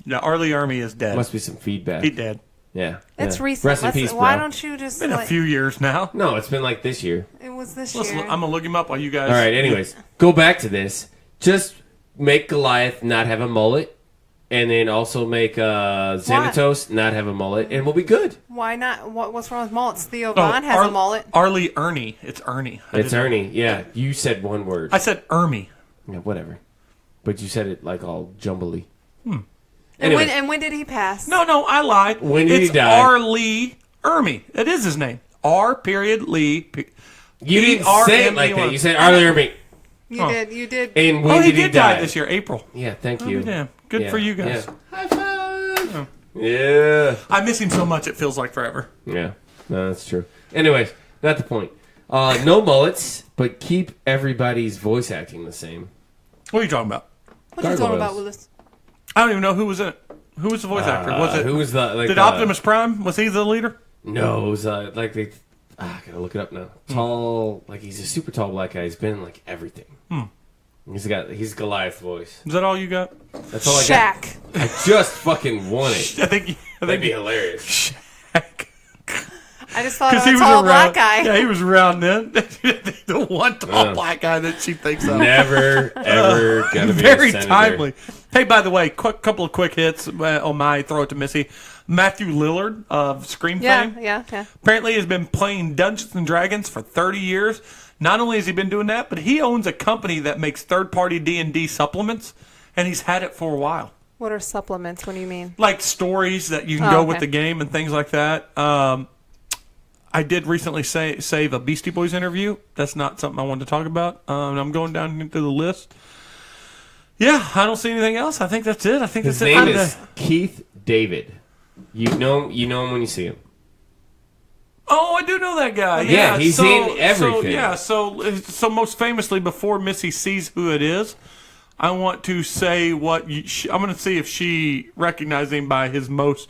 Yeah, Arlie Ermy is dead. Must be some feedback. He dead. Yeah. It's recent. Rest in peace, why bro. don't you just... It's been a few years now. No, it's been like this year. It was this year. I'm going to look him up while you guys... All right, anyways. Go back to this. Just make Goliath not have a mullet. And then also make Xanatos not have a mullet. And we'll be good. Why not? What's wrong with mullets? Theo Von has a mullet. Arlie Ernie. It's Ernie. It's Ernie. Yeah. You said one word. I said Ermy. Yeah, whatever. But you said it like all jumbly. And when did he pass? No, I lied. When did he die? It's Arlie Ermy. It is his name. R.Lee. You didn't say it like that. You said Arlie Ermy. You did. And when did he die? This year, April. Yeah, thank you. Damn. Good for you guys. Yeah. High five. Yeah. I miss him so much it feels like forever. Yeah. No, that's true. Anyways, not the point. No mullets, but keep everybody's voice acting the same. What are you talking about? What are you talking about, Willis? I don't even know who was in it. Who was the voice actor? Was it? Who was the? Did Optimus Prime? Was he the leader? No, it was I gotta look it up now. Tall, he's a super tall black guy. He's been in everything. He's Goliath voice. Is that all you got? That's all Shaq. I got. I just fucking won it. I think that'd be hilarious. Shaq. I just thought of a tall black guy. Yeah, he was around then. The one tall black guy that she thinks of. Never, ever gonna be very a senator. timely. Hey, by the way, couple of quick hits on my throw it to Missy. Matthew Lillard of Scream fame. Yeah. Apparently has been playing Dungeons and Dragons for 30 years. Not only has he been doing that, but he owns a company that makes third-party D&D supplements, and he's had it for a while. What are supplements? What do you mean? Like stories that you can go with the game and things like that. I did recently save a Beastie Boys interview. That's not something I wanted to talk about. I'm going down into the list. Yeah, I don't see anything else. I think that's it. I think his that's it. name is Keith David. You know him when you see him. Oh, I do know that guy. Yeah, he's in everything. So most famously, before Missy sees who it is, I want to say I'm going to see if she recognizes him by his most,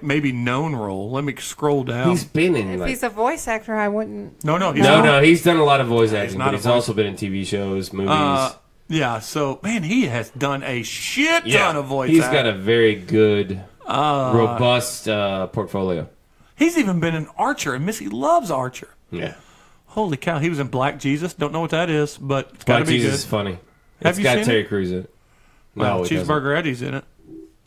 maybe known role. Let me scroll down. He's been in. If he's a voice actor, I wouldn't. No, he's done a lot of voice acting, but he's also been in TV shows, movies. Yeah, so, man, he has done a shit ton of voice acting. He's acting. got a very good, robust portfolio. He's even been an Archer, and Missy loves Archer. Yeah. Holy cow, he was in Black Jesus. Don't know what that is, but it's got to be good. Black Jesus is funny. Have you got seen Terry it? Crews in it. No, Cheeseburger Eddie's in it.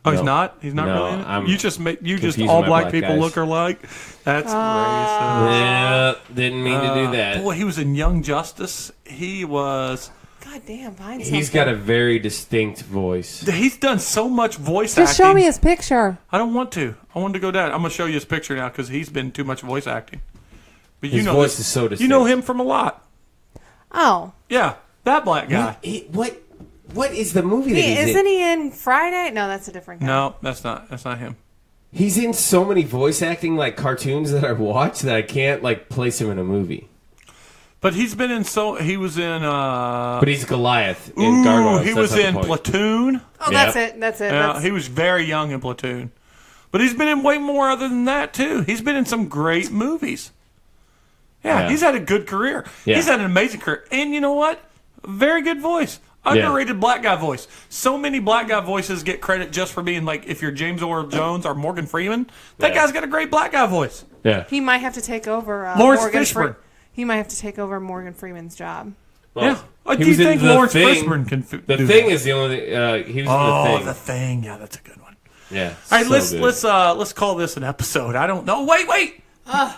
Oh, he's not? He's not really in it? You just all black people look alike? That's racist. Yeah, didn't mean to do that. Boy, he was in Young Justice. He was... God damn, find something. He's got a very distinct voice. He's done so much voice acting. Just show me his picture. I don't want to. I wanted to go down. I'm going to show you his picture now because he's been too much voice acting. But his voice is so distinct. You know him from a lot. Oh. Yeah, that black guy. What? What is the movie that he's in? Isn't he in Friday? No, that's a different guy. No, that's not him. He's in so many voice acting like cartoons that I watch that I can't like place him in a movie. But he's been in he was in But he's Goliath in Gargoyles. He was in Platoon. Oh, that's it. He was very young in Platoon. But he's been in way more other than that too. He's been in some great movies. Yeah, he's had a good career. Yeah. He's had an amazing career. And you know what? Very good voice. Underrated black guy voice. So many black guy voices get credit just for being like, if you're James Earl Jones or Morgan Freeman, that guy's got a great black guy voice. Yeah. He might have to take over Lawrence Fishburne. He might have to take over Morgan Freeman's job. Well, do you think Lawrence Fishburne can The Thing is the only he was in The Thing. The Thing. Yeah, that's a good one. Yeah. All right, let's call this an episode. I don't know. Wait.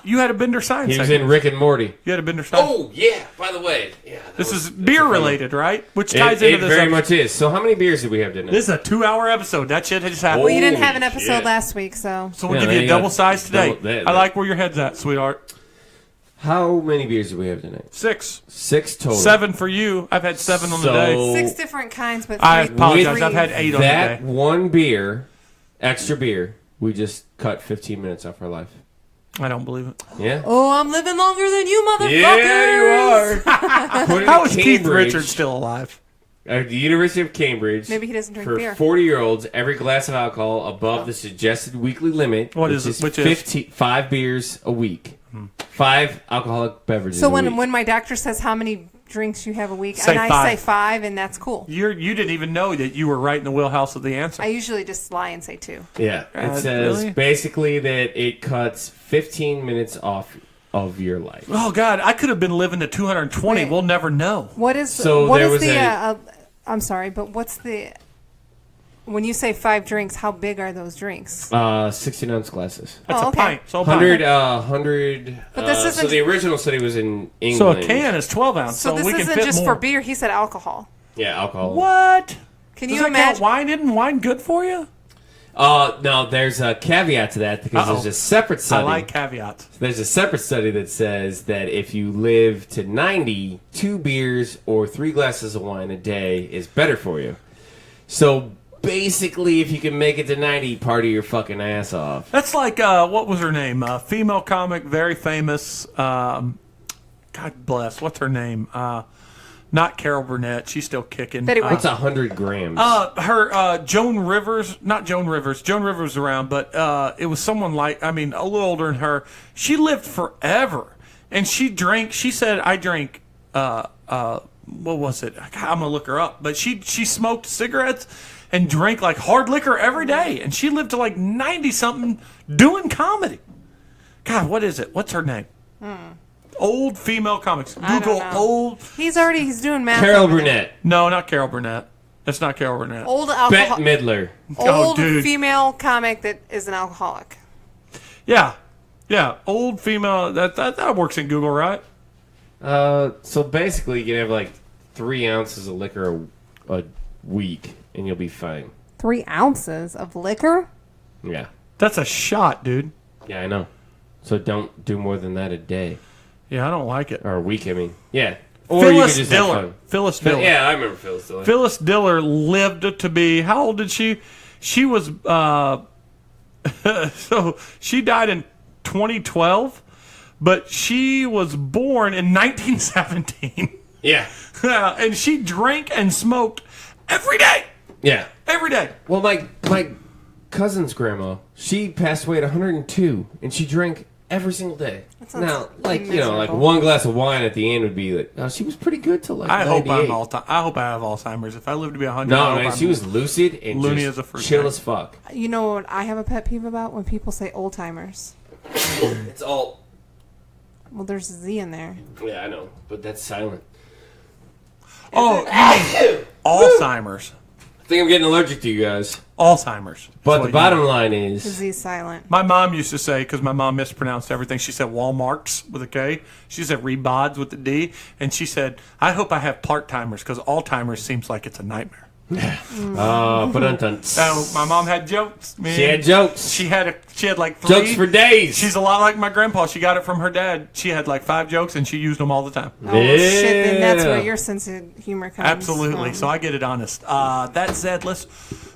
You had a Bender Science. He was in Rick and Morty. You had a Bender Science. Oh yeah. By the way, this is beer related, right? Which ties into this. It very much is. So how many beers did we have tonight? This is a 2-hour episode. That shit just happened. Well, you didn't have an episode last week, so we'll give you a double size today. I like where your head's at, sweetheart. How many beers did we have tonight? 6. 6 total. 7 for you. I've had 7 on the day. 6 different kinds, but 3. I apologize. I've had 8 on the day. That one beer, extra beer, we just cut 15 minutes off our life. I don't believe it. Yeah. Oh, I'm living longer than you, motherfuckers. Yeah, you are. How is Keith Richards still alive? At the University of Cambridge. Maybe he doesn't drink for beer. 40-year-olds, every glass of alcohol above the suggested weekly limit. Which is 5 beers a week. 5 alcoholic beverages. So a week. when my doctor says how many drinks you have a week, say and I say 5, and that's cool. You didn't even know that you were right in the wheelhouse of the answer. I usually just lie and say 2. Yeah, it says basically that it cuts 15 minutes off of your life. Oh God, I could have been living to 220. We'll never know. What is I'm sorry, but what's the? When you say 5 drinks, how big are those drinks? 16-ounce glasses. That's a pint. So 100. But this isn't. So the original study was in England. So a can is 12 ounce. So this we can isn't fit just more. for beer. He said alcohol. Yeah, alcohol. What? Can Does you that imagine? count wine? Isn't wine good for you? No, there's a caveat to that because there's a separate study. I like caveats. There's a separate study that says that if you live to 90, 2 beers or 3 glasses of wine a day is better for you. So basically, if you can make it to 90, party your fucking ass off. That's like, what was her name? Female comic, very famous. God bless. What's her name? Not Carol Burnett. She's still kicking. What's 100 grams? Joan Rivers. Not Joan Rivers. Joan Rivers was around, but it was someone a little older than her. She lived forever. And she said, I drank, what was it? I'm going to look her up. But she smoked cigarettes and drank like hard liquor every day. And she lived to like 90-something doing comedy. God, what is it? What's her name? Old female comics. Google old. He's doing math. Carol Burnett. No, not Carol Burnett. That's not Carol Burnett. Old alcohol. Bette Midler. Old female comic that is an alcoholic. Yeah. Old female. That works in Google, right? So basically, you can have like 3 ounces of liquor a week, and you'll be fine. 3 ounces of liquor? Yeah. That's a shot, dude. Yeah, I know. So don't do more than that a day. Yeah, I don't like it. Or a week, I mean. Yeah. Or Phyllis you could just Diller. have fun. Phyllis Diller. Yeah, I remember Phyllis Diller. Phyllis Diller lived to be, how old did she? She was, so she died in 2012, but she was born in 1917. Yeah. And she drank and smoked every day. Yeah. Every day. Well, my cousin's grandma, she passed away at 102, and she drank every single day. Now, like one glass of wine at the end would be like, she was pretty good till like. I hope I have Alzheimer's. If I live to be 100, no, man, she was lucid and loony just as a fruit chill as fuck. You know what I have a pet peeve about when people say old timers. It's all. Well, there's a Z in there. Yeah, I know, but that's silent. Alzheimer's. I think I'm getting allergic to you guys. Alzheimer's. But the bottom line is... The Z silent. My mom used to say, because my mom mispronounced everything, she said Walmarts with a K. She said Rebods with a D. And she said, I hope I have part-timers, because all-timers seems like it's a nightmare. My mom had jokes. Man. She had jokes. She had like 3 jokes for days. She's a lot like my grandpa. She got it from her dad. She had like 5 jokes, and she used them all the time. Oh shit! Then that's where your sense of humor comes. Absolutely. So I get it honest. That said, let's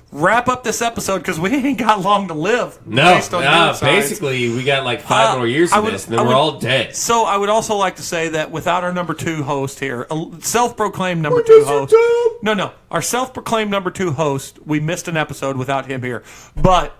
wrap up this episode because we ain't got long to live. Basically, we got like 5 more years of this, and then we're all dead. So I would also like to say that without our number 2 host here, a self-proclaimed number 2 host. No, our self-proclaimed number 2 host, we missed an episode without him here. But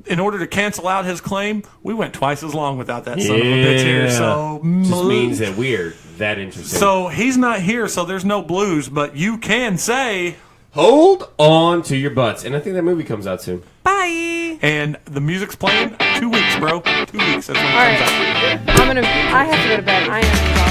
in order to cancel out his claim, we went twice as long without that son of a bitch here. So just means that we're that interesting. So he's not here, so there's no blues, but you can say... Hold on to your butts. And I think that movie comes out soon. Bye. And the music's playing 2 weeks, bro. 2 weeks. That's when it comes out. I have to go to bed. I am